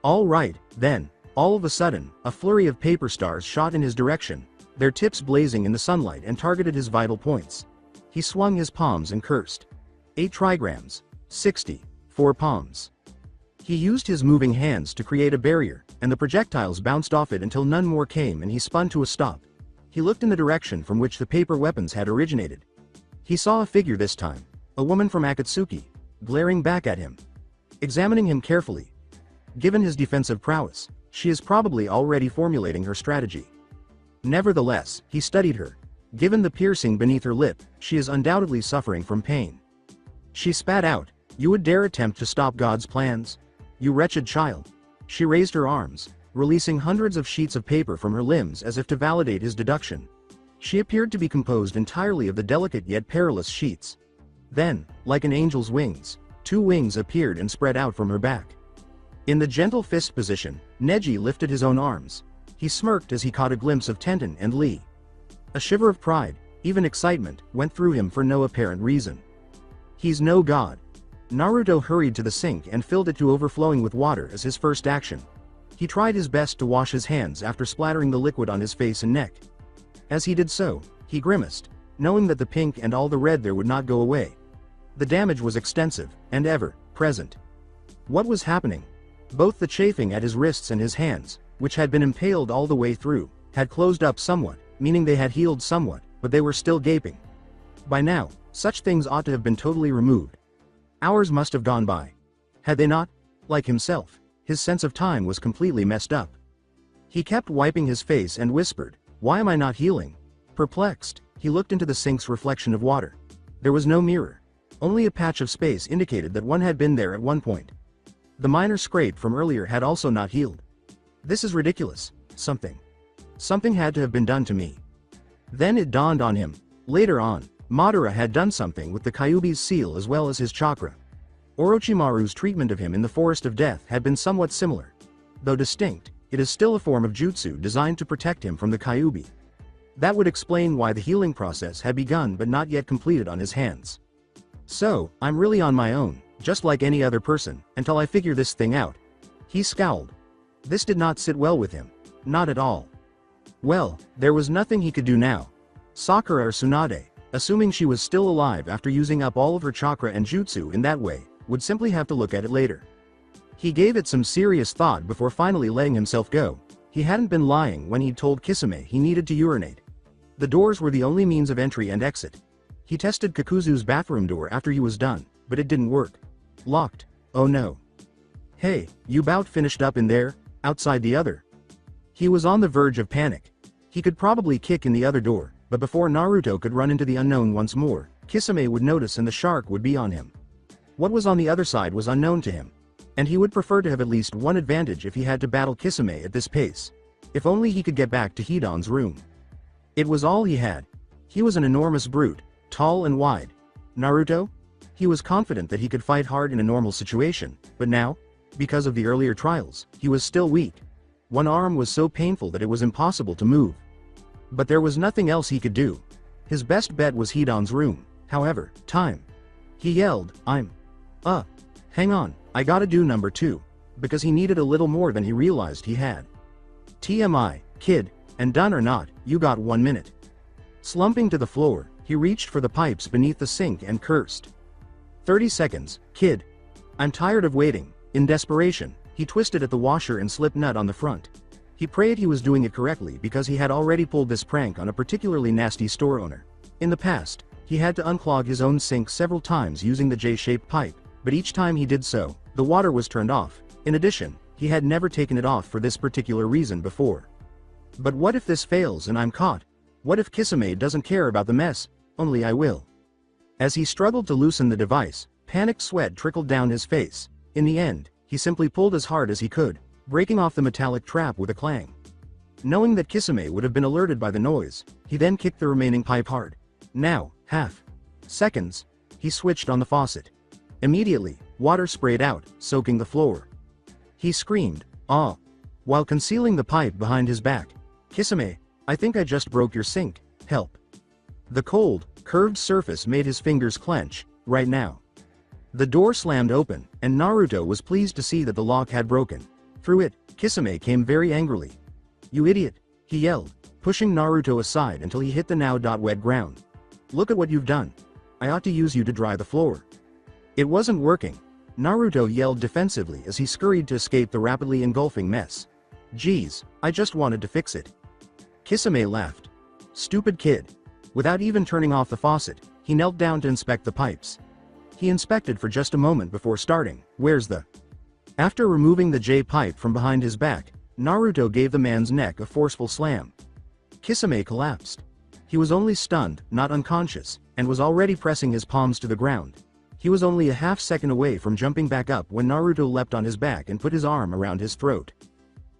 All right, then. All of a sudden, a flurry of paper stars shot in his direction, their tips blazing in the sunlight and targeted his vital points. He swung his palms and cursed. 8 trigrams. 60. 4 palms. He used his moving hands to create a barrier, and the projectiles bounced off it until none more came and he spun to a stop. He looked in the direction from which the paper weapons had originated. He saw a figure this time, a woman from Akatsuki, glaring back at him. Examining him carefully. Given his defensive prowess, she is probably already formulating her strategy. Nevertheless, he studied her. Given the piercing beneath her lip, she is undoubtedly suffering from pain. She spat out, "You would dare attempt to stop God's plans? You wretched child." She raised her arms, releasing hundreds of sheets of paper from her limbs as if to validate his deduction. She appeared to be composed entirely of the delicate yet perilous sheets. Then, like an angel's wings, 2 wings appeared and spread out from her back. In the gentle fist position, Neji lifted his own arms. He smirked as he caught a glimpse of Tenten and Lee. A shiver of pride, even excitement, went through him for no apparent reason. He's no god. Naruto hurried to the sink and filled it to overflowing with water as his first action. He tried his best to wash his hands after splattering the liquid on his face and neck. As he did so, he grimaced, knowing that the pink and all the red there would not go away. The damage was extensive, and ever present. What was happening? Both the chafing at his wrists and his hands, which had been impaled all the way through, had closed up somewhat, meaning they had healed somewhat, but they were still gaping. By now, such things ought to have been totally removed. Hours must have gone by. Had they not? Like himself, his sense of time was completely messed up. He kept wiping his face and whispered, "Why am I not healing?" Perplexed, he looked into the sink's reflection of water. There was no mirror. Only a patch of space indicated that one had been there at one point. The minor scrape from earlier had also not healed. This is ridiculous. Something had to have been done to me. Then it dawned on him. Later on, Madara had done something with the Kyuubi's seal as well as his chakra. Orochimaru's treatment of him in the Forest of Death had been somewhat similar. Though distinct, it is still a form of jutsu designed to protect him from the Kyuubi. That would explain why the healing process had begun but not yet completed on his hands. So, I'm really on my own, just like any other person, until I figure this thing out. He scowled. This did not sit well with him. Not at all. Well, there was nothing he could do now. Sakura or Tsunade, assuming she was still alive after using up all of her chakra and jutsu in that way, would simply have to look at it later. He gave it some serious thought before finally letting himself go. He hadn't been lying when he'd told Kisame he needed to urinate. The doors were the only means of entry and exit. He tested Kakuzu's bathroom door after he was done, but it didn't work. Locked. Oh no. Hey, you bout finished up in there? Outside the other? He was on the verge of panic. He could probably kick in the other door, but before Naruto could run into the unknown once more, Kisame would notice and the shark would be on him. What was on the other side was unknown to him. And he would prefer to have at least one advantage if he had to battle Kisame at this pace. If only he could get back to Hidan's room. It was all he had. He was an enormous brute, tall and wide. Naruto? He was confident that he could fight hard in a normal situation, but now, because of the earlier trials, he was still weak. One arm was so painful that it was impossible to move. But there was nothing else he could do. His best bet was Hidan's room. However, time. He yelled, hang on, I gotta do number 2. Because he needed a little more than he realized he had. TMI, kid, and done or not, you got 1 minute. Slumping to the floor, he reached for the pipes beneath the sink and cursed. 30 seconds, kid. I'm tired of waiting. In desperation, he twisted at the washer and slipped nut on the front. He prayed he was doing it correctly because he had already pulled this prank on a particularly nasty store owner. In the past, he had to unclog his own sink several times using the J-shaped pipe, but each time he did so, the water was turned off. In addition, he had never taken it off for this particular reason before. But what if this fails and I'm caught? What if Kisame doesn't care about the mess? Only I will. As he struggled to loosen the device, panicked sweat trickled down his face. In the end, he simply pulled as hard as he could, breaking off the metallic trap with a clang. Knowing that Kisame would have been alerted by the noise, he then kicked the remaining pipe hard. Now, half. Seconds. He switched on the faucet. Immediately, water sprayed out, soaking the floor. He screamed, "Ah!" while concealing the pipe behind his back. "Kisame, I think I just broke your sink. Help." The cold, curved surface made his fingers clench. Right now. The door slammed open, and Naruto was pleased to see that the lock had broken. Through it, Kisame came very angrily. "You idiot!" he yelled, pushing Naruto aside until he hit the now wet ground. "Look at what you've done. I ought to use you to dry the floor." It wasn't working. Naruto yelled defensively as he scurried to escape the rapidly engulfing mess. "Geez, I just wanted to fix it." Kisame laughed. "Stupid kid." Without even turning off the faucet, he knelt down to inspect the pipes. He inspected for just a moment before starting. "Where's the..." After removing the J-pipe from behind his back, Naruto gave the man's neck a forceful slam. Kisame collapsed. He was only stunned, not unconscious, and was already pressing his palms to the ground. He was only a half-second away from jumping back up when Naruto leapt on his back and put his arm around his throat.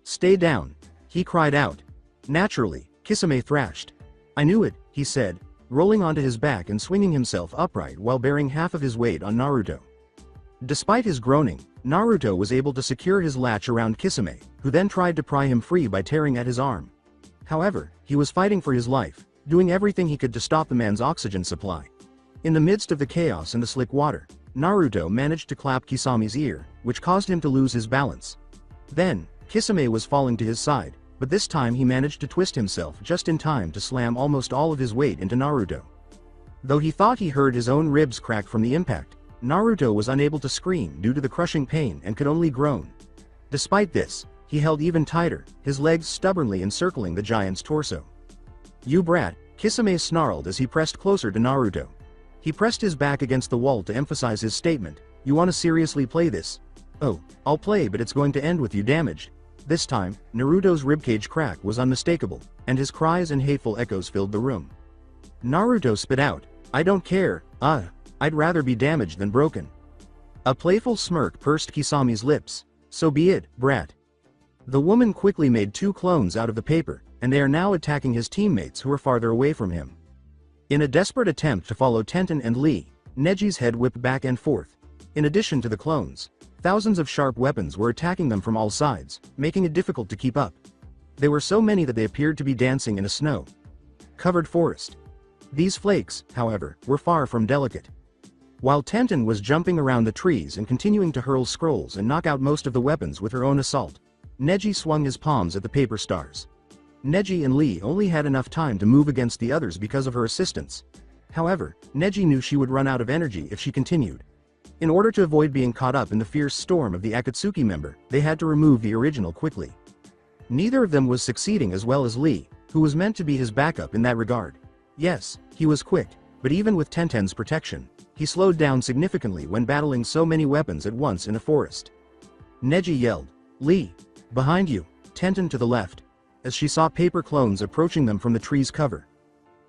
"Stay down," he cried out. Naturally, Kisame thrashed. "I knew it," he said, rolling onto his back and swinging himself upright while bearing half of his weight on Naruto. Despite his groaning, Naruto was able to secure his latch around Kisame, who then tried to pry him free by tearing at his arm. However, he was fighting for his life, doing everything he could to stop the man's oxygen supply. In the midst of the chaos and the slick water, Naruto managed to clap Kisame's ear, which caused him to lose his balance. Then, Kisame was falling to his side, but this time he managed to twist himself just in time to slam almost all of his weight into Naruto. Though he thought he heard his own ribs crack from the impact, Naruto was unable to scream due to the crushing pain and could only groan. Despite this, he held even tighter, his legs stubbornly encircling the giant's torso. "You brat," Kisame snarled as he pressed closer to Naruto. He pressed his back against the wall to emphasize his statement. "You want to seriously play this?" "Oh, I'll play, but it's going to end with you damaged." This time, Naruto's ribcage crack was unmistakable, and his cries and hateful echoes filled the room. Naruto spit out, "I don't care, I'd rather be damaged than broken." A playful smirk pursed Kisame's lips. "So be it, brat." The woman quickly made 2 clones out of the paper, and they are now attacking his teammates who are farther away from him. In a desperate attempt to follow Tenten and Lee, Neji's head whipped back and forth. In addition to the clones, thousands of sharp weapons were attacking them from all sides, making it difficult to keep up. There were so many that they appeared to be dancing in a snow-covered forest. These flakes, however, were far from delicate. While Tenten was jumping around the trees and continuing to hurl scrolls and knock out most of the weapons with her own assault, Neji swung his palms at the paper stars. Neji and Lee only had enough time to move against the others because of her assistance. However, Neji knew she would run out of energy if she continued. In order to avoid being caught up in the fierce storm of the Akatsuki member, they had to remove the original quickly. Neither of them was succeeding as well as Lee, who was meant to be his backup in that regard. Yes, he was quick, but even with Tenten's protection, he slowed down significantly when battling so many weapons at once in a forest. Neji yelled, "Lee! Behind you!" Tenten to the left, as she saw paper clones approaching them from the tree's cover.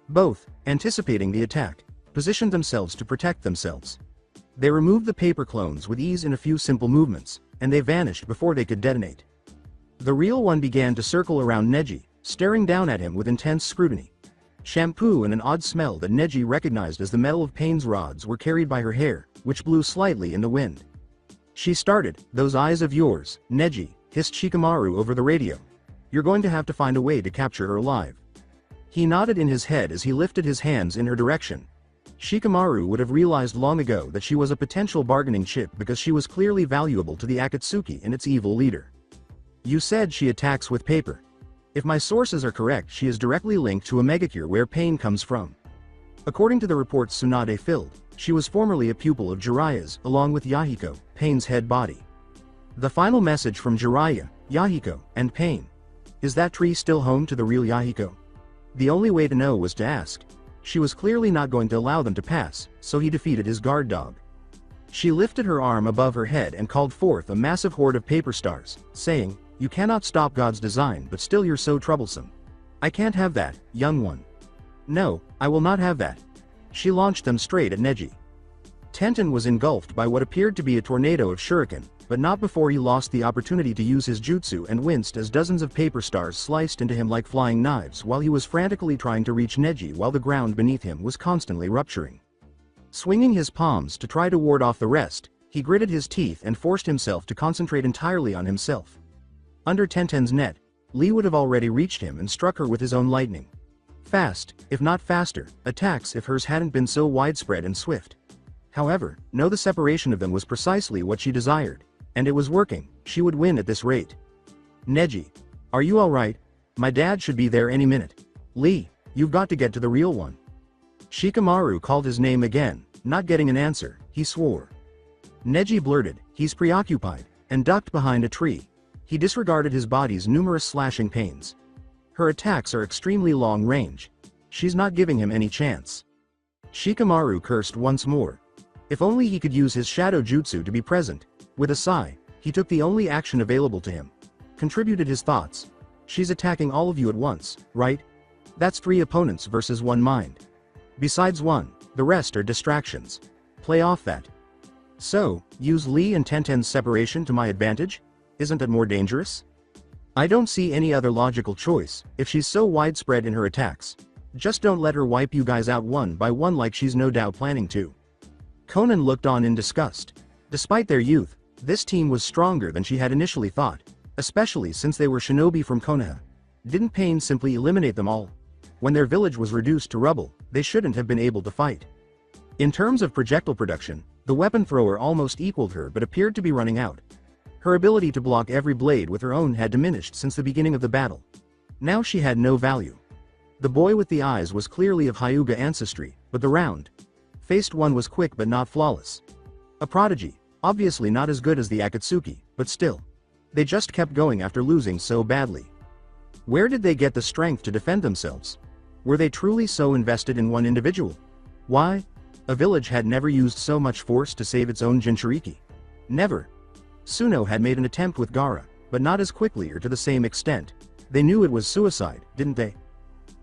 Both, anticipating the attack, positioned themselves to protect themselves. They removed the paper clones with ease in a few simple movements, and they vanished before they could detonate. The real one began to circle around Neji, staring down at him with intense scrutiny. Shampoo and an odd smell that Neji recognized as the metal of Pain's rods were carried by her hair, which blew slightly in the wind. She started, "Those eyes of yours, Neji," hissed Shikamaru over the radio. "You're going to have to find a way to capture her alive." He nodded in his head as he lifted his hands in her direction. Shikamaru would have realized long ago that she was a potential bargaining chip because she was clearly valuable to the Akatsuki and its evil leader. "You said she attacks with paper. If my sources are correct, she is directly linked to a megacure where Pain comes from. According to the reports Tsunade filled, she was formerly a pupil of Jiraiya's, along with Yahiko, Pain's head body. The final message from Jiraiya, Yahiko, and Pain. Is that tree still home to the real Yahiko? The only way to know was to ask. She was clearly not going to allow them to pass, so he defeated his guard dog. She lifted her arm above her head and called forth a massive horde of paper stars, saying, "You cannot stop God's design, but still you're so troublesome. I can't have that, young one. No, I will not have that." She launched them straight at Neji. Tenten was engulfed by what appeared to be a tornado of shuriken, but not before he lost the opportunity to use his jutsu and winced as dozens of paper stars sliced into him like flying knives while he was frantically trying to reach Neji while the ground beneath him was constantly rupturing. Swinging his palms to try to ward off the rest, he gritted his teeth and forced himself to concentrate entirely on himself. Under Tenten's net, Lee would have already reached him and struck her with his own lightning. Fast, if not faster, attacks if hers hadn't been so widespread and swift. However, the separation of them was precisely what she desired. And it was working. She would win at this rate. "Neji. Are you alright? My dad should be there any minute. Lee, you've got to get to the real one." Shikamaru called his name again, not getting an answer, he swore. Neji blurted, "He's preoccupied," and ducked behind a tree. He disregarded his body's numerous slashing pains. Her attacks are extremely long range. She's not giving him any chance. Shikamaru cursed once more. If only he could use his shadow jutsu to be present. With a sigh, he took the only action available to him. Contributed his thoughts. "She's attacking all of you at once, right? That's 3 opponents versus 1 mind. Besides 1, the rest are distractions. Play off that. So, use Lee and Tenten's separation to my advantage? Isn't that more dangerous? I don't see any other logical choice, if she's so widespread in her attacks. Just don't let her wipe you guys out one by one like she's no doubt planning to." Conan looked on in disgust. Despite their youth, this team was stronger than she had initially thought, especially since they were shinobi from Konoha. Didn't Pain simply eliminate them all? When their village was reduced to rubble, they shouldn't have been able to fight. In terms of projectile production, the weapon thrower almost equaled her but appeared to be running out. Her ability to block every blade with her own had diminished since the beginning of the battle. Now she had no value. The boy with the eyes was clearly of Hyuga ancestry, but the round-faced one was quick but not flawless. A prodigy, obviously not as good as the Akatsuki, but still. They just kept going after losing so badly. Where did they get the strength to defend themselves? Were they truly so invested in one individual? Why? A village had never used so much force to save its own Jinchuriki. Never. Suno had made an attempt with Gaara, but not as quickly or to the same extent. They knew it was suicide, didn't they?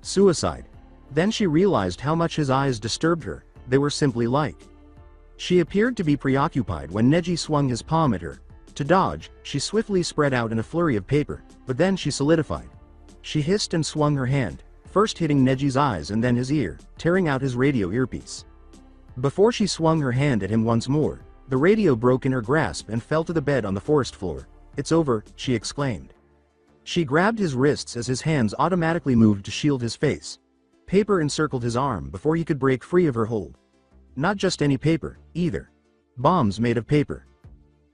Suicide. Then she realized how much his eyes disturbed her. They were simply like. She appeared to be preoccupied when Neji swung his palm at her. To dodge, she swiftly spread out in a flurry of paper, but then she solidified. She hissed and swung her hand, first hitting Neji's eyes and then his ear, tearing out his radio earpiece. Before she swung her hand at him once more, the radio broke in her grasp and fell to the bed on the forest floor. "It's over," she exclaimed. She grabbed his wrists as his hands automatically moved to shield his face. Paper encircled his arm before he could break free of her hold. Not just any paper, either. Bombs made of paper.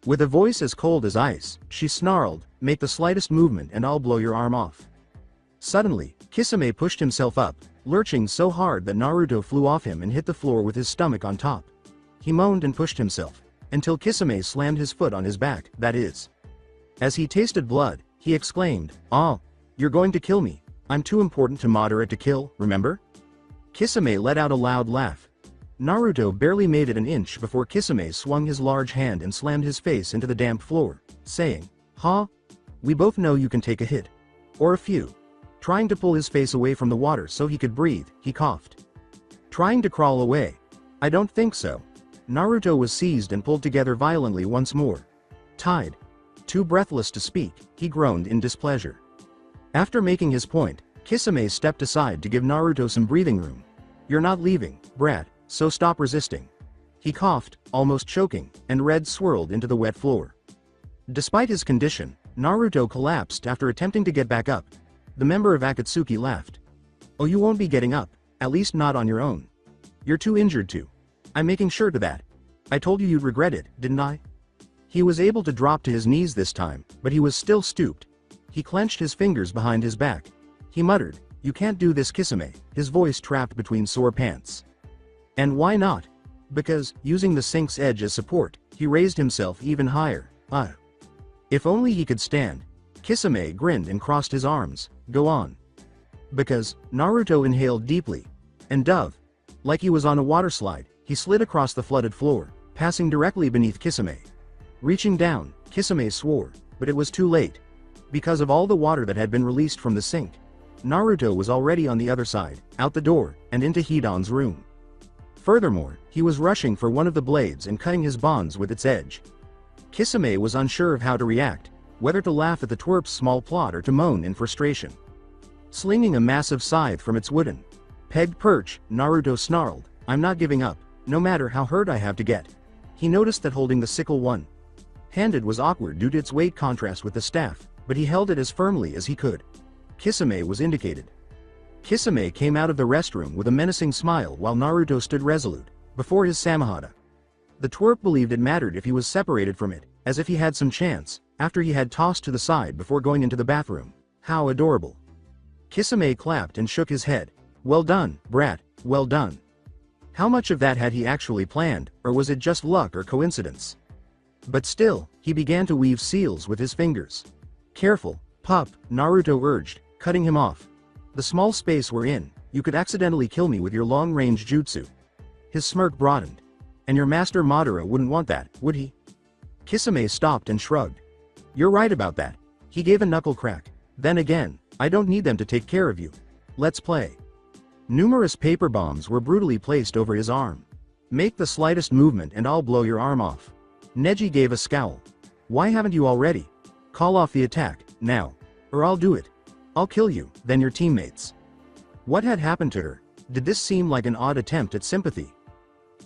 With a voice as cold as ice, she snarled, "Make the slightest movement and I'll blow your arm off." Suddenly, Kisame pushed himself up, lurching so hard that Naruto flew off him and hit the floor with his stomach on top. He moaned and pushed himself, until Kisame slammed his foot on his back, that is. As he tasted blood, he exclaimed, "Ah, you're going to kill me. I'm too important to moderate to kill, remember?" Kisame let out a loud laugh. Naruto barely made it an inch before Kisame swung his large hand and slammed his face into the damp floor, saying, "Ha? We both know you can take a hit. Or a few." Trying to pull his face away from the water so he could breathe, he coughed. Trying to crawl away, I don't think so. Naruto was seized and pulled together violently once more. Tied. Too breathless to speak, he groaned in displeasure. After making his point, Kisame stepped aside to give Naruto some breathing room. You're not leaving, brat, so stop resisting. He coughed, almost choking, and red swirled into the wet floor. Despite his condition, Naruto collapsed after attempting to get back up. The member of Akatsuki laughed. Oh, you won't be getting up, at least not on your own. You're too injured to. I'm making sure to that. I told you you'd regret it, didn't I? He was able to drop to his knees this time, but he was still stooped. He clenched his fingers behind his back. He muttered, "You can't do this, Kisame," his voice trapped between sore pants. And why not? Because, using the sink's edge as support, he raised himself even higher. If only he could stand. Kisame grinned and crossed his arms. Go on. Because, Naruto inhaled deeply. And like he was on a water slide, he slid across the flooded floor, passing directly beneath Kisame. Reaching down, Kisame swore, but it was too late. Because of all the water that had been released from the sink, Naruto was already on the other side, out the door, and into Hidan's room. Furthermore, he was rushing for one of the blades and cutting his bonds with its edge. Kisame was unsure of how to react, whether to laugh at the twerp's small plot or to moan in frustration. Slinging a massive scythe from its wooden, pegged perch, Naruto snarled, "I'm not giving up, no matter how hurt I have to get." He noticed that holding the sickle one-handed was awkward due to its weight contrast with the staff, but he held it as firmly as he could. Kisame was indicated. Kisame came out of the restroom with a menacing smile while Naruto stood resolute, before his samahada. The twerp believed it mattered if he was separated from it, as if he had some chance, after he had tossed to the side before going into the bathroom. How adorable. Kisame clapped and shook his head. Well done, brat, well done. How much of that had he actually planned, or was it just luck or coincidence? But still, he began to weave seals with his fingers. Careful, pup, Naruto urged, cutting him off. The small space we're in, you could accidentally kill me with your long-range jutsu. His smirk broadened. And your master Madara wouldn't want that, would he? Kisame stopped and shrugged. You're right about that. He gave a knuckle crack. Then again, I don't need them to take care of you. Let's play. Numerous paper bombs were brutally placed over his arm. Make the slightest movement and I'll blow your arm off. Neji gave a scowl. Why haven't you already? Call off the attack, now. Or I'll do it. I'll kill you, then your teammates. What had happened to her? Did this seem like an odd attempt at sympathy?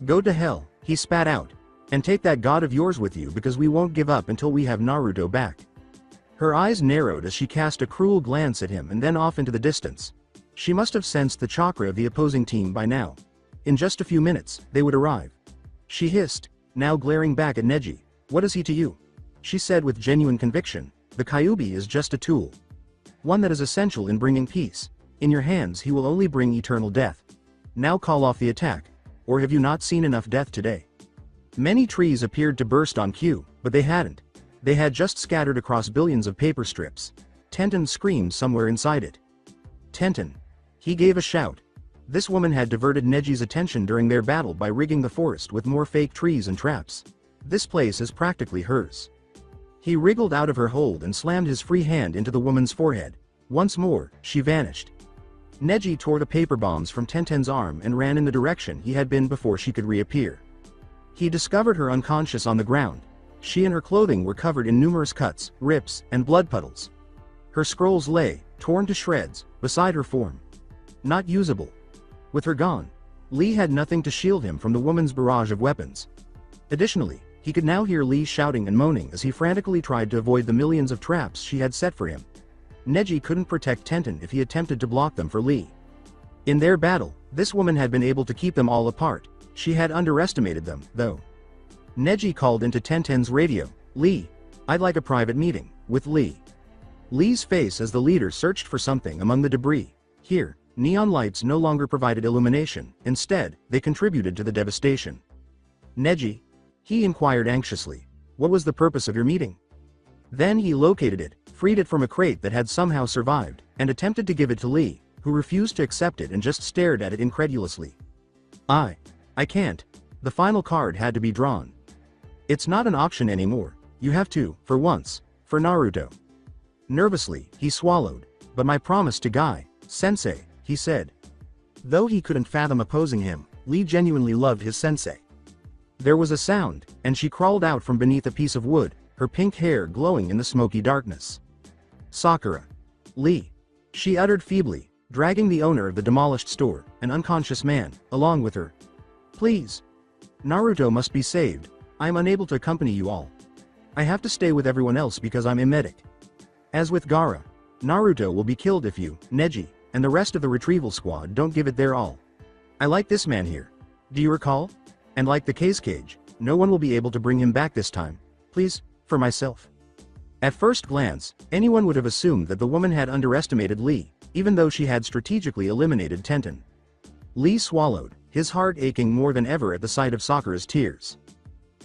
Go to hell, he spat out. And take that god of yours with you because we won't give up until we have Naruto back. Her eyes narrowed as she cast a cruel glance at him and then off into the distance. She must have sensed the chakra of the opposing team by now. In just a few minutes, they would arrive. She hissed, now glaring back at Neji. What is he to you? She said with genuine conviction, the Kyuubi is just a tool. One that is essential in bringing peace. In your hands he will only bring eternal death. Now call off the attack. Or have you not seen enough death today? Many trees appeared to burst on cue, but they hadn't. They had just scattered across billions of paper strips. Tenten screamed somewhere inside it. Tenten. He gave a shout. This woman had diverted Neji's attention during their battle by rigging the forest with more fake trees and traps. This place is practically hers. He wriggled out of her hold and slammed his free hand into the woman's forehead. Once more, she vanished. Neji tore the paper bombs from Tenten's arm and ran in the direction he had been before she could reappear. He discovered her unconscious on the ground. She and her clothing were covered in numerous cuts, rips, and blood puddles. Her scrolls lay, torn to shreds, beside her form. Not usable. With her gone, Lee had nothing to shield him from the woman's barrage of weapons. Additionally, he could now hear Lee shouting and moaning as he frantically tried to avoid the millions of traps she had set for him. Neji couldn't protect Tenten if he attempted to block them for Lee. In their battle, this woman had been able to keep them all apart. She had underestimated them, though. Neji called into Tenten's radio. Lee, I'd like a private meeting with Lee. Lee's face as the leader searched for something among the debris. Here, neon lights no longer provided illumination. Instead, they contributed to the devastation. Neji? He inquired anxiously. What was the purpose of your meeting? Then he located it, freed it from a crate that had somehow survived, and attempted to give it to Lee, who refused to accept it and just stared at it incredulously. I can't. The final card had to be drawn. It's not an auction anymore. You have to, for once, for Naruto. Nervously, he swallowed. But my promise to Guy, Sensei, he said. Though he couldn't fathom opposing him, Lee genuinely loved his sensei. There was a sound, and she crawled out from beneath a piece of wood, her pink hair glowing in the smoky darkness. Sakura. Lee. She uttered feebly, dragging the owner of the demolished store, an unconscious man, along with her. Please. Naruto must be saved. I am unable to accompany you all. I have to stay with everyone else because I'm a medic. As with Gaara, Naruto will be killed if you, Neji, and the rest of the retrieval squad don't give it their all. I like this man here. Do you recall? And like the cage, no one will be able to bring him back this time. Please, for myself. At first glance, anyone would have assumed that the woman had underestimated Lee, even though she had strategically eliminated Tenten. Lee swallowed, his heart aching more than ever at the sight of Sakura's tears.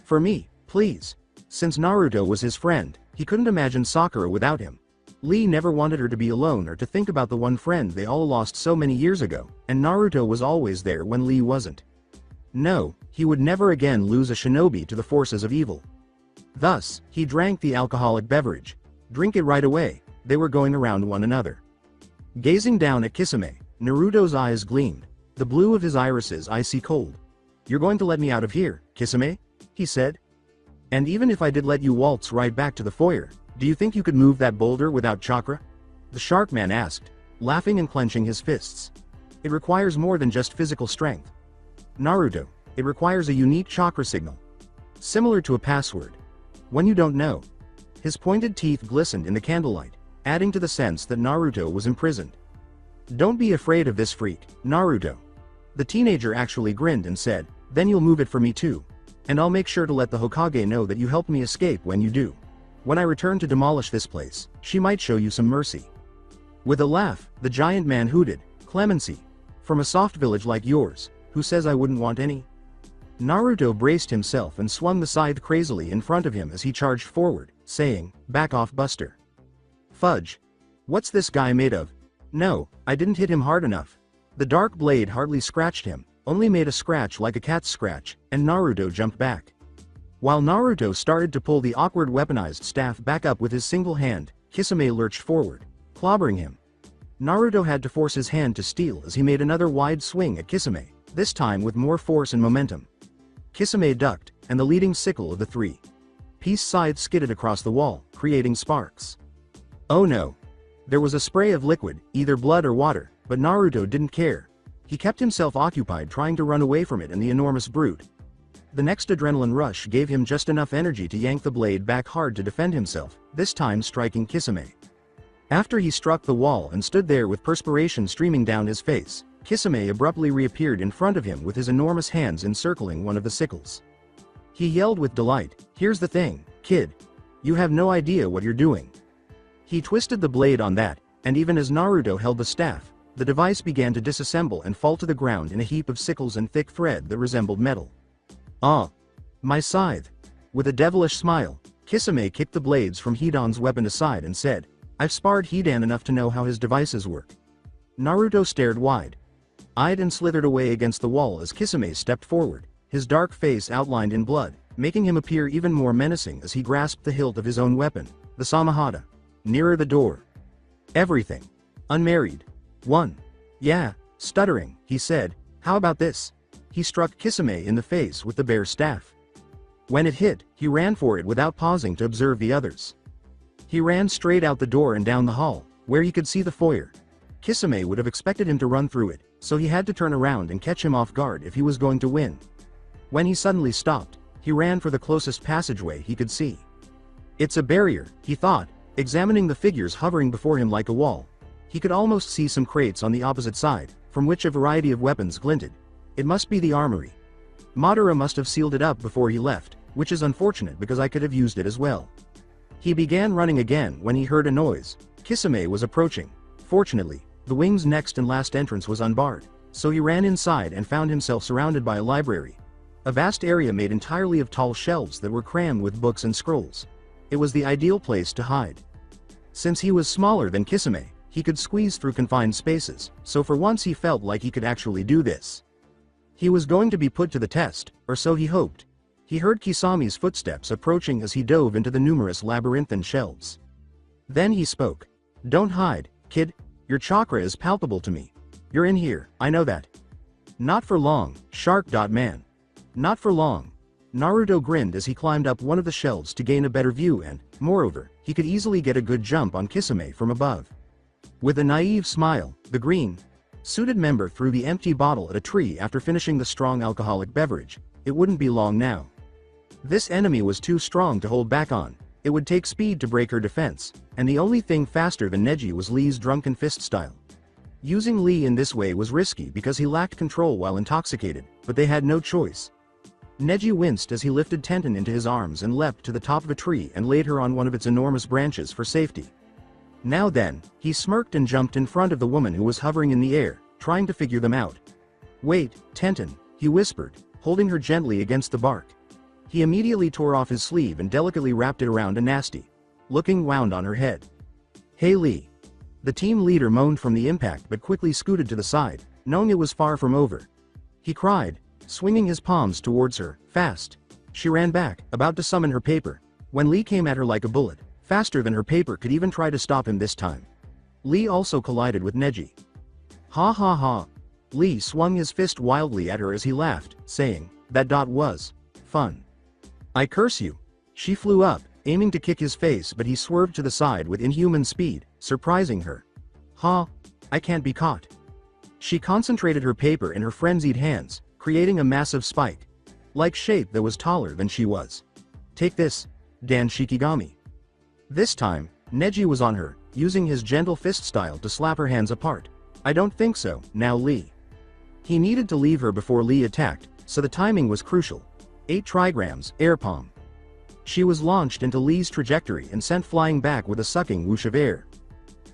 For me, please. Since Naruto was his friend, he couldn't imagine Sakura without him. Lee never wanted her to be alone or to think about the one friend they all lost so many years ago, and Naruto was always there when Lee wasn't. No, he would never again lose a shinobi to the forces of evil. Thus, he drank the alcoholic beverage. Drink it right away, they were going around one another. Gazing down at Kisame, Naruto's eyes gleamed, the blue of his irises icy cold. You're going to let me out of here, Kisame? He said. And even if I did let you waltz right back to the foyer, do you think you could move that boulder without chakra? The shark man asked, laughing and clenching his fists. It requires more than just physical strength. Naruto, it requires a unique chakra signal. Similar to a password. When you don't know. His pointed teeth glistened in the candlelight, adding to the sense that Naruto was imprisoned. Don't be afraid of this freak, Naruto. The teenager actually grinned and said, then you'll move it for me too. And I'll make sure to let the Hokage know that you helped me escape when you do. When I return to demolish this place, she might show you some mercy. With a laugh, the giant man hooted, Clemency. From a soft village like yours, who says I wouldn't want any? Naruto braced himself and swung the scythe crazily in front of him as he charged forward, saying, back off Buster. Fudge. What's this guy made of? No, I didn't hit him hard enough. The dark blade hardly scratched him, only made a scratch like a cat's scratch, and Naruto jumped back. While Naruto started to pull the awkward weaponized staff back up with his single hand, Kisame lurched forward, clobbering him. Naruto had to force his hand to steel as he made another wide swing at Kisame, this time with more force and momentum. Kisame ducked, and the leading sickle of the three-piece scythe skidded across the wall, creating sparks. Oh no! There was a spray of liquid, either blood or water, but Naruto didn't care. He kept himself occupied trying to run away from it and the enormous brute. The next adrenaline rush gave him just enough energy to yank the blade back hard to defend himself, this time striking Kisame. After he struck the wall and stood there with perspiration streaming down his face, Kisame abruptly reappeared in front of him with his enormous hands encircling one of the sickles. He yelled with delight, "Here's the thing, kid. You have no idea what you're doing." He twisted the blade on that, and even as Naruto held the staff, the device began to disassemble and fall to the ground in a heap of sickles and thick thread that resembled metal. Ah! My scythe! With a devilish smile, Kisame kicked the blades from Hidan's weapon aside and said, I've sparred Hidan enough to know how his devices work. Naruto stared wide-eyed and slithered away against the wall as Kisame stepped forward, his dark face outlined in blood, making him appear even more menacing as he grasped the hilt of his own weapon, the Samahata, nearer the door. Everything. Unmarried. One. Yeah, stuttering, he said, how about this? He struck Kisame in the face with the bare staff. When it hit, he ran for it without pausing to observe the others. He ran straight out the door and down the hall, where he could see the foyer. Kisame would have expected him to run through it, so he had to turn around and catch him off guard if he was going to win. When he suddenly stopped, he ran for the closest passageway he could see. It's a barrier, he thought, examining the figures hovering before him like a wall. He could almost see some crates on the opposite side, from which a variety of weapons glinted. It must be the armory. Madara must have sealed it up before he left, which is unfortunate because I could have used it as well. He began running again when he heard a noise. Kisame was approaching. Fortunately, the wing's next and last entrance was unbarred, so he ran inside and found himself surrounded by a library. A vast area made entirely of tall shelves that were crammed with books and scrolls. It was the ideal place to hide. Since he was smaller than Kisame, he could squeeze through confined spaces, so for once he felt like he could actually do this. He was going to be put to the test, or so he hoped. He heard Kisami's footsteps approaching as he dove into the numerous labyrinthine shelves. Then he spoke. Don't hide, kid. Your chakra is palpable to me. You're in here, I know that. Not for long, Shark.Man. Not for long. Naruto grinned as he climbed up one of the shelves to gain a better view and, moreover, he could easily get a good jump on Kisame from above. With a naive smile, the green-suited member threw the empty bottle at a tree after finishing the strong alcoholic beverage. It wouldn't be long now. This enemy was too strong to hold back on. It would take speed to break her defense, and the only thing faster than Neji was Lee's drunken fist style. Using Lee in this way was risky because he lacked control while intoxicated, but they had no choice. Neji winced as he lifted Tenten into his arms and leapt to the top of a tree and laid her on one of its enormous branches for safety. Now then, he smirked and jumped in front of the woman who was hovering in the air, trying to figure them out. "Wait, Tenten," he whispered, holding her gently against the bark. He immediately tore off his sleeve and delicately wrapped it around a nasty-looking wound on her head. "Hey Lee." The team leader moaned from the impact but quickly scooted to the side, knowing it was far from over. He cried, swinging his palms towards her, "Fast!" She ran back, about to summon her paper, when Lee came at her like a bullet, faster than her paper could even try to stop him this time. Lee also collided with Neji. "Ha ha ha!" Lee swung his fist wildly at her as he laughed, saying, "That was fun. I curse you." She flew up, aiming to kick his face, but he swerved to the side with inhuman speed, surprising her. "Ha! I can't be caught." She concentrated her paper in her frenzied hands, creating a massive spike-like shape that was taller than she was. "Take this, Dan Shikigami." This time, Neji was on her, using his gentle fist style to slap her hands apart. "I don't think so, now Lee." He needed to leave her before Lee attacked, so the timing was crucial. 8 trigrams, air palm. She was launched into Lee's trajectory and sent flying back with a sucking whoosh of air.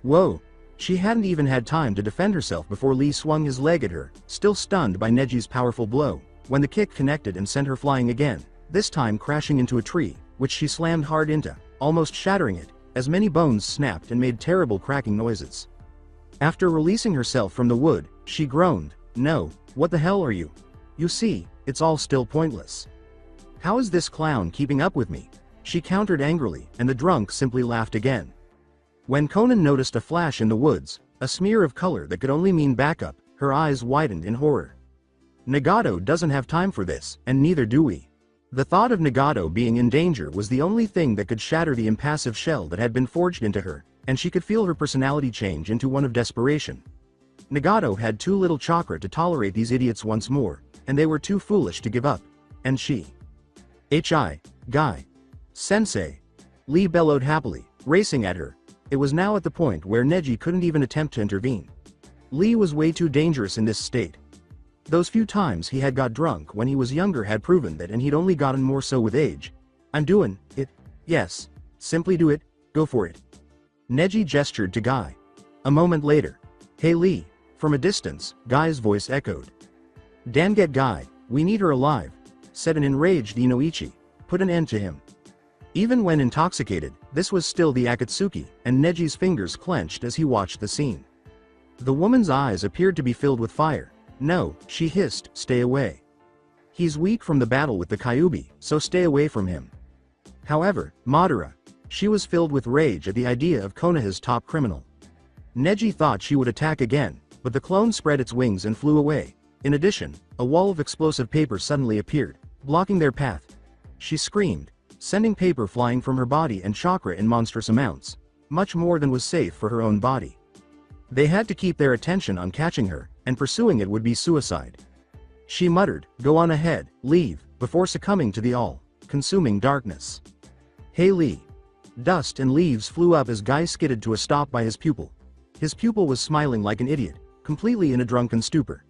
Whoa! She hadn't even had time to defend herself before Lee swung his leg at her, still stunned by Neji's powerful blow, when the kick connected and sent her flying again, this time crashing into a tree, which she slammed hard into, almost shattering it, as many bones snapped and made terrible cracking noises. After releasing herself from the wood, she groaned, "No, what the hell are you? You see, it's all still pointless. How is this clown keeping up with me?" She countered angrily, and the drunk simply laughed again. When Conan noticed a flash in the woods, a smear of color that could only mean backup, her eyes widened in horror. Nagato doesn't have time for this, and neither do we. The thought of Nagato being in danger was the only thing that could shatter the impassive shell that had been forged into her, and she could feel her personality change into one of desperation. Nagato had too little chakra to tolerate these idiots once more, and they were too foolish to give up. And she. Guy. Sensei. Lee bellowed happily, racing at her. It was now at the point where Neji couldn't even attempt to intervene. Lee was way too dangerous in this state. Those few times he had got drunk when he was younger had proven that, and he'd only gotten more so with age. "I'm doing it. Yes. Simply do it. Go for it." Neji gestured to Guy. A moment later. "Hey Lee." From a distance, Guy's voice echoed. "Dan, get Guy, we need her alive," said an enraged Inoichi. "Put an end to him." Even when intoxicated, this was still the Akatsuki, and Neji's fingers clenched as he watched the scene. The woman's eyes appeared to be filled with fire. "No," she hissed, "stay away. He's weak from the battle with the Kyuubi, so stay away from him." However, Madara. She was filled with rage at the idea of Konoha's top criminal. Neji thought she would attack again, but the clone spread its wings and flew away. In addition, a wall of explosive paper suddenly appeared, blocking their path. She screamed, sending paper flying from her body and chakra in monstrous amounts, much more than was safe for her own body. They had to keep their attention on catching her, and pursuing it would be suicide. She muttered, "Go on ahead, leave," before succumbing to the all-consuming darkness. "Hey Lee." Dust and leaves flew up as Guy skidded to a stop by his pupil. His pupil was smiling like an idiot, completely in a drunken stupor.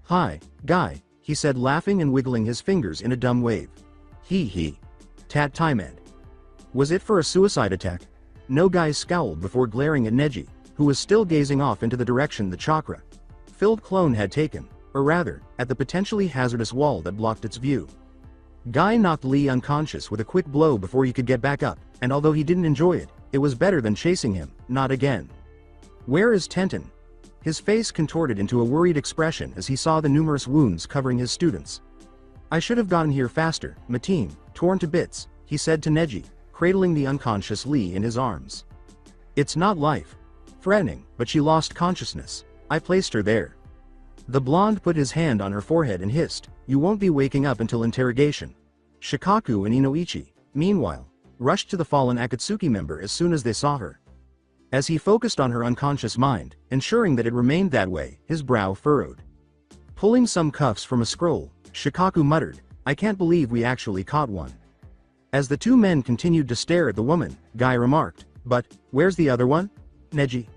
"Hi, Guy," he said, laughing and wiggling his fingers in a dumb wave. He. Tat Taimed. Was it for a suicide attack? No. Guy scowled before glaring at Neji, who was still gazing off into the direction the chakra-filled clone had taken, or rather, at the potentially hazardous wall that blocked its view. Guy knocked Lee unconscious with a quick blow before he could get back up, and although he didn't enjoy it, it was better than chasing him, not again. "Where is Tenten?" His face contorted into a worried expression as he saw the numerous wounds covering his students. "I should have gotten here faster, my team, torn to bits," he said to Neji, cradling the unconscious Lee in his arms. "It's not life-threatening, but she lost consciousness. I placed her there." The blonde put his hand on her forehead and hissed, "You won't be waking up until interrogation." Shikaku and Inoichi, meanwhile, rushed to the fallen Akatsuki member as soon as they saw her. As he focused on her unconscious mind, ensuring that it remained that way, his brow furrowed. Pulling some cuffs from a scroll, Shikaku muttered, "I can't believe we actually caught one." As the two men continued to stare at the woman, Guy remarked, "But, where's the other one? Neji?"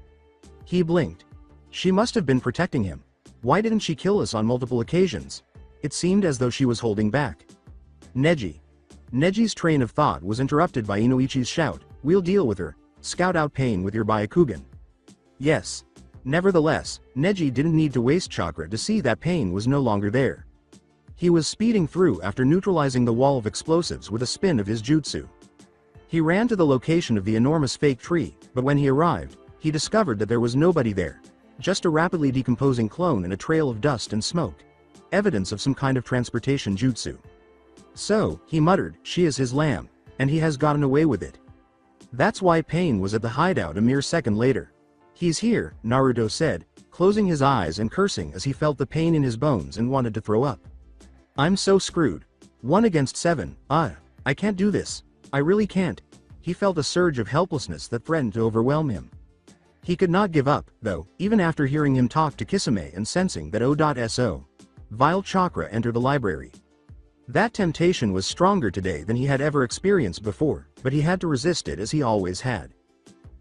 He blinked. She must have been protecting him. Why didn't she kill us on multiple occasions? It seemed as though she was holding back. Neji. Neji's train of thought was interrupted by Inoichi's shout, "We'll deal with her. Scout out pain with your Byakugan." Yes. Nevertheless, Neji didn't need to waste chakra to see that pain was no longer there. He was speeding through after neutralizing the wall of explosives with a spin of his jutsu. He ran to the location of the enormous fake tree, but when he arrived, he discovered that there was nobody there. Just a rapidly decomposing clone and a trail of dust and smoke. Evidence of some kind of transportation jutsu. So, he muttered, "She is his lamb, and he has gotten away with it." That's why Pain was at the hideout a mere second later. "He's here," Naruto said, closing his eyes and cursing as he felt the pain in his bones and wanted to throw up. "I'm so screwed. 1 against 7, I can't do this. I really can't." He felt a surge of helplessness that threatened to overwhelm him. He could not give up, though, even after hearing him talk to Kisame and sensing that O.So. Vile chakra entered the library. That temptation was stronger today than he had ever experienced before, but he had to resist it as he always had.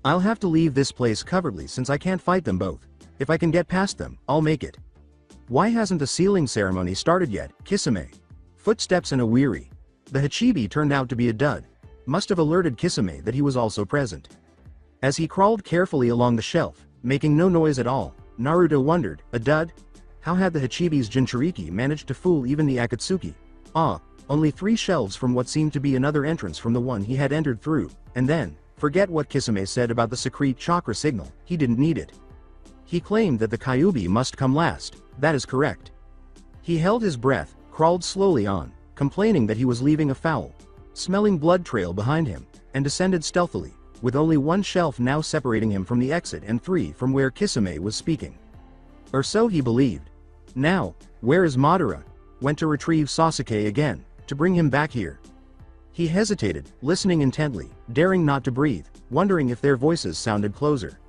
"I'll have to leave this place covertly since I can't fight them both. If I can get past them, I'll make it." "Why hasn't the sealing ceremony started yet, Kisame?" Footsteps and a weary. The Hachibi turned out to be a dud. Must have alerted Kisame that he was also present. As he crawled carefully along the shelf, making no noise at all, Naruto wondered, a dud? How had the Hachibi's Jinchuriki managed to fool even the Akatsuki? Only 3 shelves from what seemed to be another entrance from the one he had entered through, and then, forget what Kisame said about the secrete chakra signal, he didn't need it. He claimed that the Kyuubi must come last, that is correct. He held his breath, crawled slowly on, complaining that he was leaving a foul, smelling blood trail behind him, and descended stealthily, with only 1 shelf now separating him from the exit and 3 from where Kisame was speaking. Or so he believed. Now, where is Madara? Went to retrieve Sasuke again, to bring him back here. He hesitated, listening intently, daring not to breathe, wondering if their voices sounded closer.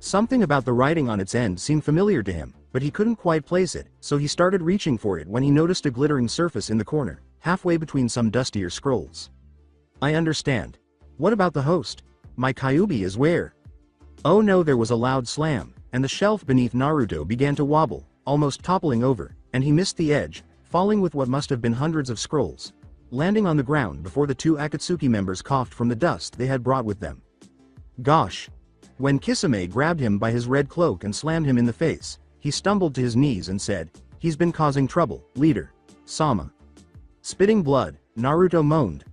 Something about the writing on its end seemed familiar to him, but he couldn't quite place it, so he started reaching for it when he noticed a glittering surface in the corner, halfway between some dustier scrolls. "I understand. What about the host? My Kyuubi is where?" Oh no, there was a loud slam, and the shelf beneath Naruto began to wobble, almost toppling over, and he missed the edge, falling with what must have been hundreds of scrolls, landing on the ground before the 2 Akatsuki members coughed from the dust they had brought with them. Gosh! When Kisame grabbed him by his red cloak and slammed him in the face, he stumbled to his knees and said, "He's been causing trouble, leader. Sama." Spitting blood, Naruto moaned,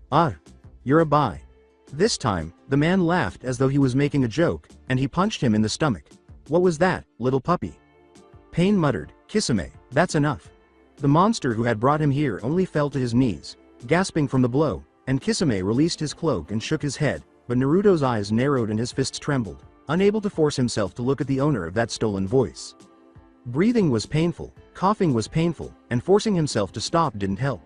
"You're a bye." This time, the man laughed as though he was making a joke, and he punched him in the stomach. "What was that, little puppy?" Pain muttered, "Kisame, that's enough." The monster who had brought him here only fell to his knees, gasping from the blow, and Kisame released his cloak and shook his head, but Naruto's eyes narrowed and his fists trembled, unable to force himself to look at the owner of that stolen voice. Breathing was painful, coughing was painful, and forcing himself to stop didn't help.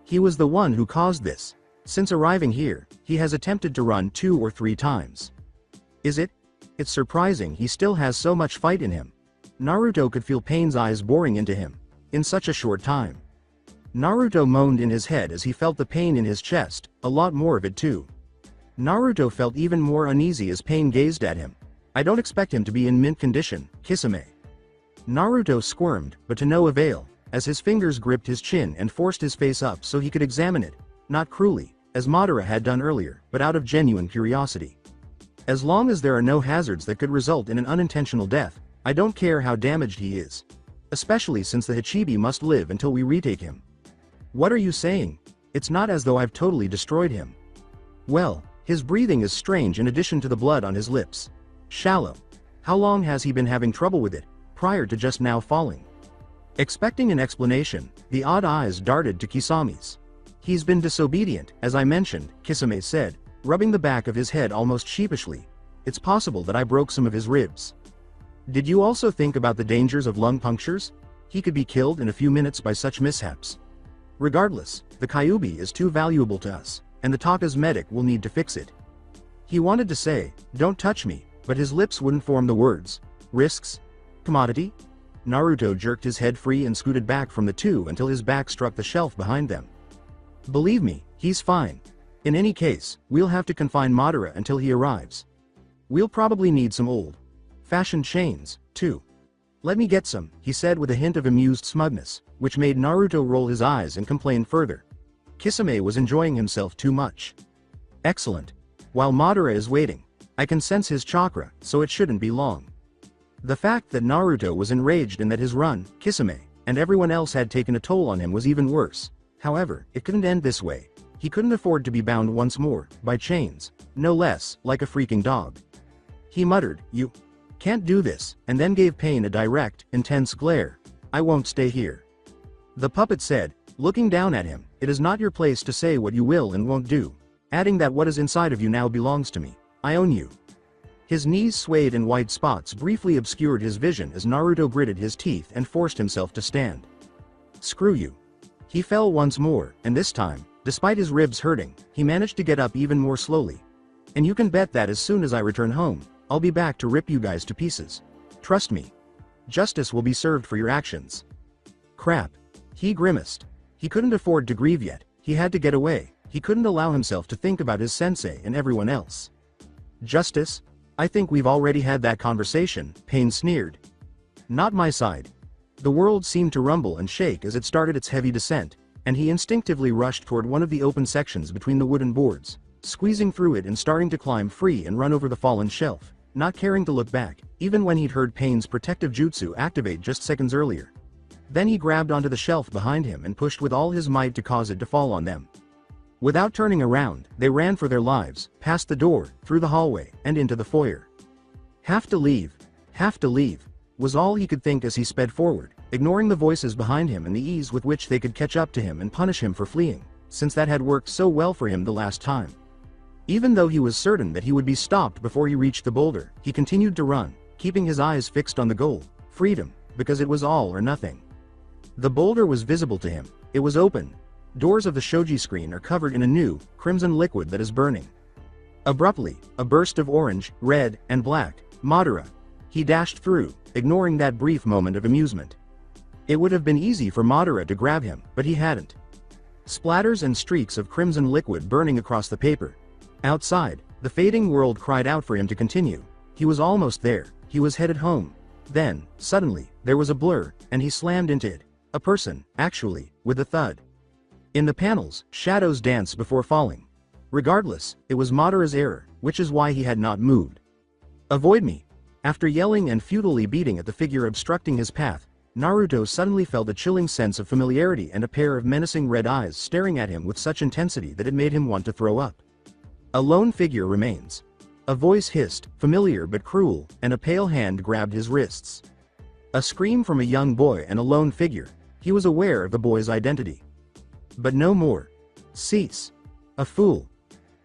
He was the one who caused this. Since arriving here, he has attempted to run 2 or 3 times. Is it? It's surprising he still has so much fight in him. Naruto could feel Pain's eyes boring into him. In such a short time. Naruto moaned in his head as he felt the pain in his chest, a lot more of it too. Naruto felt even more uneasy as Pain gazed at him. "I don't expect him to be in mint condition, Kisame." Naruto squirmed, but to no avail, as his fingers gripped his chin and forced his face up so he could examine it, not cruelly, as Madara had done earlier, but out of genuine curiosity. "As long as there are no hazards that could result in an unintentional death, I don't care how damaged he is. Especially since the Hachibi must live until we retake him." "What are you saying? It's not as though I've totally destroyed him." "Well, his breathing is strange in addition to the blood on his lips. Shallow. How long has he been having trouble with it, prior to just now falling?" Expecting an explanation, the odd eyes darted to Kisame's. "He's been disobedient, as I mentioned," Kisame said, rubbing the back of his head almost sheepishly. "It's possible that I broke some of his ribs." Did you also think about the dangers of lung punctures? He could be killed in a few minutes by such mishaps. Regardless, the Kyuubi is too valuable to us, and the Taka's medic will need to fix it. He wanted to say, "Don't touch me," but his lips wouldn't form the words. Risks? Commodity? Naruto jerked his head free and scooted back from the two until his back struck the shelf behind them. Believe me, he's fine. In any case, we'll have to confine Madara until he arrives. We'll probably need some old-fashioned chains, too. Let me get some, he said with a hint of amused smugness, which made Naruto roll his eyes and complain further. Kisame was enjoying himself too much. Excellent. While Madara is waiting, I can sense his chakra, so it shouldn't be long. The fact that Naruto was enraged and that his run, Kisame, and everyone else had taken a toll on him was even worse. However, it couldn't end this way. He couldn't afford to be bound once more, by chains, no less, like a freaking dog. He muttered, "You can't do this," and then gave Pain a direct, intense glare. "I won't stay here." The puppet said, looking down at him, "It is not your place to say what you will and won't do," adding that what is inside of you now belongs to me. I own you. His knees swayed and white spots briefly obscured his vision as Naruto gritted his teeth and forced himself to stand. Screw you. He fell once more, and this time, despite his ribs hurting, he managed to get up even more slowly. And you can bet that as soon as I return home, I'll be back to rip you guys to pieces. Trust me. Justice will be served for your actions. Crap. He grimaced. He couldn't afford to grieve yet, he had to get away, he couldn't allow himself to think about his sensei and everyone else. Justice? I think we've already had that conversation, Pain sneered. Not my side. The world seemed to rumble and shake as it started its heavy descent, and he instinctively rushed toward one of the open sections between the wooden boards, squeezing through it and starting to climb free and run over the fallen shelf, not caring to look back, even when he'd heard Pain's protective jutsu activate just seconds earlier. Then he grabbed onto the shelf behind him and pushed with all his might to cause it to fall on them. Without turning around, they ran for their lives, past the door, through the hallway, and into the foyer. Have to leave, was all he could think as he sped forward, ignoring the voices behind him and the ease with which they could catch up to him and punish him for fleeing, since that had worked so well for him the last time. Even though he was certain that he would be stopped before he reached the boulder, he continued to run, keeping his eyes fixed on the goal, freedom, because it was all or nothing. The boulder was visible to him, it was open. Doors of the shoji screen are covered in a new, crimson liquid that is burning. Abruptly, a burst of orange, red, and black, Madara. He dashed through, ignoring that brief moment of amusement. It would have been easy for Madara to grab him, but he hadn't. Splatters and streaks of crimson liquid burning across the paper. Outside, the fading world cried out for him to continue. He was almost there, he was headed home. Then, suddenly, there was a blur, and he slammed into it. A person, actually, with a thud. In the panels, shadows danced before falling. Regardless, it was Madara's error, which is why he had not moved. Avoid me. After yelling and futilely beating at the figure obstructing his path, Naruto suddenly felt a chilling sense of familiarity and a pair of menacing red eyes staring at him with such intensity that it made him want to throw up. A lone figure remains. A voice hissed, familiar but cruel, and a pale hand grabbed his wrists. A scream from a young boy and a lone figure. He was aware of the boy's identity. But no more. Cease. A fool.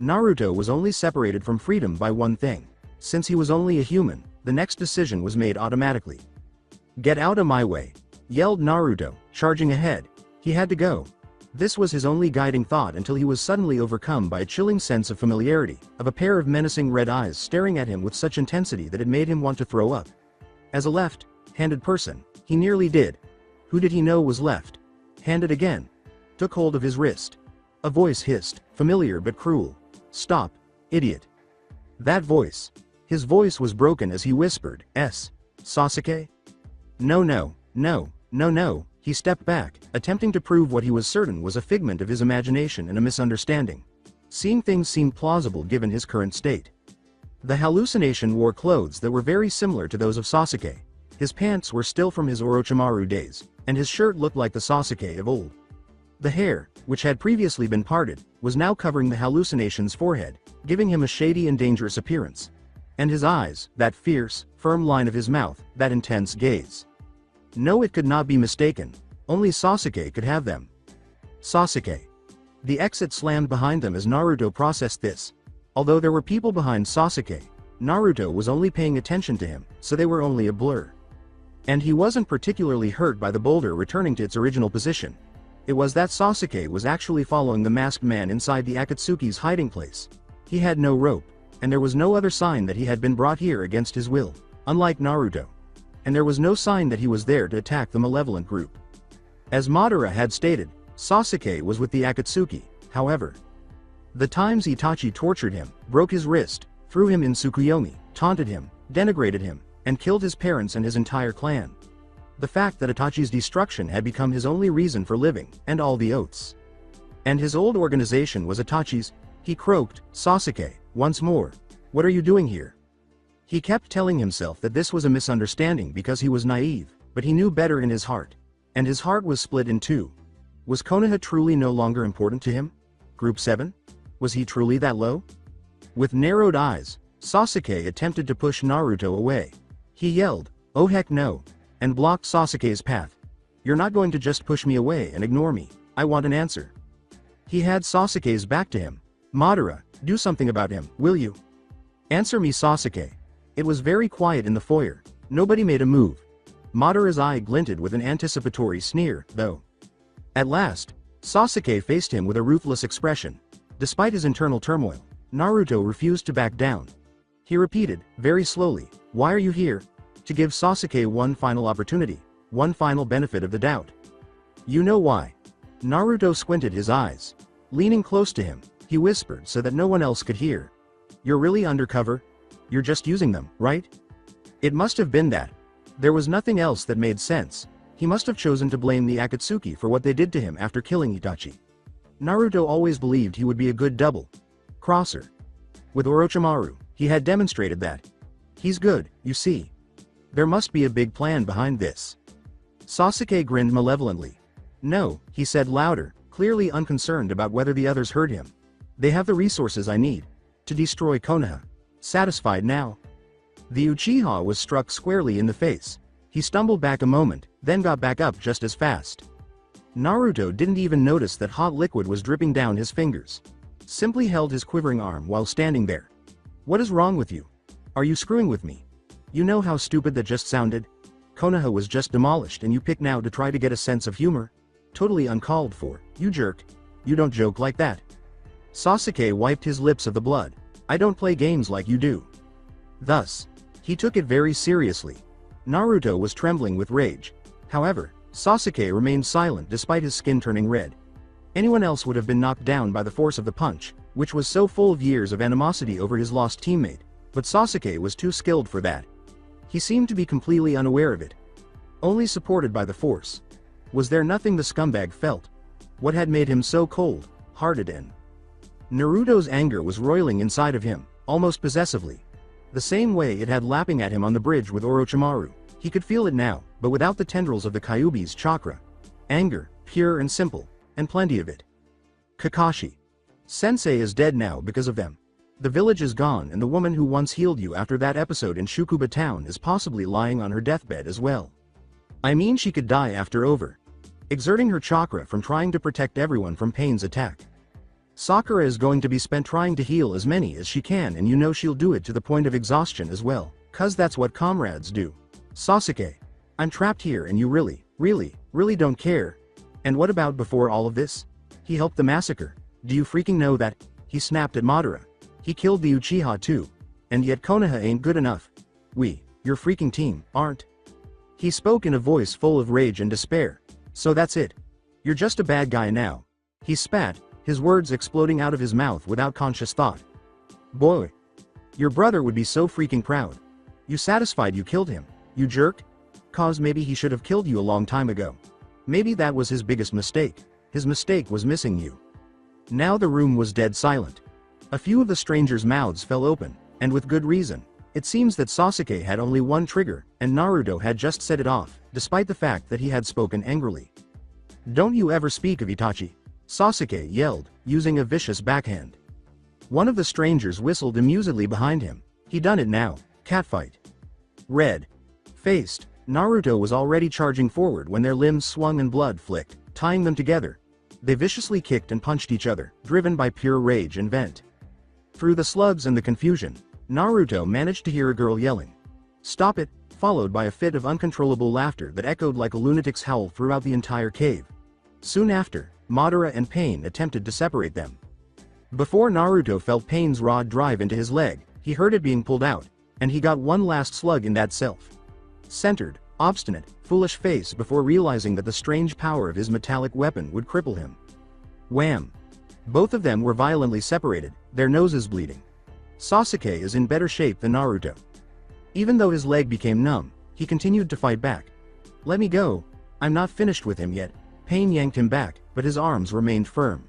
Naruto was only separated from freedom by one thing. Since he was only a human, the next decision was made automatically. Get out of my way, yelled Naruto, charging ahead. He had to go. This was his only guiding thought until he was suddenly overcome by a chilling sense of familiarity, of a pair of menacing red eyes staring at him with such intensity that it made him want to throw up. As a left-handed person, he nearly did. Who did he know was left-handed again? Took hold of his wrist. A voice hissed, familiar but cruel. Stop, idiot. That voice. His voice was broken as he whispered, Sasuke? No. He stepped back, attempting to prove what he was certain was a figment of his imagination and a misunderstanding. Seeing things seemed plausible given his current state. The hallucination wore clothes that were very similar to those of Sasuke. His pants were still from his Orochimaru days, and his shirt looked like the Sasuke of old. The hair, which had previously been parted, was now covering the hallucination's forehead, giving him a shady and dangerous appearance. And his eyes, that fierce, firm line of his mouth, that intense gaze. No, it could not be mistaken. Only Sasuke could have them. Sasuke. The exit slammed behind them as Naruto processed this. Although there were people behind Sasuke, Naruto was only paying attention to him, so they were only a blur. And he wasn't particularly hurt by the boulder returning to its original position. It was that Sasuke was actually following the masked man inside the Akatsuki's hiding place. He had no rope, and there was no other sign that he had been brought here against his will, unlike Naruto. And there was no sign that he was there to attack the malevolent group. As Madara had stated, Sasuke was with the Akatsuki, however. The times Itachi tortured him, broke his wrist, threw him in Tsukuyomi, taunted him, denigrated him, and killed his parents and his entire clan. The fact that Itachi's destruction had become his only reason for living, and all the oaths. And his old organization was Itachi's. He croaked, "Sasuke, once more. What are you doing here?" He kept telling himself that this was a misunderstanding because he was naive, but he knew better in his heart. And his heart was split in two. Was Konoha truly no longer important to him? Group 7? Was he truly that low? With narrowed eyes, Sasuke attempted to push Naruto away. He yelled, "Oh heck no," and blocked Sasuke's path. "You're not going to just push me away and ignore me. I want an answer." He had Sasuke's back to him. "Madara, do something about him, will you? Answer me, Sasuke." It was very quiet in the foyer. Nobody made a move. Madara's eye glinted with an anticipatory sneer, though. At last, Sasuke faced him with a ruthless expression. Despite his internal turmoil, Naruto refused to back down. He repeated, very slowly, "Why are you here?" To give Sasuke one final opportunity, one final benefit of the doubt. "You know why." Naruto squinted his eyes. Leaning close to him, he whispered so that no one else could hear. "You're really undercover? You're just using them, right?" It must have been that. There was nothing else that made sense. He must have chosen to blame the Akatsuki for what they did to him after killing Itachi. Naruto always believed he would be a good double crosser. With Orochimaru, he had demonstrated that. He's good, you see. There must be a big plan behind this. Sasuke grinned malevolently. "No," he said louder, clearly unconcerned about whether the others heard him. "They have the resources I need to destroy Konoha. Satisfied now?" The Uchiha was struck squarely in the face. He stumbled back a moment, then got back up just as fast. Naruto didn't even notice that hot liquid was dripping down his fingers. Simply held his quivering arm while standing there. "What is wrong with you? Are you screwing with me? You know how stupid that just sounded? Konoha was just demolished and you pick now to try to get a sense of humor? Totally uncalled for, you jerk. You don't joke like that." Sasuke wiped his lips of the blood. "I don't play games like you do." Thus, he took it very seriously. Naruto was trembling with rage. However, Sasuke remained silent despite his skin turning red. Anyone else would have been knocked down by the force of the punch, which was so full of years of animosity over his lost teammate, but Sasuke was too skilled for that. He seemed to be completely unaware of it. Only supported by the force. Was there nothing the scumbag felt? What had made him so cold-hearted and... Naruto's anger was roiling inside of him, almost possessively. The same way it had lapping at him on the bridge with Orochimaru. He could feel it now, but without the tendrils of the Kyuubi's chakra. Anger, pure and simple, and plenty of it. Kakashi. Sensei is dead now because of them. The village is gone and the woman who once healed you after that episode in Shukuba town is possibly lying on her deathbed as well. I mean, she could die after exerting her chakra from trying to protect everyone from Pain's attack. Sakura is going to be spent trying to heal as many as she can, and you know she'll do it to the point of exhaustion as well, 'cause that's what comrades do. Sasuke. I'm trapped here and you really don't care. And what about before all of this? He helped the massacre. Do you freaking know that? He snapped at Madara. He killed the Uchiha too. And yet Konoha ain't good enough. Your freaking team, aren't. He spoke in a voice full of rage and despair. So that's it. You're just a bad guy now. He spat, his words exploding out of his mouth without conscious thought. Boy. Your brother would be so freaking proud. You satisfied you killed him, you jerk? 'Cause maybe he should have killed you a long time ago. Maybe that was his biggest mistake. His mistake was missing you. Now the room was dead silent. A few of the strangers' mouths fell open, and with good reason. It seems that Sasuke had only one trigger, and Naruto had just set it off, despite the fact that he had spoken angrily. Don't you ever speak of Itachi, Sasuke yelled, using a vicious backhand. One of the strangers whistled amusedly behind him. He done it now, catfight. Red-faced, Naruto was already charging forward when their limbs swung and blood flicked, tying them together. They viciously kicked and punched each other, driven by pure rage and vent. Through the slugs and the confusion, Naruto managed to hear a girl yelling, "Stop it," followed by a fit of uncontrollable laughter that echoed like a lunatic's howl throughout the entire cave. Soon after, Madara and Pain attempted to separate them. Before Naruto felt Pain's rod drive into his leg, he heard it being pulled out, and he got one last slug in that self-centered, obstinate, foolish face before realizing that the strange power of his metallic weapon would cripple him. Wham! Both of them were violently separated, their noses bleeding. Sasuke is in better shape than Naruto. Even though his leg became numb, he continued to fight back. "Let me go. I'm not finished with him yet." Pain yanked him back, but his arms remained firm.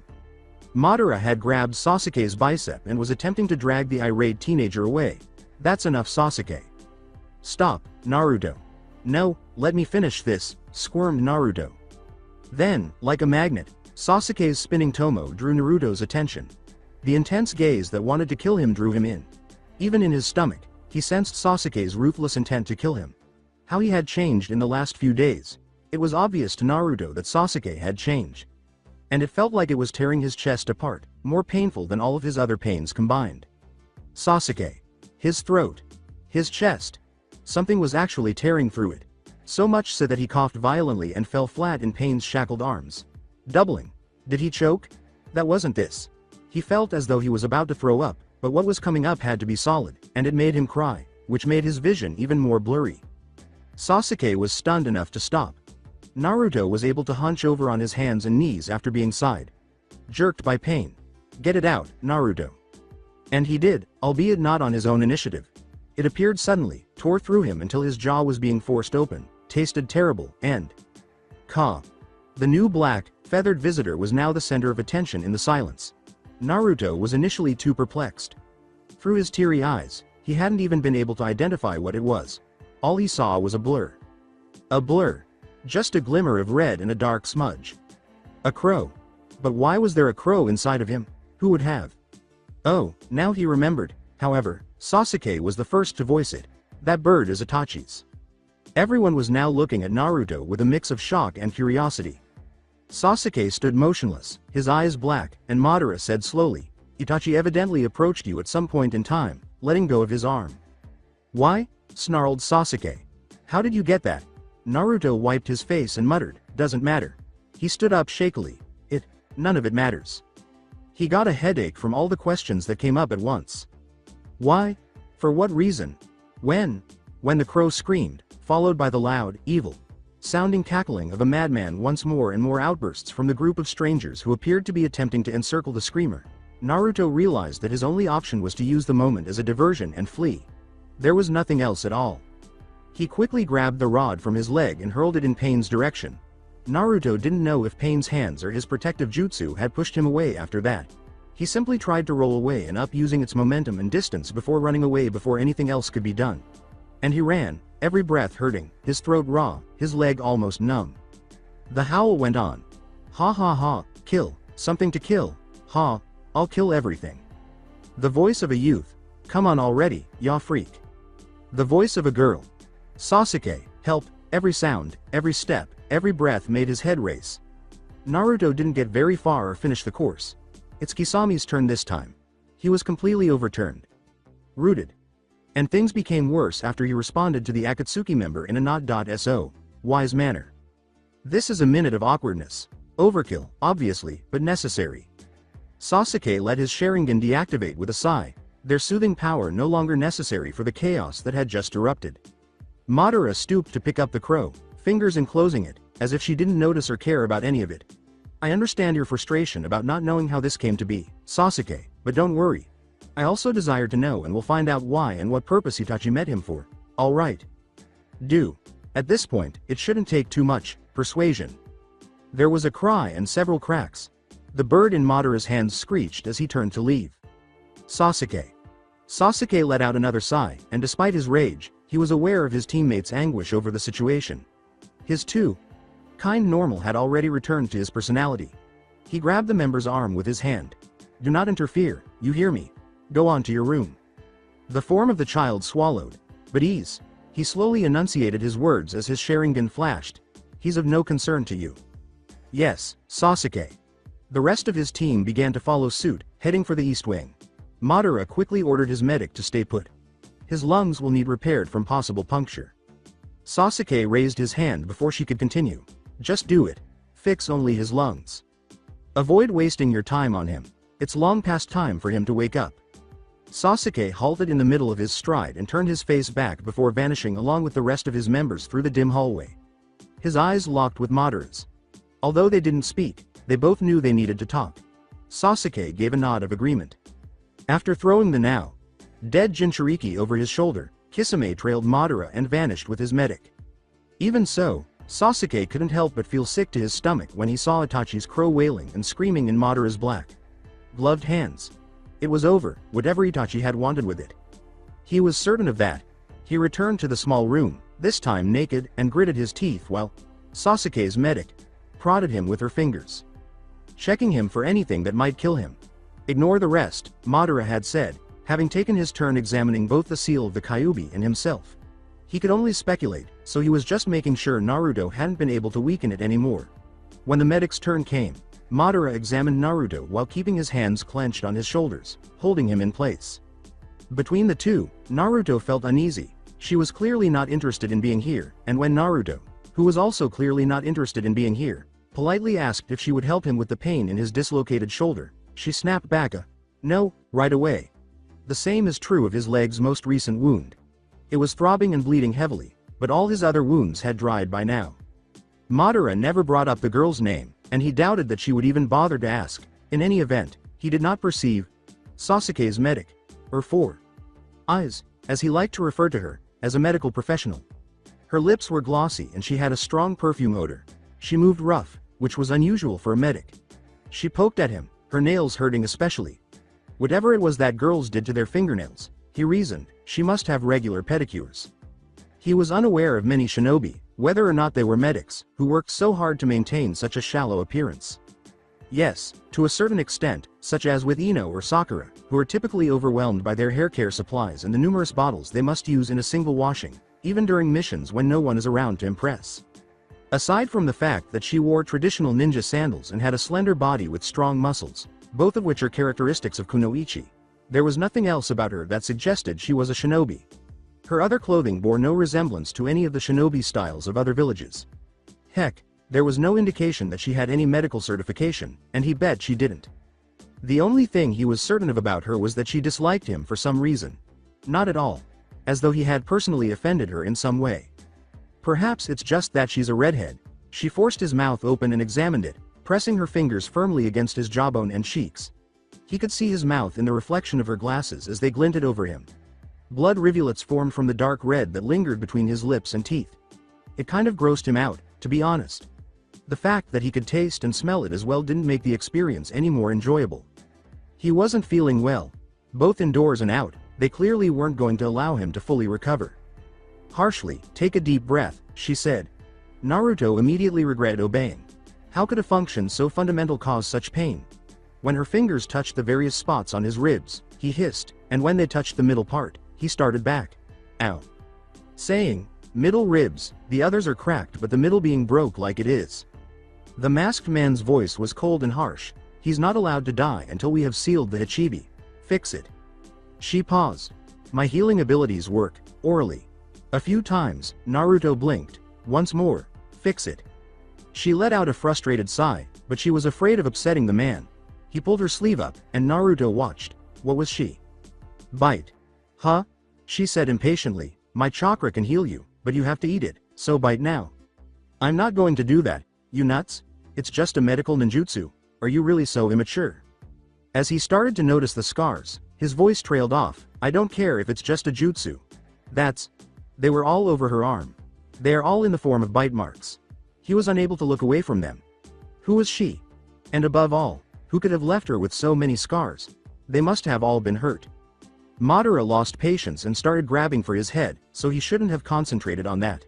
Madara had grabbed Sasuke's bicep and was attempting to drag the irate teenager away. "That's enough, Sasuke." "Stop, Naruto." "No, let me finish this," squirmed Naruto. Then, like a magnet, Sasuke's spinning tomo drew Naruto's attention. The intense gaze that wanted to kill him drew him in. Even in his stomach, he sensed Sasuke's ruthless intent to kill him. How he had changed in the last few days. It was obvious to Naruto that Sasuke had changed. And it felt like it was tearing his chest apart, more painful than all of his other pains combined. Sasuke. His throat. His chest. Something was actually tearing through it. So much so that he coughed violently and fell flat in Pain's shackled arms. Doubling. Did he choke? That wasn't this. He felt as though he was about to throw up, but what was coming up had to be solid, and it made him cry, which made his vision even more blurry. Sasuke was stunned enough to stop. Naruto was able to hunch over on his hands and knees after being jerked by Pain. "Get it out, Naruto." And he did, albeit not on his own initiative. It appeared suddenly, tore through him until his jaw was being forced open, tasted terrible, and the new black, feathered visitor was now the center of attention in the silence. Naruto was initially too perplexed. Through his teary eyes, he hadn't even been able to identify what it was. All he saw was a blur. A blur. Just a glimmer of red and a dark smudge. A crow. But why was there a crow inside of him? Who would have? Oh, now he remembered. However, Sasuke was the first to voice it. That bird is Itachi's. Everyone was now looking at Naruto with a mix of shock and curiosity. Sasuke stood motionless, his eyes black, and Madara said slowly, "Itachi evidently approached you at some point in time, letting go of his arm." "Why?" snarled Sasuke. "How did you get that?" Naruto wiped his face and muttered, "Doesn't matter." He stood up shakily. None of it matters. He got a headache from all the questions that came up at once. Why? For what reason? When? When the crow screamed, followed by the loud, evil-sounding cackling of a madman, once more and more outbursts from the group of strangers who appeared to be attempting to encircle the screamer. Naruto realized that his only option was to use the moment as a diversion and flee. There was nothing else at all. He quickly grabbed the rod from his leg and hurled it in Pain's direction. Naruto didn't know if Pain's hands or his protective jutsu had pushed him away after that. He simply tried to roll away and up using its momentum and distance before running away before anything else could be done. And he ran, every breath hurting, his throat raw, his leg almost numb. The howl went on. "Ha ha ha, kill, something to kill, ha, I'll kill everything." The voice of a youth. "Come on already, ya freak." The voice of a girl. "Sasuke, help." Every sound, every step, every breath made his head race. Naruto didn't get very far or finish the course. It's Kisami's turn this time. He was completely overturned. Rooted. And things became worse after he responded to the Akatsuki member in a not.so wise manner. This is a minute of awkwardness. Overkill, obviously, but necessary. Sasuke let his Sharingan deactivate with a sigh, their soothing power no longer necessary for the chaos that had just erupted. Madara stooped to pick up the crow, fingers enclosing it, as if she didn't notice or care about any of it. "I understand your frustration about not knowing how this came to be, Sasuke, but don't worry. I also desire to know and will find out why and what purpose Itachi met him for. All right. Do. At this point, it shouldn't take too much persuasion." There was a cry and several cracks. The bird in Madara's hands screeched as he turned to leave. Sasuke. Sasuke let out another sigh, and despite his rage, he was aware of his teammates' anguish over the situation. His kind normal had already returned to his personality. He grabbed the member's arm with his hand. "Do not interfere, you hear me? Go on to your room." The form of the child swallowed. "But he slowly enunciated his words as his Sharingan flashed. "He's of no concern to you." "Yes, Sasuke." The rest of his team began to follow suit, heading for the east wing. Madara quickly ordered his medic to stay put. His lungs will need repaired from possible puncture. Sasuke raised his hand before she could continue. Just do it. Fix only his lungs. Avoid wasting your time on him. It's long past time for him to wake up. Sasuke halted in the middle of his stride and turned his face back before vanishing along with the rest of his members through the dim hallway. His eyes locked with Madara's. Although they didn't speak, they both knew they needed to talk. Sasuke gave a nod of agreement. After throwing the now dead Jinchuriki over his shoulder, Kisame trailed Madara and vanished with his medic. Even so, Sasuke couldn't help but feel sick to his stomach when he saw Itachi's crow wailing and screaming in Madara's gloved hands. It was over, whatever Itachi had wanted with it. He was certain of that. He returned to the small room, this time naked, and gritted his teeth while Sasuke's medic prodded him with her fingers, checking him for anything that might kill him. Ignore the rest, Madara had said, having taken his turn examining both the seal of the Kyuubi and himself. He could only speculate, so he was just making sure Naruto hadn't been able to weaken it anymore. When the medic's turn came, Madara examined Naruto while keeping his hands clenched on his shoulders, holding him in place. Between the two, Naruto felt uneasy. She was clearly not interested in being here, and when Naruto, who was also clearly not interested in being here, politely asked if she would help him with the pain in his dislocated shoulder, she snapped back a no, right away. The same is true of his leg's most recent wound. It was throbbing and bleeding heavily, but all his other wounds had dried by now. Madara never brought up the girl's name, and he doubted that she would even bother to ask. In any event, he did not perceive Sasuke's medic, or four eyes, as he liked to refer to her, as a medical professional. Her lips were glossy and she had a strong perfume odor. She moved rough, which was unusual for a medic. She poked at him, her nails hurting especially. Whatever it was that girls did to their fingernails, he reasoned, she must have regular pedicures. He was unaware of many shinobi, whether or not they were medics, who worked so hard to maintain such a shallow appearance. Yes, to a certain extent, such as with Ino or Sakura, who are typically overwhelmed by their hair care supplies and the numerous bottles they must use in a single washing, even during missions when no one is around to impress. Aside from the fact that she wore traditional ninja sandals and had a slender body with strong muscles, both of which are characteristics of kunoichi, there was nothing else about her that suggested she was a shinobi. Her other clothing bore no resemblance to any of the shinobi styles of other villages. Heck, there was no indication that she had any medical certification, and he bet she didn't. The only thing he was certain of about her was that she disliked him for some reason. Not at all. As though he had personally offended her in some way. Perhaps it's just that she's a redhead. She forced his mouth open and examined it, pressing her fingers firmly against his jawbone and cheeks. He could see his mouth in the reflection of her glasses as they glinted over him. Blood rivulets formed from the dark red that lingered between his lips and teeth. It kind of grossed him out, to be honest. The fact that he could taste and smell it as well didn't make the experience any more enjoyable. He wasn't feeling well. Both indoors and out, they clearly weren't going to allow him to fully recover. Harshly, take a deep breath, she said. Naruto immediately regretted obeying. How could a function so fundamental cause such pain? When her fingers touched the various spots on his ribs, he hissed, and when they touched the middle part, he started back. Ow. Saying, middle ribs, the others are cracked but the middle being broke like it is. The masked man's voice was cold and harsh. He's not allowed to die until we have sealed the Hachibi. Fix it. She paused. My healing abilities work, orally. A few times, Naruto blinked. Once more, fix it. She let out a frustrated sigh, but she was afraid of upsetting the man. He pulled her sleeve up, and Naruto watched. What was she? Bite. Huh? She said impatiently, my chakra can heal you, but you have to eat it, so bite now. I'm not going to do that, you nuts? It's just a medical ninjutsu. Are you really so immature? As he started to notice the scars, his voice trailed off. I don't care if it's just a jutsu. They were all over her arm. They are all in the form of bite marks. He was unable to look away from them. Who was she? And above all, who could have left her with so many scars? They must have all been hurt. Madara lost patience and started grabbing for his head, so he shouldn't have concentrated on that.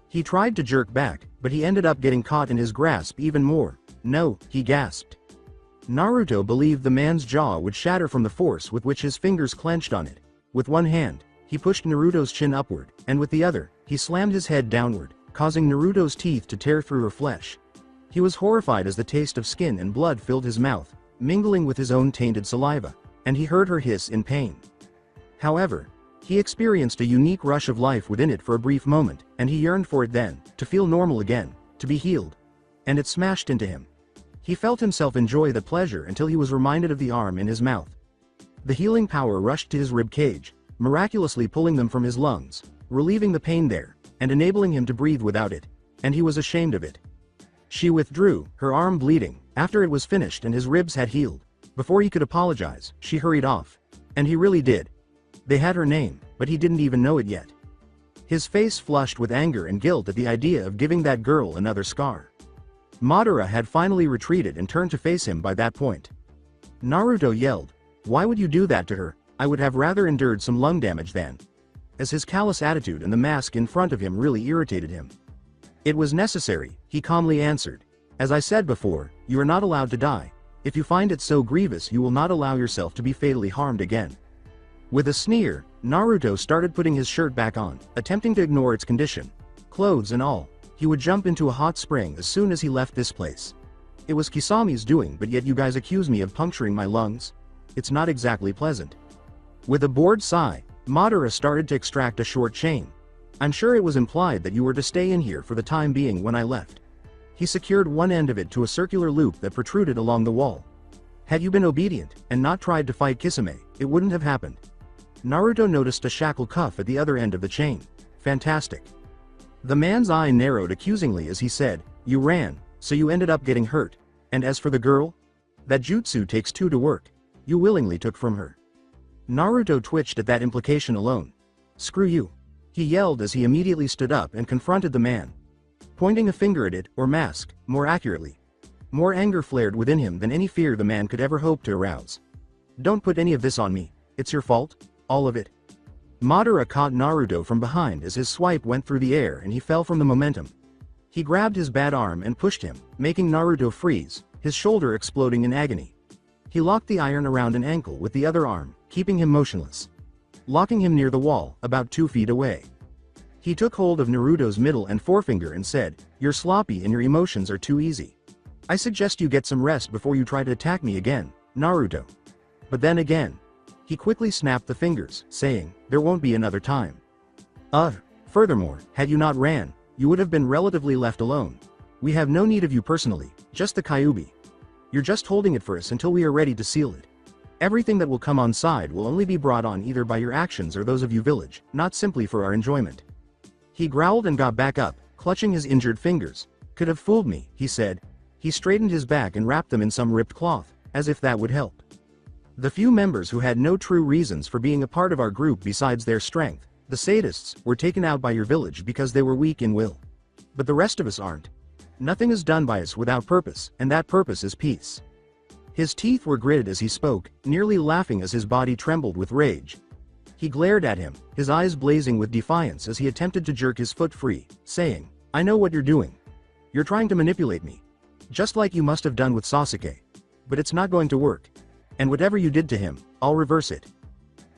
He tried to jerk back, but he ended up getting caught in his grasp even more. No, he gasped. Naruto believed the man's jaw would shatter from the force with which his fingers clenched on it. With one hand, he pushed Naruto's chin upward, and with the other, he slammed his head downward, causing Naruto's teeth to tear through her flesh. He was horrified as the taste of skin and blood filled his mouth, mingling with his own tainted saliva. and he heard her hiss in pain. However, he experienced a unique rush of life within it for a brief moment, and he yearned for it then, to feel normal again, to be healed. And it smashed into him. He felt himself enjoy the pleasure until he was reminded of the arm in his mouth. The healing power rushed to his rib cage, miraculously pulling them from his lungs, relieving the pain there, and enabling him to breathe without it, and he was ashamed of it. She withdrew, her arm bleeding, after it was finished and his ribs had healed. Before he could apologize, she hurried off. And he really did. They had her name, but he didn't even know it yet. His face flushed with anger and guilt at the idea of giving that girl another scar. Madara had finally retreated and turned to face him by that point. Naruto yelled, "Why would you do that to her? I would have rather endured some lung damage than." As his callous attitude and the mask in front of him really irritated him. "It was necessary," he calmly answered. "As I said before, you are not allowed to die. If you find it so grievous, you will not allow yourself to be fatally harmed again." With a sneer, Naruto started putting his shirt back on, attempting to ignore its condition. Clothes and all, he would jump into a hot spring as soon as he left this place. "It was Kisami's doing, but yet you guys accuse me of puncturing my lungs? It's not exactly pleasant." With a bored sigh, Madara started to extract a short chain. "I'm sure it was implied that you were to stay in here for the time being when I left." He secured one end of it to a circular loop that protruded along the wall. "Had you been obedient, and not tried to fight Kisame, it wouldn't have happened." Naruto noticed a shackle cuff at the other end of the chain. "Fantastic." The man's eye narrowed accusingly as he said, "You ran, so you ended up getting hurt. And as for the girl? That jutsu takes two to work. You willingly took from her." Naruto twitched at that implication alone. "Screw you," he yelled as he immediately stood up and confronted the man. Pointing a finger at it, or mask, more accurately. More anger flared within him than any fear the man could ever hope to arouse. "Don't put any of this on me. It's your fault. All of it." Madara caught Naruto from behind as his swipe went through the air and he fell from the momentum. He grabbed his bad arm and pushed him, making Naruto freeze, his shoulder exploding in agony. He locked the iron around an ankle with the other arm, keeping him motionless. Locking him near the wall, about 2 feet away. He took hold of Naruto's middle and forefinger and said, "You're sloppy and your emotions are too easy. I suggest you get some rest before you try to attack me again, Naruto." But then again, he quickly snapped the fingers, saying, "There won't be another time." Furthermore, had you not ran, you would have been relatively left alone. We have no need of you personally, just the Kyuubi. You're just holding it for us until we are ready to seal it. Everything that will come on side will only be brought on either by your actions or those of you village, not simply for our enjoyment." He growled and got back up, clutching his injured fingers. "Could have fooled me," he said. He straightened his back and wrapped them in some ripped cloth, as if that would help. The few members who had no true reasons for being a part of our group besides their strength, the sadists, were taken out by your village because they were weak in will. But the rest of us aren't. Nothing is done by us without purpose, and that purpose is peace. His teeth were gritted as he spoke, nearly laughing as his body trembled with rage. He glared at him, his eyes blazing with defiance as he attempted to jerk his foot free, saying, "I know what you're doing. You're trying to manipulate me. Just like you must have done with Sasuke. But it's not going to work. And whatever you did to him, I'll reverse it."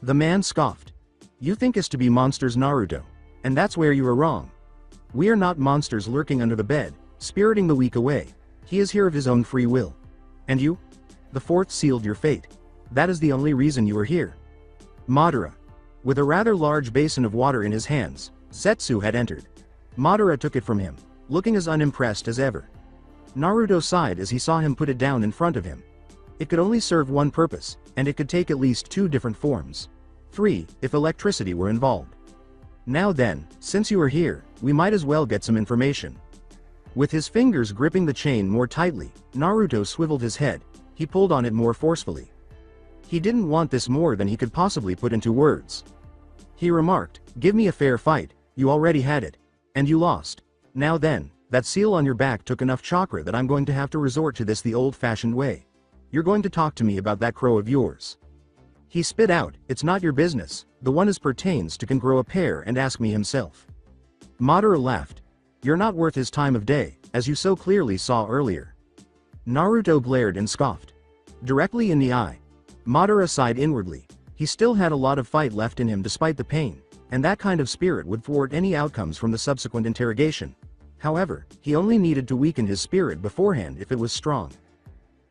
The man scoffed. "You think us to be monsters, Naruto. And that's where you are wrong. We are not monsters lurking under the bed, spiriting the weak away. He is here of his own free will. And you? The fourth sealed your fate. That is the only reason you are here." Madara. With a rather large basin of water in his hands, Zetsu had entered. Madara took it from him, looking as unimpressed as ever. Naruto sighed as he saw him put it down in front of him. It could only serve one purpose, and it could take at least 2 different forms. 3, if electricity were involved. "Now then, since you are here, we might as well get some information." With his fingers gripping the chain more tightly, Naruto swiveled his head. He pulled on it more forcefully. He didn't want this more than he could possibly put into words. He remarked, "Give me a fair fight, you already had it. And you lost. Now then, that seal on your back took enough chakra that I'm going to have to resort to this the old-fashioned way. You're going to talk to me about that crow of yours." He spit out, "It's not your business, the one as pertains to can grow a pair and ask me himself." Madara laughed. "You're not worth his time of day, as you so clearly saw earlier." Naruto glared and scoffed. Directly in the eye. Madara sighed inwardly. He still had a lot of fight left in him despite the pain, and that kind of spirit would thwart any outcomes from the subsequent interrogation. However, he only needed to weaken his spirit beforehand if it was strong.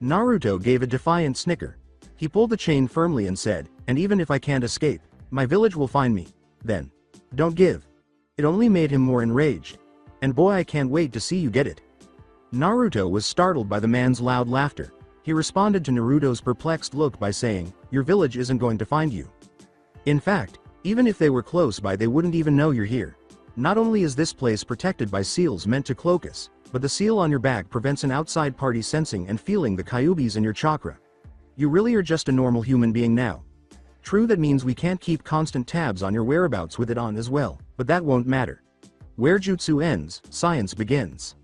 Naruto gave a defiant snicker. He pulled the chain firmly and said, "And even if I can't escape, my village will find me. Then. Don't give." It only made him more enraged. "And boy, I can't wait to see you get it." Naruto was startled by the man's loud laughter. He responded to Naruto's perplexed look by saying, "Your village isn't going to find you. In fact, even if they were close by, they wouldn't even know you're here. Not only is this place protected by seals meant to cloak us, but the seal on your back prevents an outside party sensing and feeling the kyubis in your chakra. You really are just a normal human being now. True, that means we can't keep constant tabs on your whereabouts with it on as well, but that won't matter. Where jutsu ends, science begins."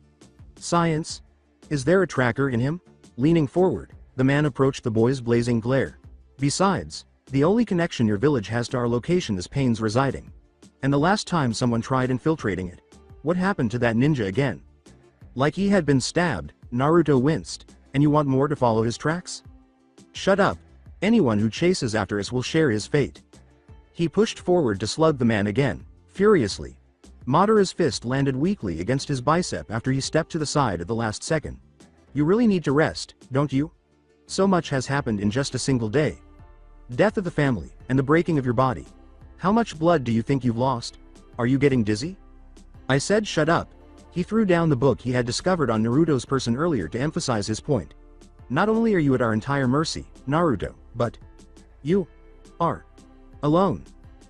"Science? Is there a tracker in him?" Leaning forward, the man approached the boy's blazing glare. "Besides, the only connection your village has to our location is Pain's residing. And the last time someone tried infiltrating it, what happened to that ninja again?" Like he had been stabbed, Naruto winced. "And you want more to follow his tracks? Shut up. Anyone who chases after us will share his fate." He pushed forward to slug the man again, furiously. Madara's fist landed weakly against his bicep after he stepped to the side at the last second. "You really need to rest, don't you? So much has happened in just a single day. Death of the family, and the breaking of your body. How much blood do you think you've lost? Are you getting dizzy?" I said shut up. He threw down the book he had discovered on Naruto's person earlier to emphasize his point. "Not only are you at our entire mercy, Naruto, but you are alone."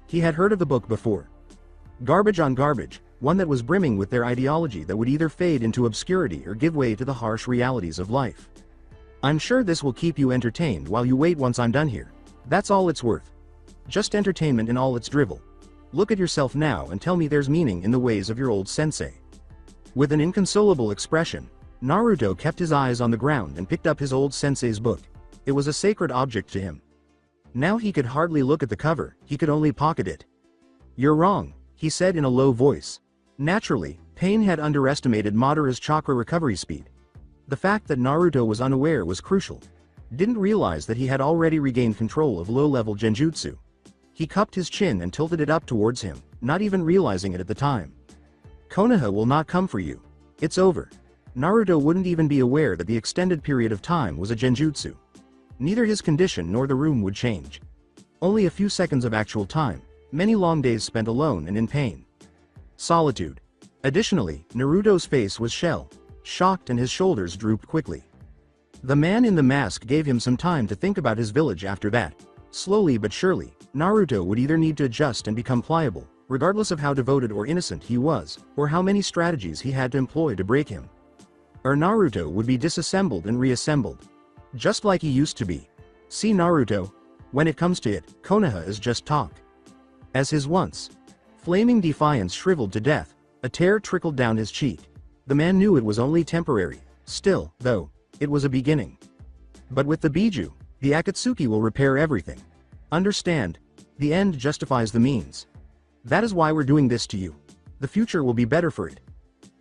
He had heard of the book before. Garbage on garbage, one that was brimming with their ideology that would either fade into obscurity or give way to the harsh realities of life. "I'm sure this will keep you entertained while you wait once I'm done here. That's all it's worth. Just entertainment in all its drivel. Look at yourself now and tell me there's meaning in the ways of your old sensei." With an inconsolable expression, Naruto kept his eyes on the ground and picked up his old sensei's book. It was a sacred object to him. Now he could hardly look at the cover, he could only pocket it. "You're wrong," he said in a low voice. Naturally, Pain had underestimated Madara's chakra recovery speed. The fact that Naruto was unaware was crucial. Didn't realize that he had already regained control of low-level genjutsu. He cupped his chin and tilted it up towards him, not even realizing it at the time. "Konoha will not come for you. It's over." Naruto wouldn't even be aware that the extended period of time was a genjutsu. Neither his condition nor the room would change. Only a few seconds of actual time, many long days spent alone and in pain. Solitude. Additionally, Naruto's face was shocked, and his shoulders drooped quickly. The man in the mask gave him some time to think about his village after that. Slowly but surely, Naruto would either need to adjust and become pliable, regardless of how devoted or innocent he was, or how many strategies he had to employ to break him. Or Naruto would be disassembled and reassembled. Just like he used to be. See Naruto? When it comes to it, Konoha is just talk. As his once flaming defiance shriveled to death, a tear trickled down his cheek. The man knew it was only temporary. Still, though, it was a beginning. But with the Biju, the Akatsuki will repair everything. Understand? The end justifies the means. That is why we're doing this to you. The future will be better for it.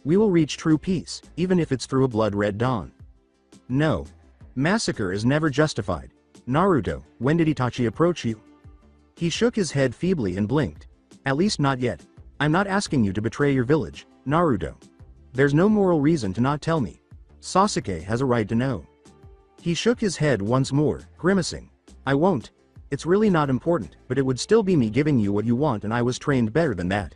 We will reach true peace, even if it's through a blood-red dawn. No. Massacre is never justified. Naruto, when did Itachi approach you? He shook his head feebly and blinked. At least not yet. I'm not asking you to betray your village, Naruto. There's no moral reason to not tell me. Sasuke has a right to know. He shook his head once more, grimacing. I won't. It's really not important, but it would still be me giving you what you want, and I was trained better than that.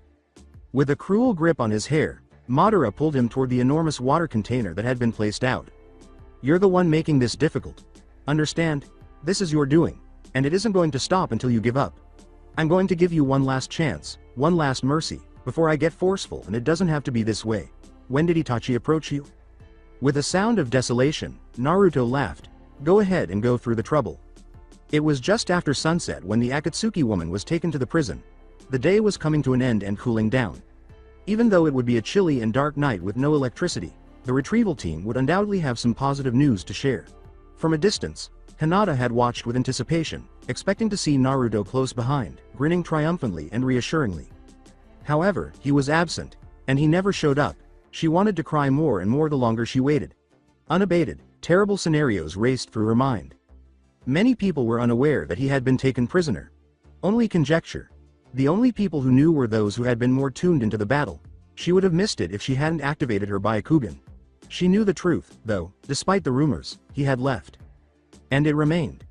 With a cruel grip on his hair, Madara pulled him toward the enormous water container that had been placed out. You're the one making this difficult. Understand? This is your doing, and it isn't going to stop until you give up. I'm going to give you one last chance, one last mercy, before I get forceful, and it doesn't have to be this way. When did Itachi approach you? With a sound of desolation, Naruto laughed. Go ahead and go through the trouble. It was just after sunset when the Akatsuki woman was taken to the prison. The day was coming to an end and cooling down. Even though it would be a chilly and dark night with no electricity, the retrieval team would undoubtedly have some positive news to share. From a distance, Hinata had watched with anticipation, expecting to see Naruto close behind, grinning triumphantly and reassuringly. However, he was absent, and he never showed up. She wanted to cry more and more the longer she waited. Unabated, terrible scenarios raced through her mind. Many people were unaware that he had been taken prisoner. Only conjecture. The only people who knew were those who had been more tuned into the battle. She would have missed it if she hadn't activated her Byakugan. She knew the truth, though, despite the rumors, he had left. And it remained.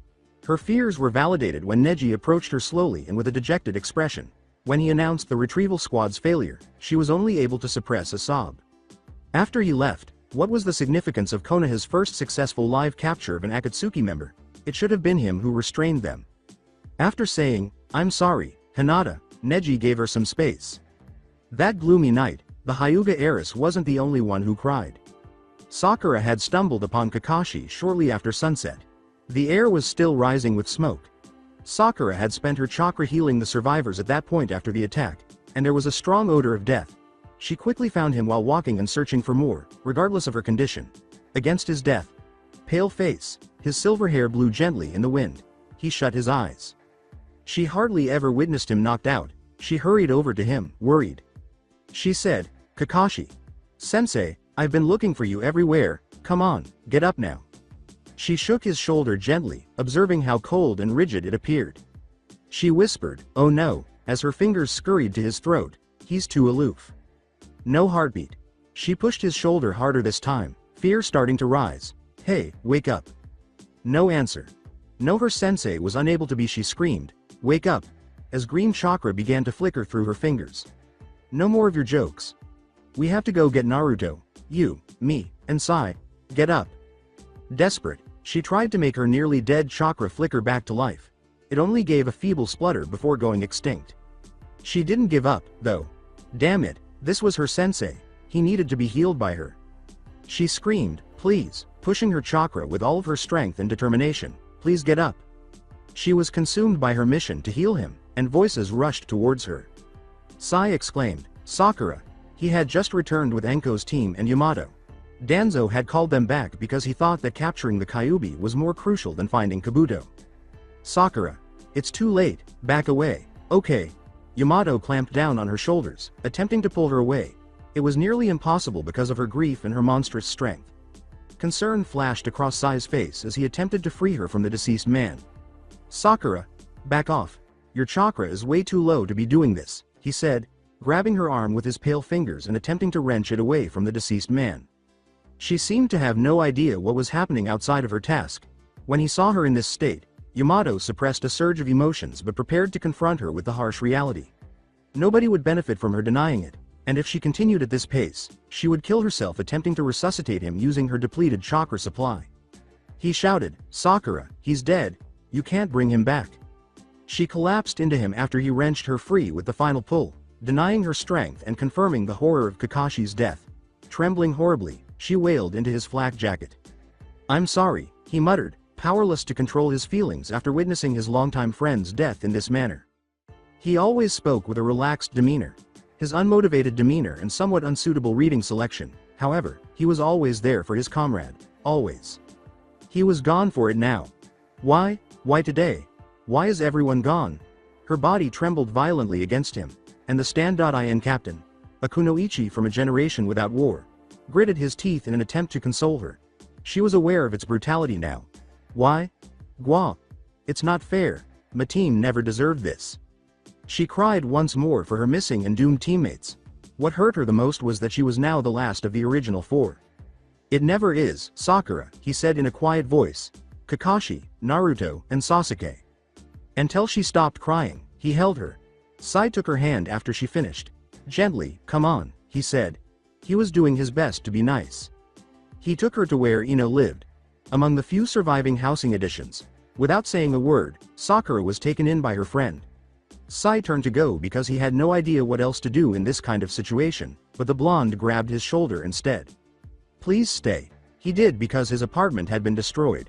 Her fears were validated when Neji approached her slowly and with a dejected expression. When he announced the retrieval squad's failure, she was only able to suppress a sob. After he left, what was the significance of Konoha's first successful live capture of an Akatsuki member? It should have been him who restrained them. After saying, "I'm sorry, Hinata," Neji gave her some space. That gloomy night, the Hyuga heiress wasn't the only one who cried. Sakura had stumbled upon Kakashi shortly after sunset. The air was still rising with smoke. Sakura had spent her chakra healing the survivors at that point after the attack, and there was a strong odor of death. She quickly found him while walking and searching for more, regardless of her condition. Against his death. Pale face, his silver hair blew gently in the wind. He shut his eyes. She hardly ever witnessed him knocked out. She hurried over to him, worried. She said, "Kakashi. Sensei, I've been looking for you everywhere, come on, get up now." She shook his shoulder gently, observing how cold and rigid it appeared. She whispered, "Oh no," as her fingers scurried to his throat. "He's too aloof." No heartbeat. She pushed his shoulder harder this time, fear starting to rise. "Hey, wake up." No answer. No, her sensei was unable to be. She screamed, "Wake up," as green chakra began to flicker through her fingers. "No more of your jokes. We have to go get Naruto. You, me, and Sai. Get up." Desperate, she tried to make her nearly dead chakra flicker back to life. It only gave a feeble splutter before going extinct. She didn't give up, though. Damn it, this was her sensei. He needed to be healed by her. She screamed, "Please," pushing her chakra with all of her strength and determination. "Please get up." She was consumed by her mission to heal him, and voices rushed towards her. Sai exclaimed, "Sakura." He had just returned with Enko's team and Yamato. Danzo had called them back because he thought that capturing the Kyuubi was more crucial than finding Kabuto. "Sakura. It's too late, back away." "Okay." Yamato clamped down on her shoulders, attempting to pull her away. It was nearly impossible because of her grief and her monstrous strength. Concern flashed across Sai's face as he attempted to free her from the deceased man. "Sakura, back off. Your chakra is way too low to be doing this," he said, grabbing her arm with his pale fingers and attempting to wrench it away from the deceased man. She seemed to have no idea what was happening outside of her task. When he saw her in this state, Yamato suppressed a surge of emotions but prepared to confront her with the harsh reality. Nobody would benefit from her denying it, and if she continued at this pace, she would kill herself attempting to resuscitate him using her depleted chakra supply. He shouted, "Sakura, he's dead. You can't bring him back." She collapsed into him after he wrenched her free with the final pull, denying her strength and confirming the horror of Kakashi's death. Trembling horribly, she wailed into his flak jacket. "I'm sorry," he muttered, powerless to control his feelings after witnessing his longtime friend's death in this manner. He always spoke with a relaxed demeanor. His unmotivated demeanor and somewhat unsuitable reading selection, however, he was always there for his comrade, always. He was gone for it now. Why? Why today? Why is everyone gone? Her body trembled violently against him, and the stand-in captain, a kunoichi from a generation without war, gritted his teeth in an attempt to console her. She was aware of its brutality now. Why? Gwa. It's not fair. My team never deserved this. She cried once more for her missing and doomed teammates. What hurt her the most was that she was now the last of the original four. "It never is, Sakura," he said in a quiet voice. "Kakashi, Naruto, and Sasuke." Until she stopped crying, he held her. Sai took her hand after she finished. Gently, "Come on," he said. He was doing his best to be nice. He took her to where Ino lived. Among the few surviving housing additions. Without saying a word, Sakura was taken in by her friend. Sai turned to go because he had no idea what else to do in this kind of situation, but the blonde grabbed his shoulder instead. "Please stay." He did because his apartment had been destroyed.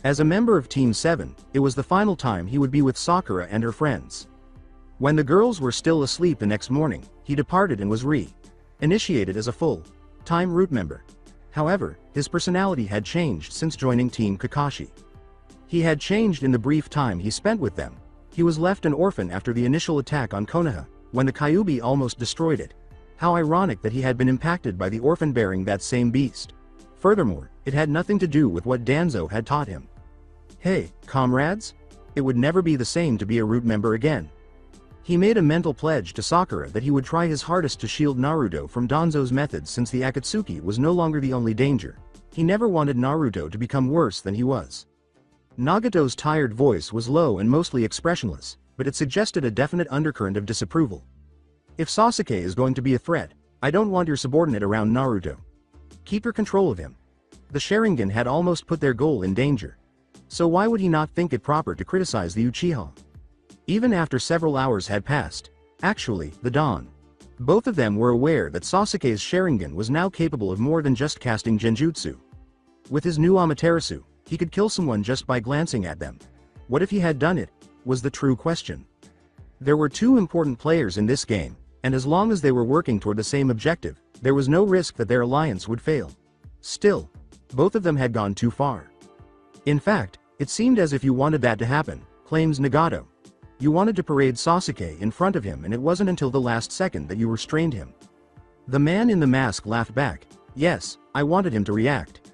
As a member of Team 7, it was the final time he would be with Sakura and her friends. When the girls were still asleep the next morning, he departed and was initiated as a full-time root member. However, his personality had changed since joining Team Kakashi. He had changed in the brief time he spent with them. He was left an orphan after the initial attack on Konoha, when the Kyuubi almost destroyed it. How ironic that he had been impacted by the orphan bearing that same beast. Furthermore, it had nothing to do with what Danzo had taught him. Hey, comrades? It would never be the same to be a root member again. He made a mental pledge to Sakura that he would try his hardest to shield Naruto from Danzo's methods since the Akatsuki was no longer the only danger. He never wanted Naruto to become worse than he was. Nagato's tired voice was low and mostly expressionless, but it suggested a definite undercurrent of disapproval. If Sasuke is going to be a threat, I don't want your subordinate around Naruto. Keep your control of him. The Sharingan had almost put their goal in danger. So why would he not think it proper to criticize the Uchiha? Even after several hours had passed, actually, the dawn, both of them were aware that Sasuke's Sharingan was now capable of more than just casting genjutsu. With his new Amaterasu, he could kill someone just by glancing at them. What if he had done it, was the true question. There were two important players in this game, and as long as they were working toward the same objective, there was no risk that their alliance would fail. Still, both of them had gone too far. In fact, it seemed as if you wanted that to happen, claims Nagato. You wanted to parade Sasuke in front of him, and it wasn't until the last second that you restrained him. The man in the mask laughed back. Yes, I wanted him to react.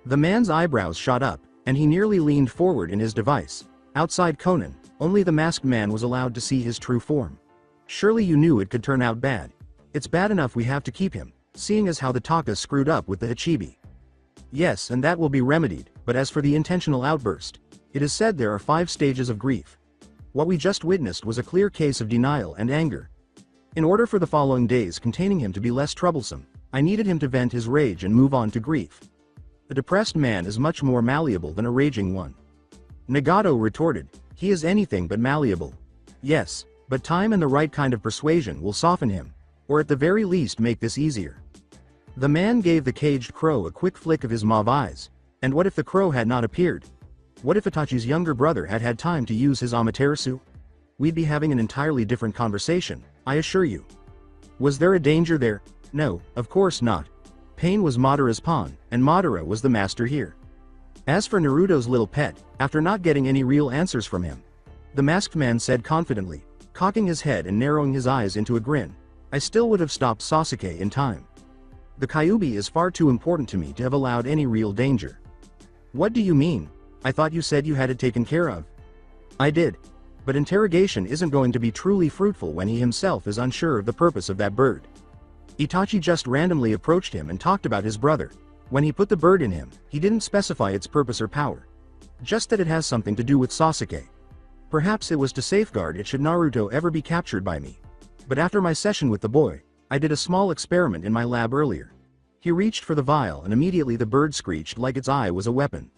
The man's eyebrows shot up, and he nearly leaned forward in his device. Outside Conan, only the masked man was allowed to see his true form. Surely you knew it could turn out bad. It's bad enough we have to keep him, seeing as how the Taka screwed up with the Hachibi. Yes, and that will be remedied, but as for the intentional outburst, it is said there are 5 stages of grief. What we just witnessed was a clear case of denial and anger. In order for the following days containing him to be less troublesome, I needed him to vent his rage and move on to grief. A depressed man is much more malleable than a raging one. Nagato retorted, he is anything but malleable. Yes, but time and the right kind of persuasion will soften him, or at the very least make this easier. The man gave the caged crow a quick flick of his mauve eyes, and what if the crow had not appeared? What if Itachi's younger brother had had time to use his Amaterasu? We'd be having an entirely different conversation, I assure you. Was there a danger there? No, of course not. Pain was Madara's pawn, and Madara was the master here. As for Naruto's little pet, after not getting any real answers from him, the masked man said confidently, cocking his head and narrowing his eyes into a grin, I still would have stopped Sasuke in time. The Kyuubi is far too important to me to have allowed any real danger. What do you mean? I thought you said you had it taken care of. I did. But interrogation isn't going to be truly fruitful when he himself is unsure of the purpose of that bird. Itachi just randomly approached him and talked about his brother. When he put the bird in him, he didn't specify its purpose or power. Just that it has something to do with Sasuke. Perhaps it was to safeguard it should Naruto ever be captured by me. But after my session with the boy, I did a small experiment in my lab earlier. He reached for the vial and immediately the bird screeched like its eye was a weapon.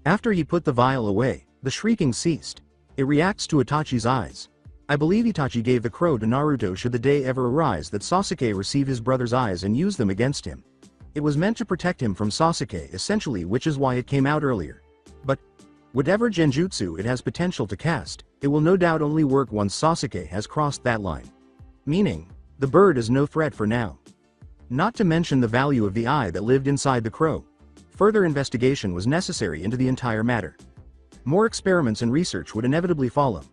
After he put the vial away, the shrieking ceased. It reacts to Itachi's eyes. I believe Itachi gave the crow to Naruto should the day ever arise that Sasuke receive his brother's eyes and use them against him. It was meant to protect him from Sasuke essentially, which is why it came out earlier. But whatever genjutsu it has potential to cast, it will no doubt only work once Sasuke has crossed that line. Meaning, the bird is no threat for now. Not to mention the value of the eye that lived inside the crow. Further investigation was necessary into the entire matter. More experiments and research would inevitably follow.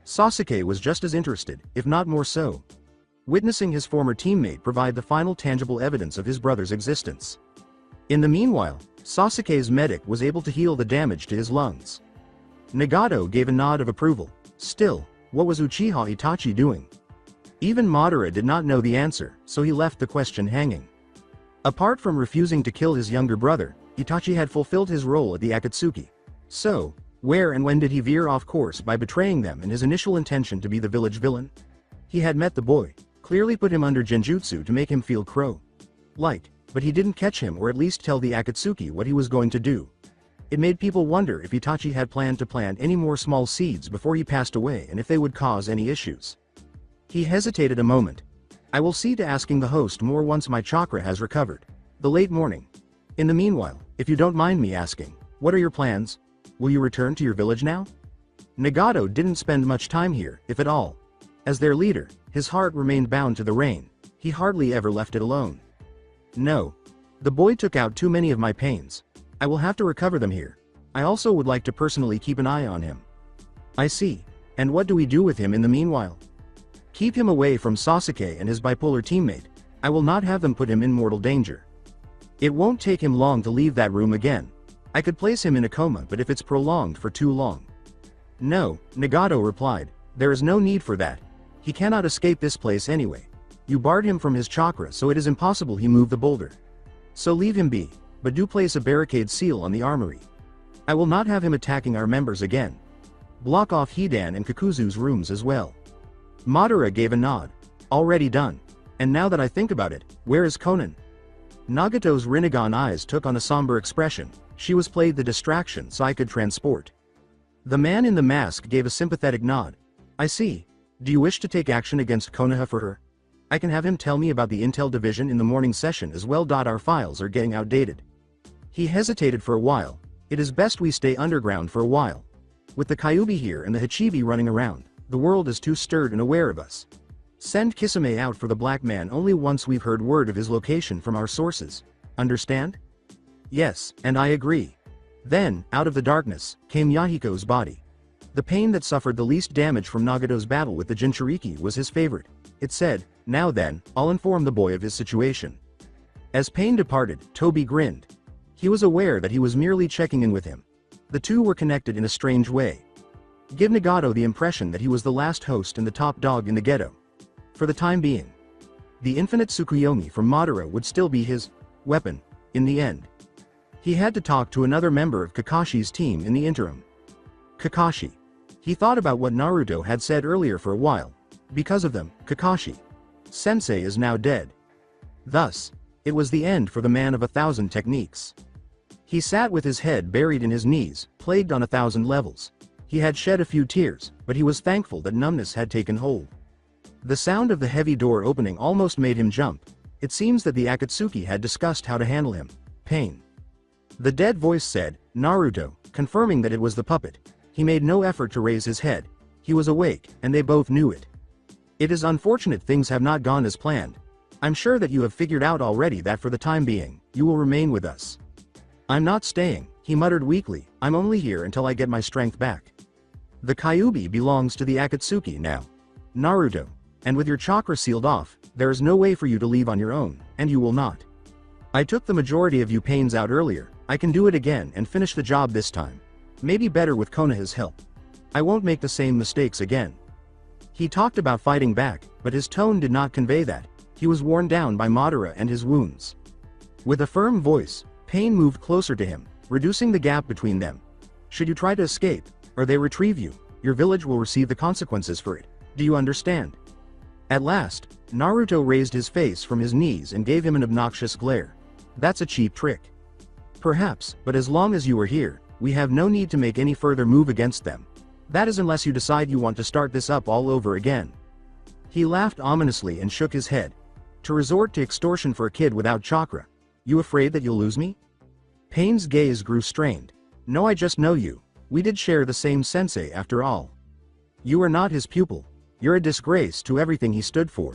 Sasuke was just as interested, if not more so. Witnessing his former teammate provide the final tangible evidence of his brother's existence. In the meanwhile, Sasuke's medic was able to heal the damage to his lungs. Nagato gave a nod of approval. Still, what was Uchiha Itachi doing? Even Madara did not know the answer, so he left the question hanging. Apart from refusing to kill his younger brother, Itachi had fulfilled his role at the Akatsuki. So, where and when did he veer off course by betraying them in his initial intention to be the village villain? He had met the boy, clearly put him under genjutsu to make him feel crow-like, but he didn't catch him or at least tell the Akatsuki what he was going to do. It made people wonder if Itachi had planned to plant any more small seeds before he passed away and if they would cause any issues. He hesitated a moment. I will see to asking the host more once my chakra has recovered. The late morning. In the meanwhile, if you don't mind me asking, what are your plans? Will you return to your village now? Nagato didn't spend much time here, if at all. As their leader, his heart remained bound to the rein. He hardly ever left it alone. No. The boy took out too many of my pains. I will have to recover them here. I also would like to personally keep an eye on him. I see. And what do we do with him in the meanwhile? Keep him away from Sasuke and his bipolar teammate. I will not have them put him in mortal danger. It won't take him long to leave that room again. I could place him in a coma, but if it's prolonged for too long. No, Nagato replied. There is no need for that. He cannot escape this place anyway. You barred him from his chakra, so it is impossible he move the boulder. So leave him be, but do place a barricade seal on the armory. I will not have him attacking our members again. Block off Hidan and Kakuzu's rooms as well. Madara gave a nod. Already done. And now that I think about it, where is Konan? Nagato's Rinnegan eyes took on a somber expression. She was played the distraction so I could transport. The man in the mask gave a sympathetic nod. I see. Do you wish to take action against Konoha for her? I can have him tell me about the intel division in the morning session as well. Our files are getting outdated. He hesitated for a while. It is best we stay underground for a while. With the Kyuubi here and the Hachibi running around, the world is too stirred and aware of us. Send Kisame out for the black man only once we've heard word of his location from our sources. Understand? Yes, and I agree. Then, out of the darkness, came Yahiko's body. The pain that suffered the least damage from Nagato's battle with the Jinchuriki was his favorite. It said, now then, I'll inform the boy of his situation. As Pain departed, Toby grinned. He was aware that he was merely checking in with him. The two were connected in a strange way. Give Nagato the impression that he was the last host and the top dog in the ghetto. For the time being. The infinite Tsukuyomi from Madara would still be his weapon, in the end. He had to talk to another member of Kakashi's team in the interim. Kakashi. He thought about what Naruto had said earlier for a while. Because of them, Kakashi Sensei is now dead. Thus, it was the end for the man of 1,000 techniques. He sat with his head buried in his knees, plagued on 1,000 levels. He had shed a few tears, but he was thankful that numbness had taken hold. The sound of the heavy door opening almost made him jump. It seems that the Akatsuki had discussed how to handle him. Pain. The dead voice said, Naruto, confirming that it was the puppet. He made no effort to raise his head. He was awake, and they both knew it. It is unfortunate things have not gone as planned. I'm sure that you have figured out already that for the time being, you will remain with us. I'm not staying, he muttered weakly. I'm only here until I get my strength back. The Kyuubi belongs to the Akatsuki now. Naruto. And with your chakra sealed off, there is no way for you to leave on your own, and you will not. I took the majority of you pains out earlier. I can do it again and finish the job this time. Maybe better with Konoha's help. I won't make the same mistakes again. He talked about fighting back, but his tone did not convey that. He was worn down by Madara and his wounds. With a firm voice, Pain moved closer to him, reducing the gap between them. Should you try to escape, or they retrieve you, your village will receive the consequences for it. Do you understand? At last, Naruto raised his face from his knees and gave him an obnoxious glare. That's a cheap trick. Perhaps, but as long as you are here, we have no need to make any further move against them. That is unless you decide you want to start this up all over again. He laughed ominously and shook his head. To resort to extortion for a kid without chakra. You afraid that you'll lose me? Pain's gaze grew strained. No, I just know you. We did share the same sensei after all. You are not his pupil. You're a disgrace to everything he stood for.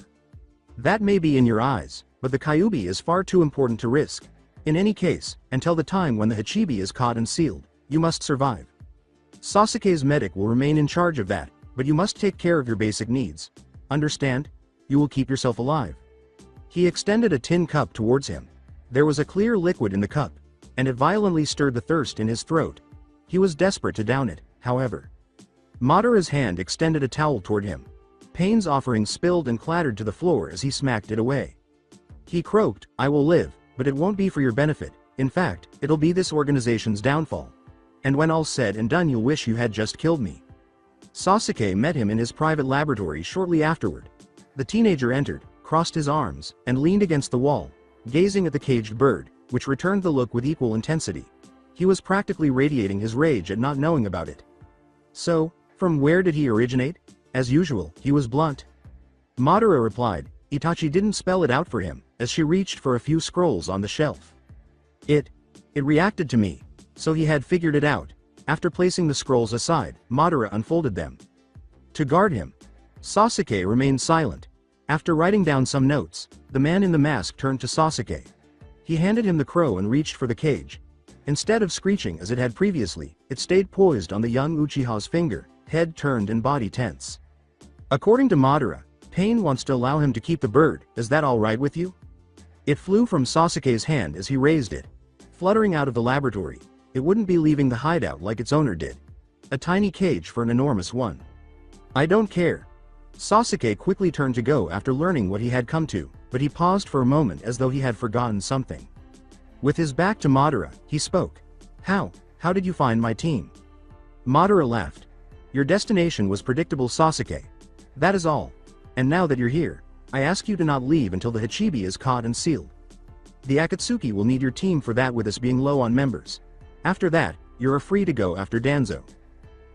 That may be in your eyes, but the Kyuubi is far too important to risk. In any case, until the time when the Hachibi is caught and sealed, you must survive. Sasuke's medic will remain in charge of that, but you must take care of your basic needs. Understand? You will keep yourself alive. He extended a tin cup towards him. There was a clear liquid in the cup, and it violently stirred the thirst in his throat. He was desperate to down it, however. Madara's hand extended a towel toward him. Pain's offering spilled and clattered to the floor as he smacked it away. He croaked, I will live, but it won't be for your benefit. In fact, it'll be this organization's downfall. And when all's said and done you'll wish you had just killed me. Sasuke met him in his private laboratory shortly afterward. The teenager entered, crossed his arms, and leaned against the wall, gazing at the caged bird, which returned the look with equal intensity. He was practically radiating his rage at not knowing about it. So, from where did he originate? As usual, he was blunt. Madara replied. Itachi didn't spell it out for him, as she reached for a few scrolls on the shelf. It reacted to me. So he had figured it out. After placing the scrolls aside, Madara unfolded them. To guard him, Sasuke remained silent. After writing down some notes, the man in the mask turned to Sasuke. He handed him the crow and reached for the cage. Instead of screeching as it had previously, it stayed poised on the young Uchiha's finger, head turned and body tense. According to Madara, Pain wants to allow him to keep the bird. Is that all right with you? It flew from Sasuke's hand as he raised it. Fluttering out of the laboratory, it wouldn't be leaving the hideout like its owner did. A tiny cage for an enormous one. I don't care. Sasuke quickly turned to go after learning what he had come to, but he paused for a moment as though he had forgotten something. With his back to Madara, he spoke. How? How did you find my team? Madara laughed. Your destination was predictable, Sasuke. That is all. And now that you're here, I ask you to not leave until the Hachibi is caught and sealed. The Akatsuki will need your team for that, with us being low on members. After that, you're free to go after Danzo.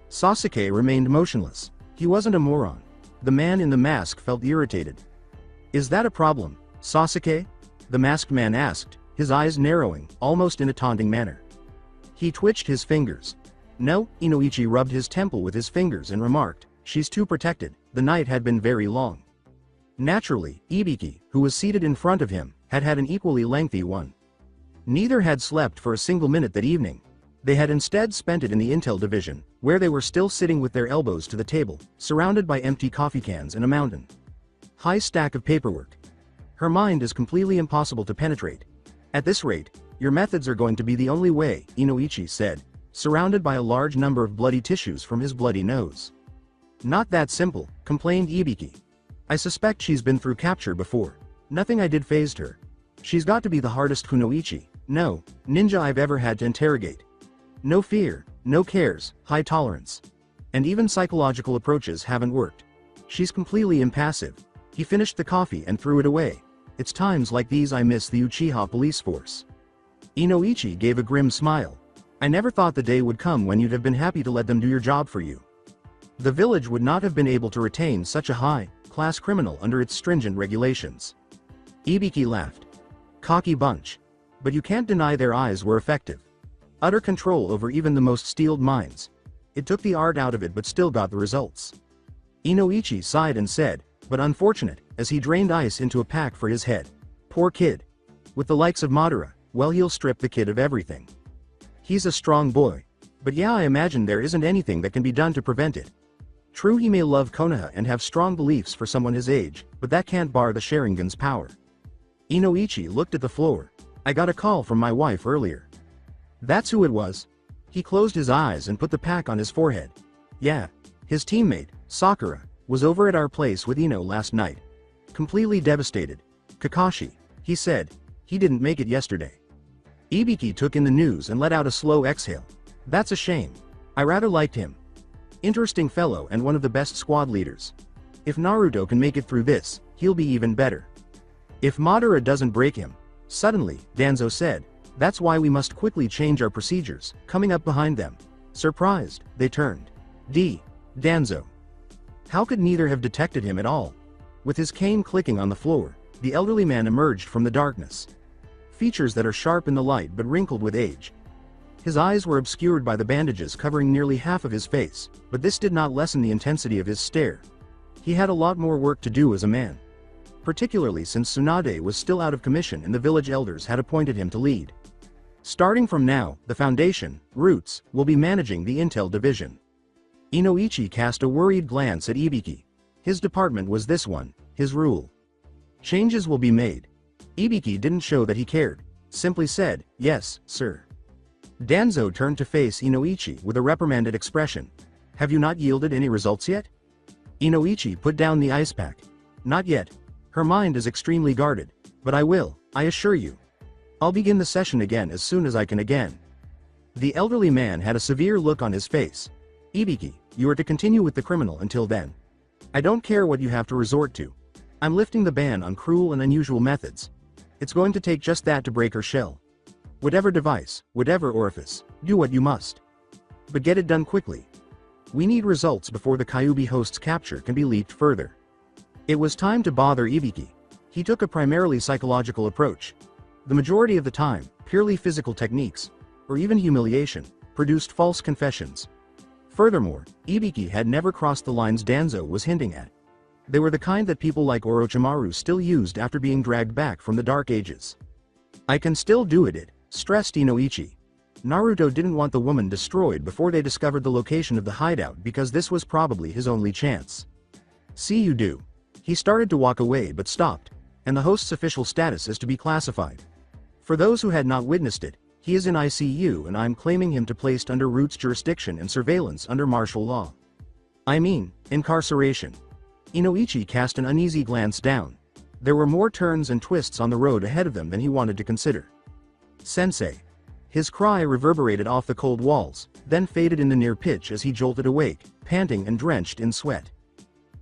Sasuke remained motionless. He wasn't a moron. The man in the mask felt irritated. Is that a problem, Sasuke? The masked man asked, his eyes narrowing, almost in a taunting manner. He twitched his fingers. No, Inoichi rubbed his temple with his fingers and remarked, she's too protected, the night had been very long. Naturally, Ibiki, who was seated in front of him, had had an equally lengthy one. Neither had slept for a single minute that evening. They had instead spent it in the Intel division, where they were still sitting with their elbows to the table, surrounded by empty coffee cans and a mountain high stack of paperwork. Her mind is completely impossible to penetrate. At this rate, your methods are going to be the only way, Inoichi said, surrounded by a large number of bloody tissues from his bloody nose. Not that simple, complained Ibiki. I suspect she's been through capture before. Nothing I did fazed her. She's got to be the hardest kunoichi, no, ninja I've ever had to interrogate. No fear, no cares, high tolerance. And even psychological approaches haven't worked. She's completely impassive. He finished the coffee and threw it away. It's times like these I miss the Uchiha police force. Inoichi gave a grim smile. I never thought the day would come when you'd have been happy to let them do your job for you. The village would not have been able to retain such a high-class criminal under its stringent regulations. Ibiki laughed. Cocky bunch. But you can't deny their eyes were effective. Utter control over even the most steeled minds. It took the art out of it but still got the results. Inoichi sighed and said, but unfortunate, as he drained ice into a pack for his head. Poor kid. With the likes of Madara, well, he'll strip the kid of everything. He's a strong boy. But yeah, I imagine there isn't anything that can be done to prevent it. True, he may love Konoha and have strong beliefs for someone his age, but that can't bar the Sharingan's power. Inoichi looked at the floor. I got a call from my wife earlier. That's who it was. He closed his eyes and put the pack on his forehead. Yeah. His teammate, Sakura, was over at our place with Ino last night. Completely devastated. Kakashi, he said, he didn't make it yesterday. Ibiki took in the news and let out a slow exhale. That's a shame. I rather liked him. Interesting fellow and one of the best squad leaders. If Naruto can make it through this, he'll be even better. If Madara doesn't break him. Suddenly, Danzo said, that's why we must quickly change our procedures, coming up behind them. Surprised, they turned. Danzo. How could neither have detected him at all? With his cane clicking on the floor, the elderly man emerged from the darkness. Features that are sharp in the light but wrinkled with age. His eyes were obscured by the bandages covering nearly half of his face, but this did not lessen the intensity of his stare. He had a lot more work to do as a man. Particularly since Tsunade was still out of commission and the village elders had appointed him to lead. Starting from now, the Foundation, Roots, will be managing the Intel division. Inoichi cast a worried glance at Ibiki. His department was this one, his rule. Changes will be made. Ibiki didn't show that he cared, simply said, yes, sir. Danzo turned to face Inoichi with a reprimanded expression. Have you not yielded any results yet? Inoichi put down the ice pack. Not yet. Her mind is extremely guarded, but I will, I assure you. I'll begin the session again as soon as I can again. The elderly man had a severe look on his face. Ibiki, you are to continue with the criminal until then. I don't care what you have to resort to. I'm lifting the ban on cruel and unusual methods. It's going to take just that to break her shell. Whatever device, whatever orifice, do what you must. But get it done quickly. We need results before the Kyuubi host's capture can be leaked further. It was time to bother Ibiki. He took a primarily psychological approach. The majority of the time, purely physical techniques, or even humiliation, produced false confessions. Furthermore, Ibiki had never crossed the lines Danzo was hinting at. They were the kind that people like Orochimaru still used after being dragged back from the Dark Ages. I can still do it, stressed Inoichi. Naruto didn't want the woman destroyed before they discovered the location of the hideout because this was probably his only chance. See you do. He started to walk away but stopped, and the host's official status is to be classified. For those who had not witnessed it, he is in ICU and I'm claiming him to placed under Roots jurisdiction and surveillance under martial law. I mean, incarceration. Inoichi cast an uneasy glance down. There were more turns and twists on the road ahead of them than he wanted to consider. Sensei. His cry reverberated off the cold walls, then faded in the near pitch as he jolted awake, panting and drenched in sweat.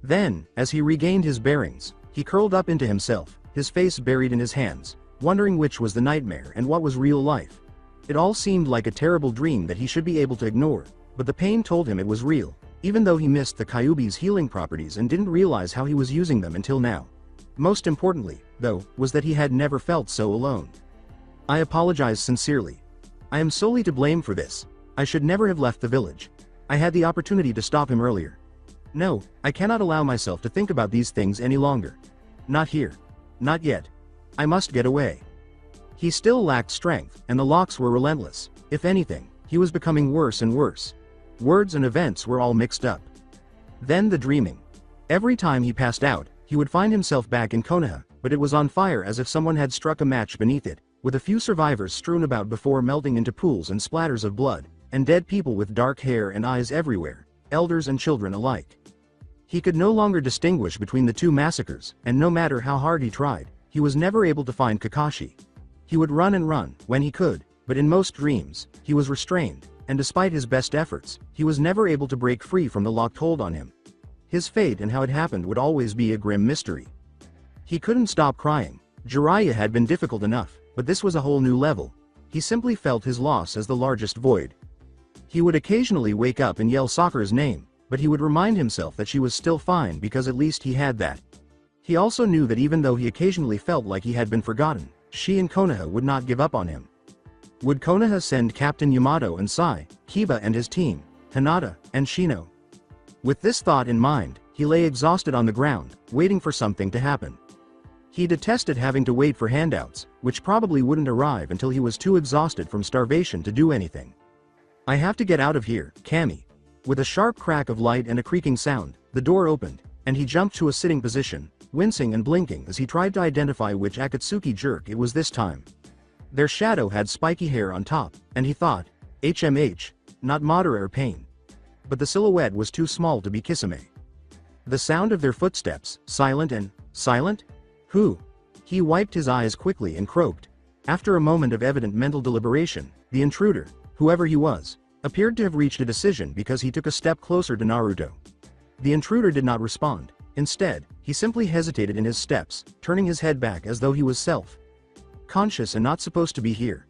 Then, as he regained his bearings, he curled up into himself, his face buried in his hands, wondering which was the nightmare and what was real life. It all seemed like a terrible dream that he should be able to ignore, but the pain told him it was real, even though he missed the Kyuubi's healing properties and didn't realize how he was using them until now. Most importantly, though, was that he had never felt so alone. I apologize sincerely. I am solely to blame for this. I should never have left the village. I had the opportunity to stop him earlier. No, I cannot allow myself to think about these things any longer. Not here. Not yet. I must get away. He still lacked strength, and the locks were relentless. If anything, he was becoming worse and worse. Words and events were all mixed up. Then the dreaming. Every time he passed out, he would find himself back in Konoha, but it was on fire as if someone had struck a match beneath it, with a few survivors strewn about before melting into pools and splatters of blood, and dead people with dark hair and eyes everywhere, elders and children alike. He could no longer distinguish between the two massacres, and no matter how hard he tried, he was never able to find Kakashi. He would run and run, when he could, but in most dreams, he was restrained, and despite his best efforts, he was never able to break free from the locked hold on him. His fate and how it happened would always be a grim mystery. He couldn't stop crying. Jiraiya had been difficult enough, but this was a whole new level. He simply felt his loss as the largest void. He would occasionally wake up and yell Sakura's name, but he would remind himself that she was still fine because at least he had that. He also knew that even though he occasionally felt like he had been forgotten, she and Konoha would not give up on him. Would Konoha send Captain Yamato and Sai, Kiba and his team, Hinata, and Shino? With this thought in mind, he lay exhausted on the ground, waiting for something to happen. He detested having to wait for handouts, which probably wouldn't arrive until he was too exhausted from starvation to do anything. I have to get out of here, Kami. With a sharp crack of light and a creaking sound, the door opened, and he jumped to a sitting position, wincing and blinking as he tried to identify which Akatsuki jerk it was this time. Their shadow had spiky hair on top, and he thought, HMH, not Madara pain. But the silhouette was too small to be Kisame. The sound of their footsteps, silent? Who? He wiped his eyes quickly and croaked. After a moment of evident mental deliberation, the intruder, whoever he was, appeared to have reached a decision because he took a step closer to Naruto. The intruder did not respond. Instead, he simply hesitated in his steps, turning his head back as though he was self-conscious and not supposed to be here.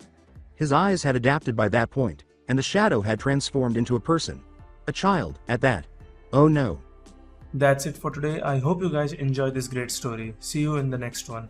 His eyes had adapted by that point, and the shadow had transformed into a person. A child, at that. Oh no. That's it for today. I hope you guys enjoyed this great story. See you in the next one.